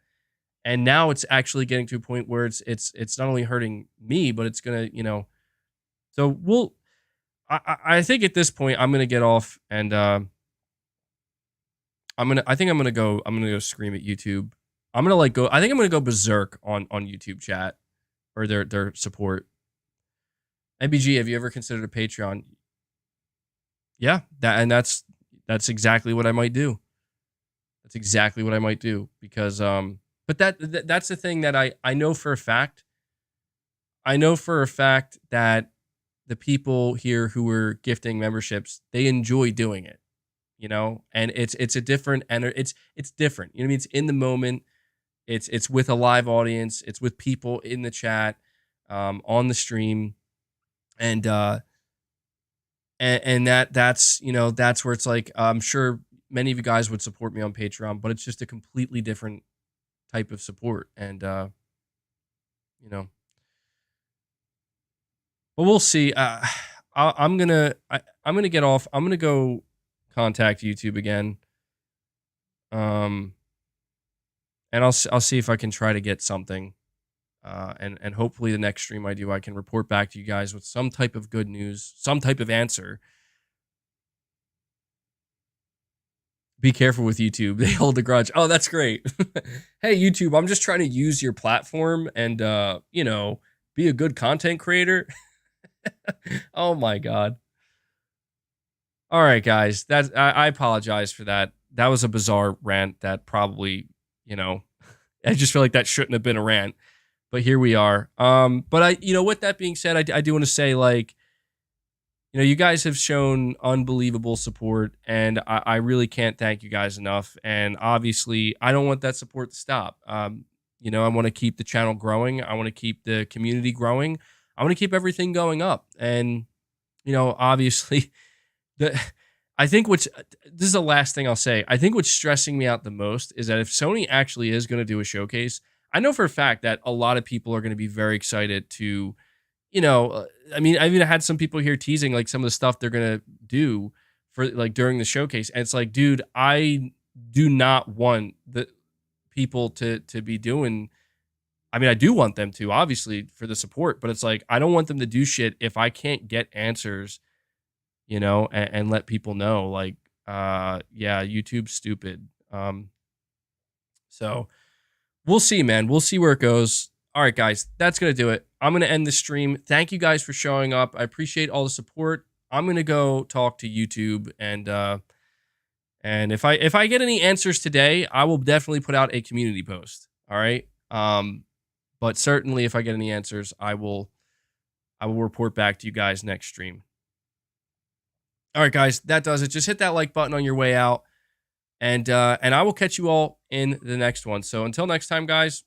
And now it's actually getting to a point where it's not only hurting me, but it's gonna, so I think at this point I'm gonna get off, and I think I'm gonna go scream at YouTube. I think I'm gonna go berserk on YouTube chat, or their support. MBG, have you ever considered a Patreon? Yeah, that's exactly what I might do. That's exactly what I might do, because but that's the thing that I know for a fact. I know for a fact that the people here who are gifting memberships, they enjoy doing it, and it's a different, and it's different. You know what I mean? It's in the moment. It's with a live audience. It's with people in the chat, on the stream, and that's that's where it's like, I'm sure many of you guys would support me on Patreon, but it's just a completely different type of support, and but we'll see. I'm gonna get off. I'm gonna go contact YouTube again. And I'll see if I can try to get something. And hopefully the next stream I do, I can report back to you guys with some type of good news, some type of answer. Be careful with YouTube. They hold a grudge. Oh, that's great. Hey, YouTube, I'm just trying to use your platform and, be a good content creator. Oh my God. All right, guys. I apologize for that. That was a bizarre rant that probably, I just feel like that shouldn't have been a rant. But here we are. But with that being said, I do want to say, like, you guys have shown unbelievable support, and I really can't thank you guys enough. And obviously, I don't want that support to stop. I want to keep the channel growing. I want to keep the community growing. I want to keep everything going up. And, obviously, I think this is the last thing I'll say. I think what's stressing me out the most is that if Sony actually is going to do a showcase, I know for a fact that a lot of people are going to be very excited to, I even had some people here teasing like some of the stuff they're going to do for like during the showcase. And it's like, dude, I do not want the people to be doing. I do want them to, obviously, for the support, but it's like, I don't want them to do shit if I can't get answers, and let people know, like, YouTube's stupid. So we'll see, man. We'll see where it goes. All right, guys, that's going to do it. I'm going to end the stream. Thank you guys for showing up. I appreciate all the support. I'm going to go talk to YouTube, and if I get any answers today, I will definitely put out a community post. All right. But certainly if I get any answers, I will report back to you guys next stream. All right, guys, that does it. Just hit that like button on your way out, and I will catch you all in the next one. So until next time, guys,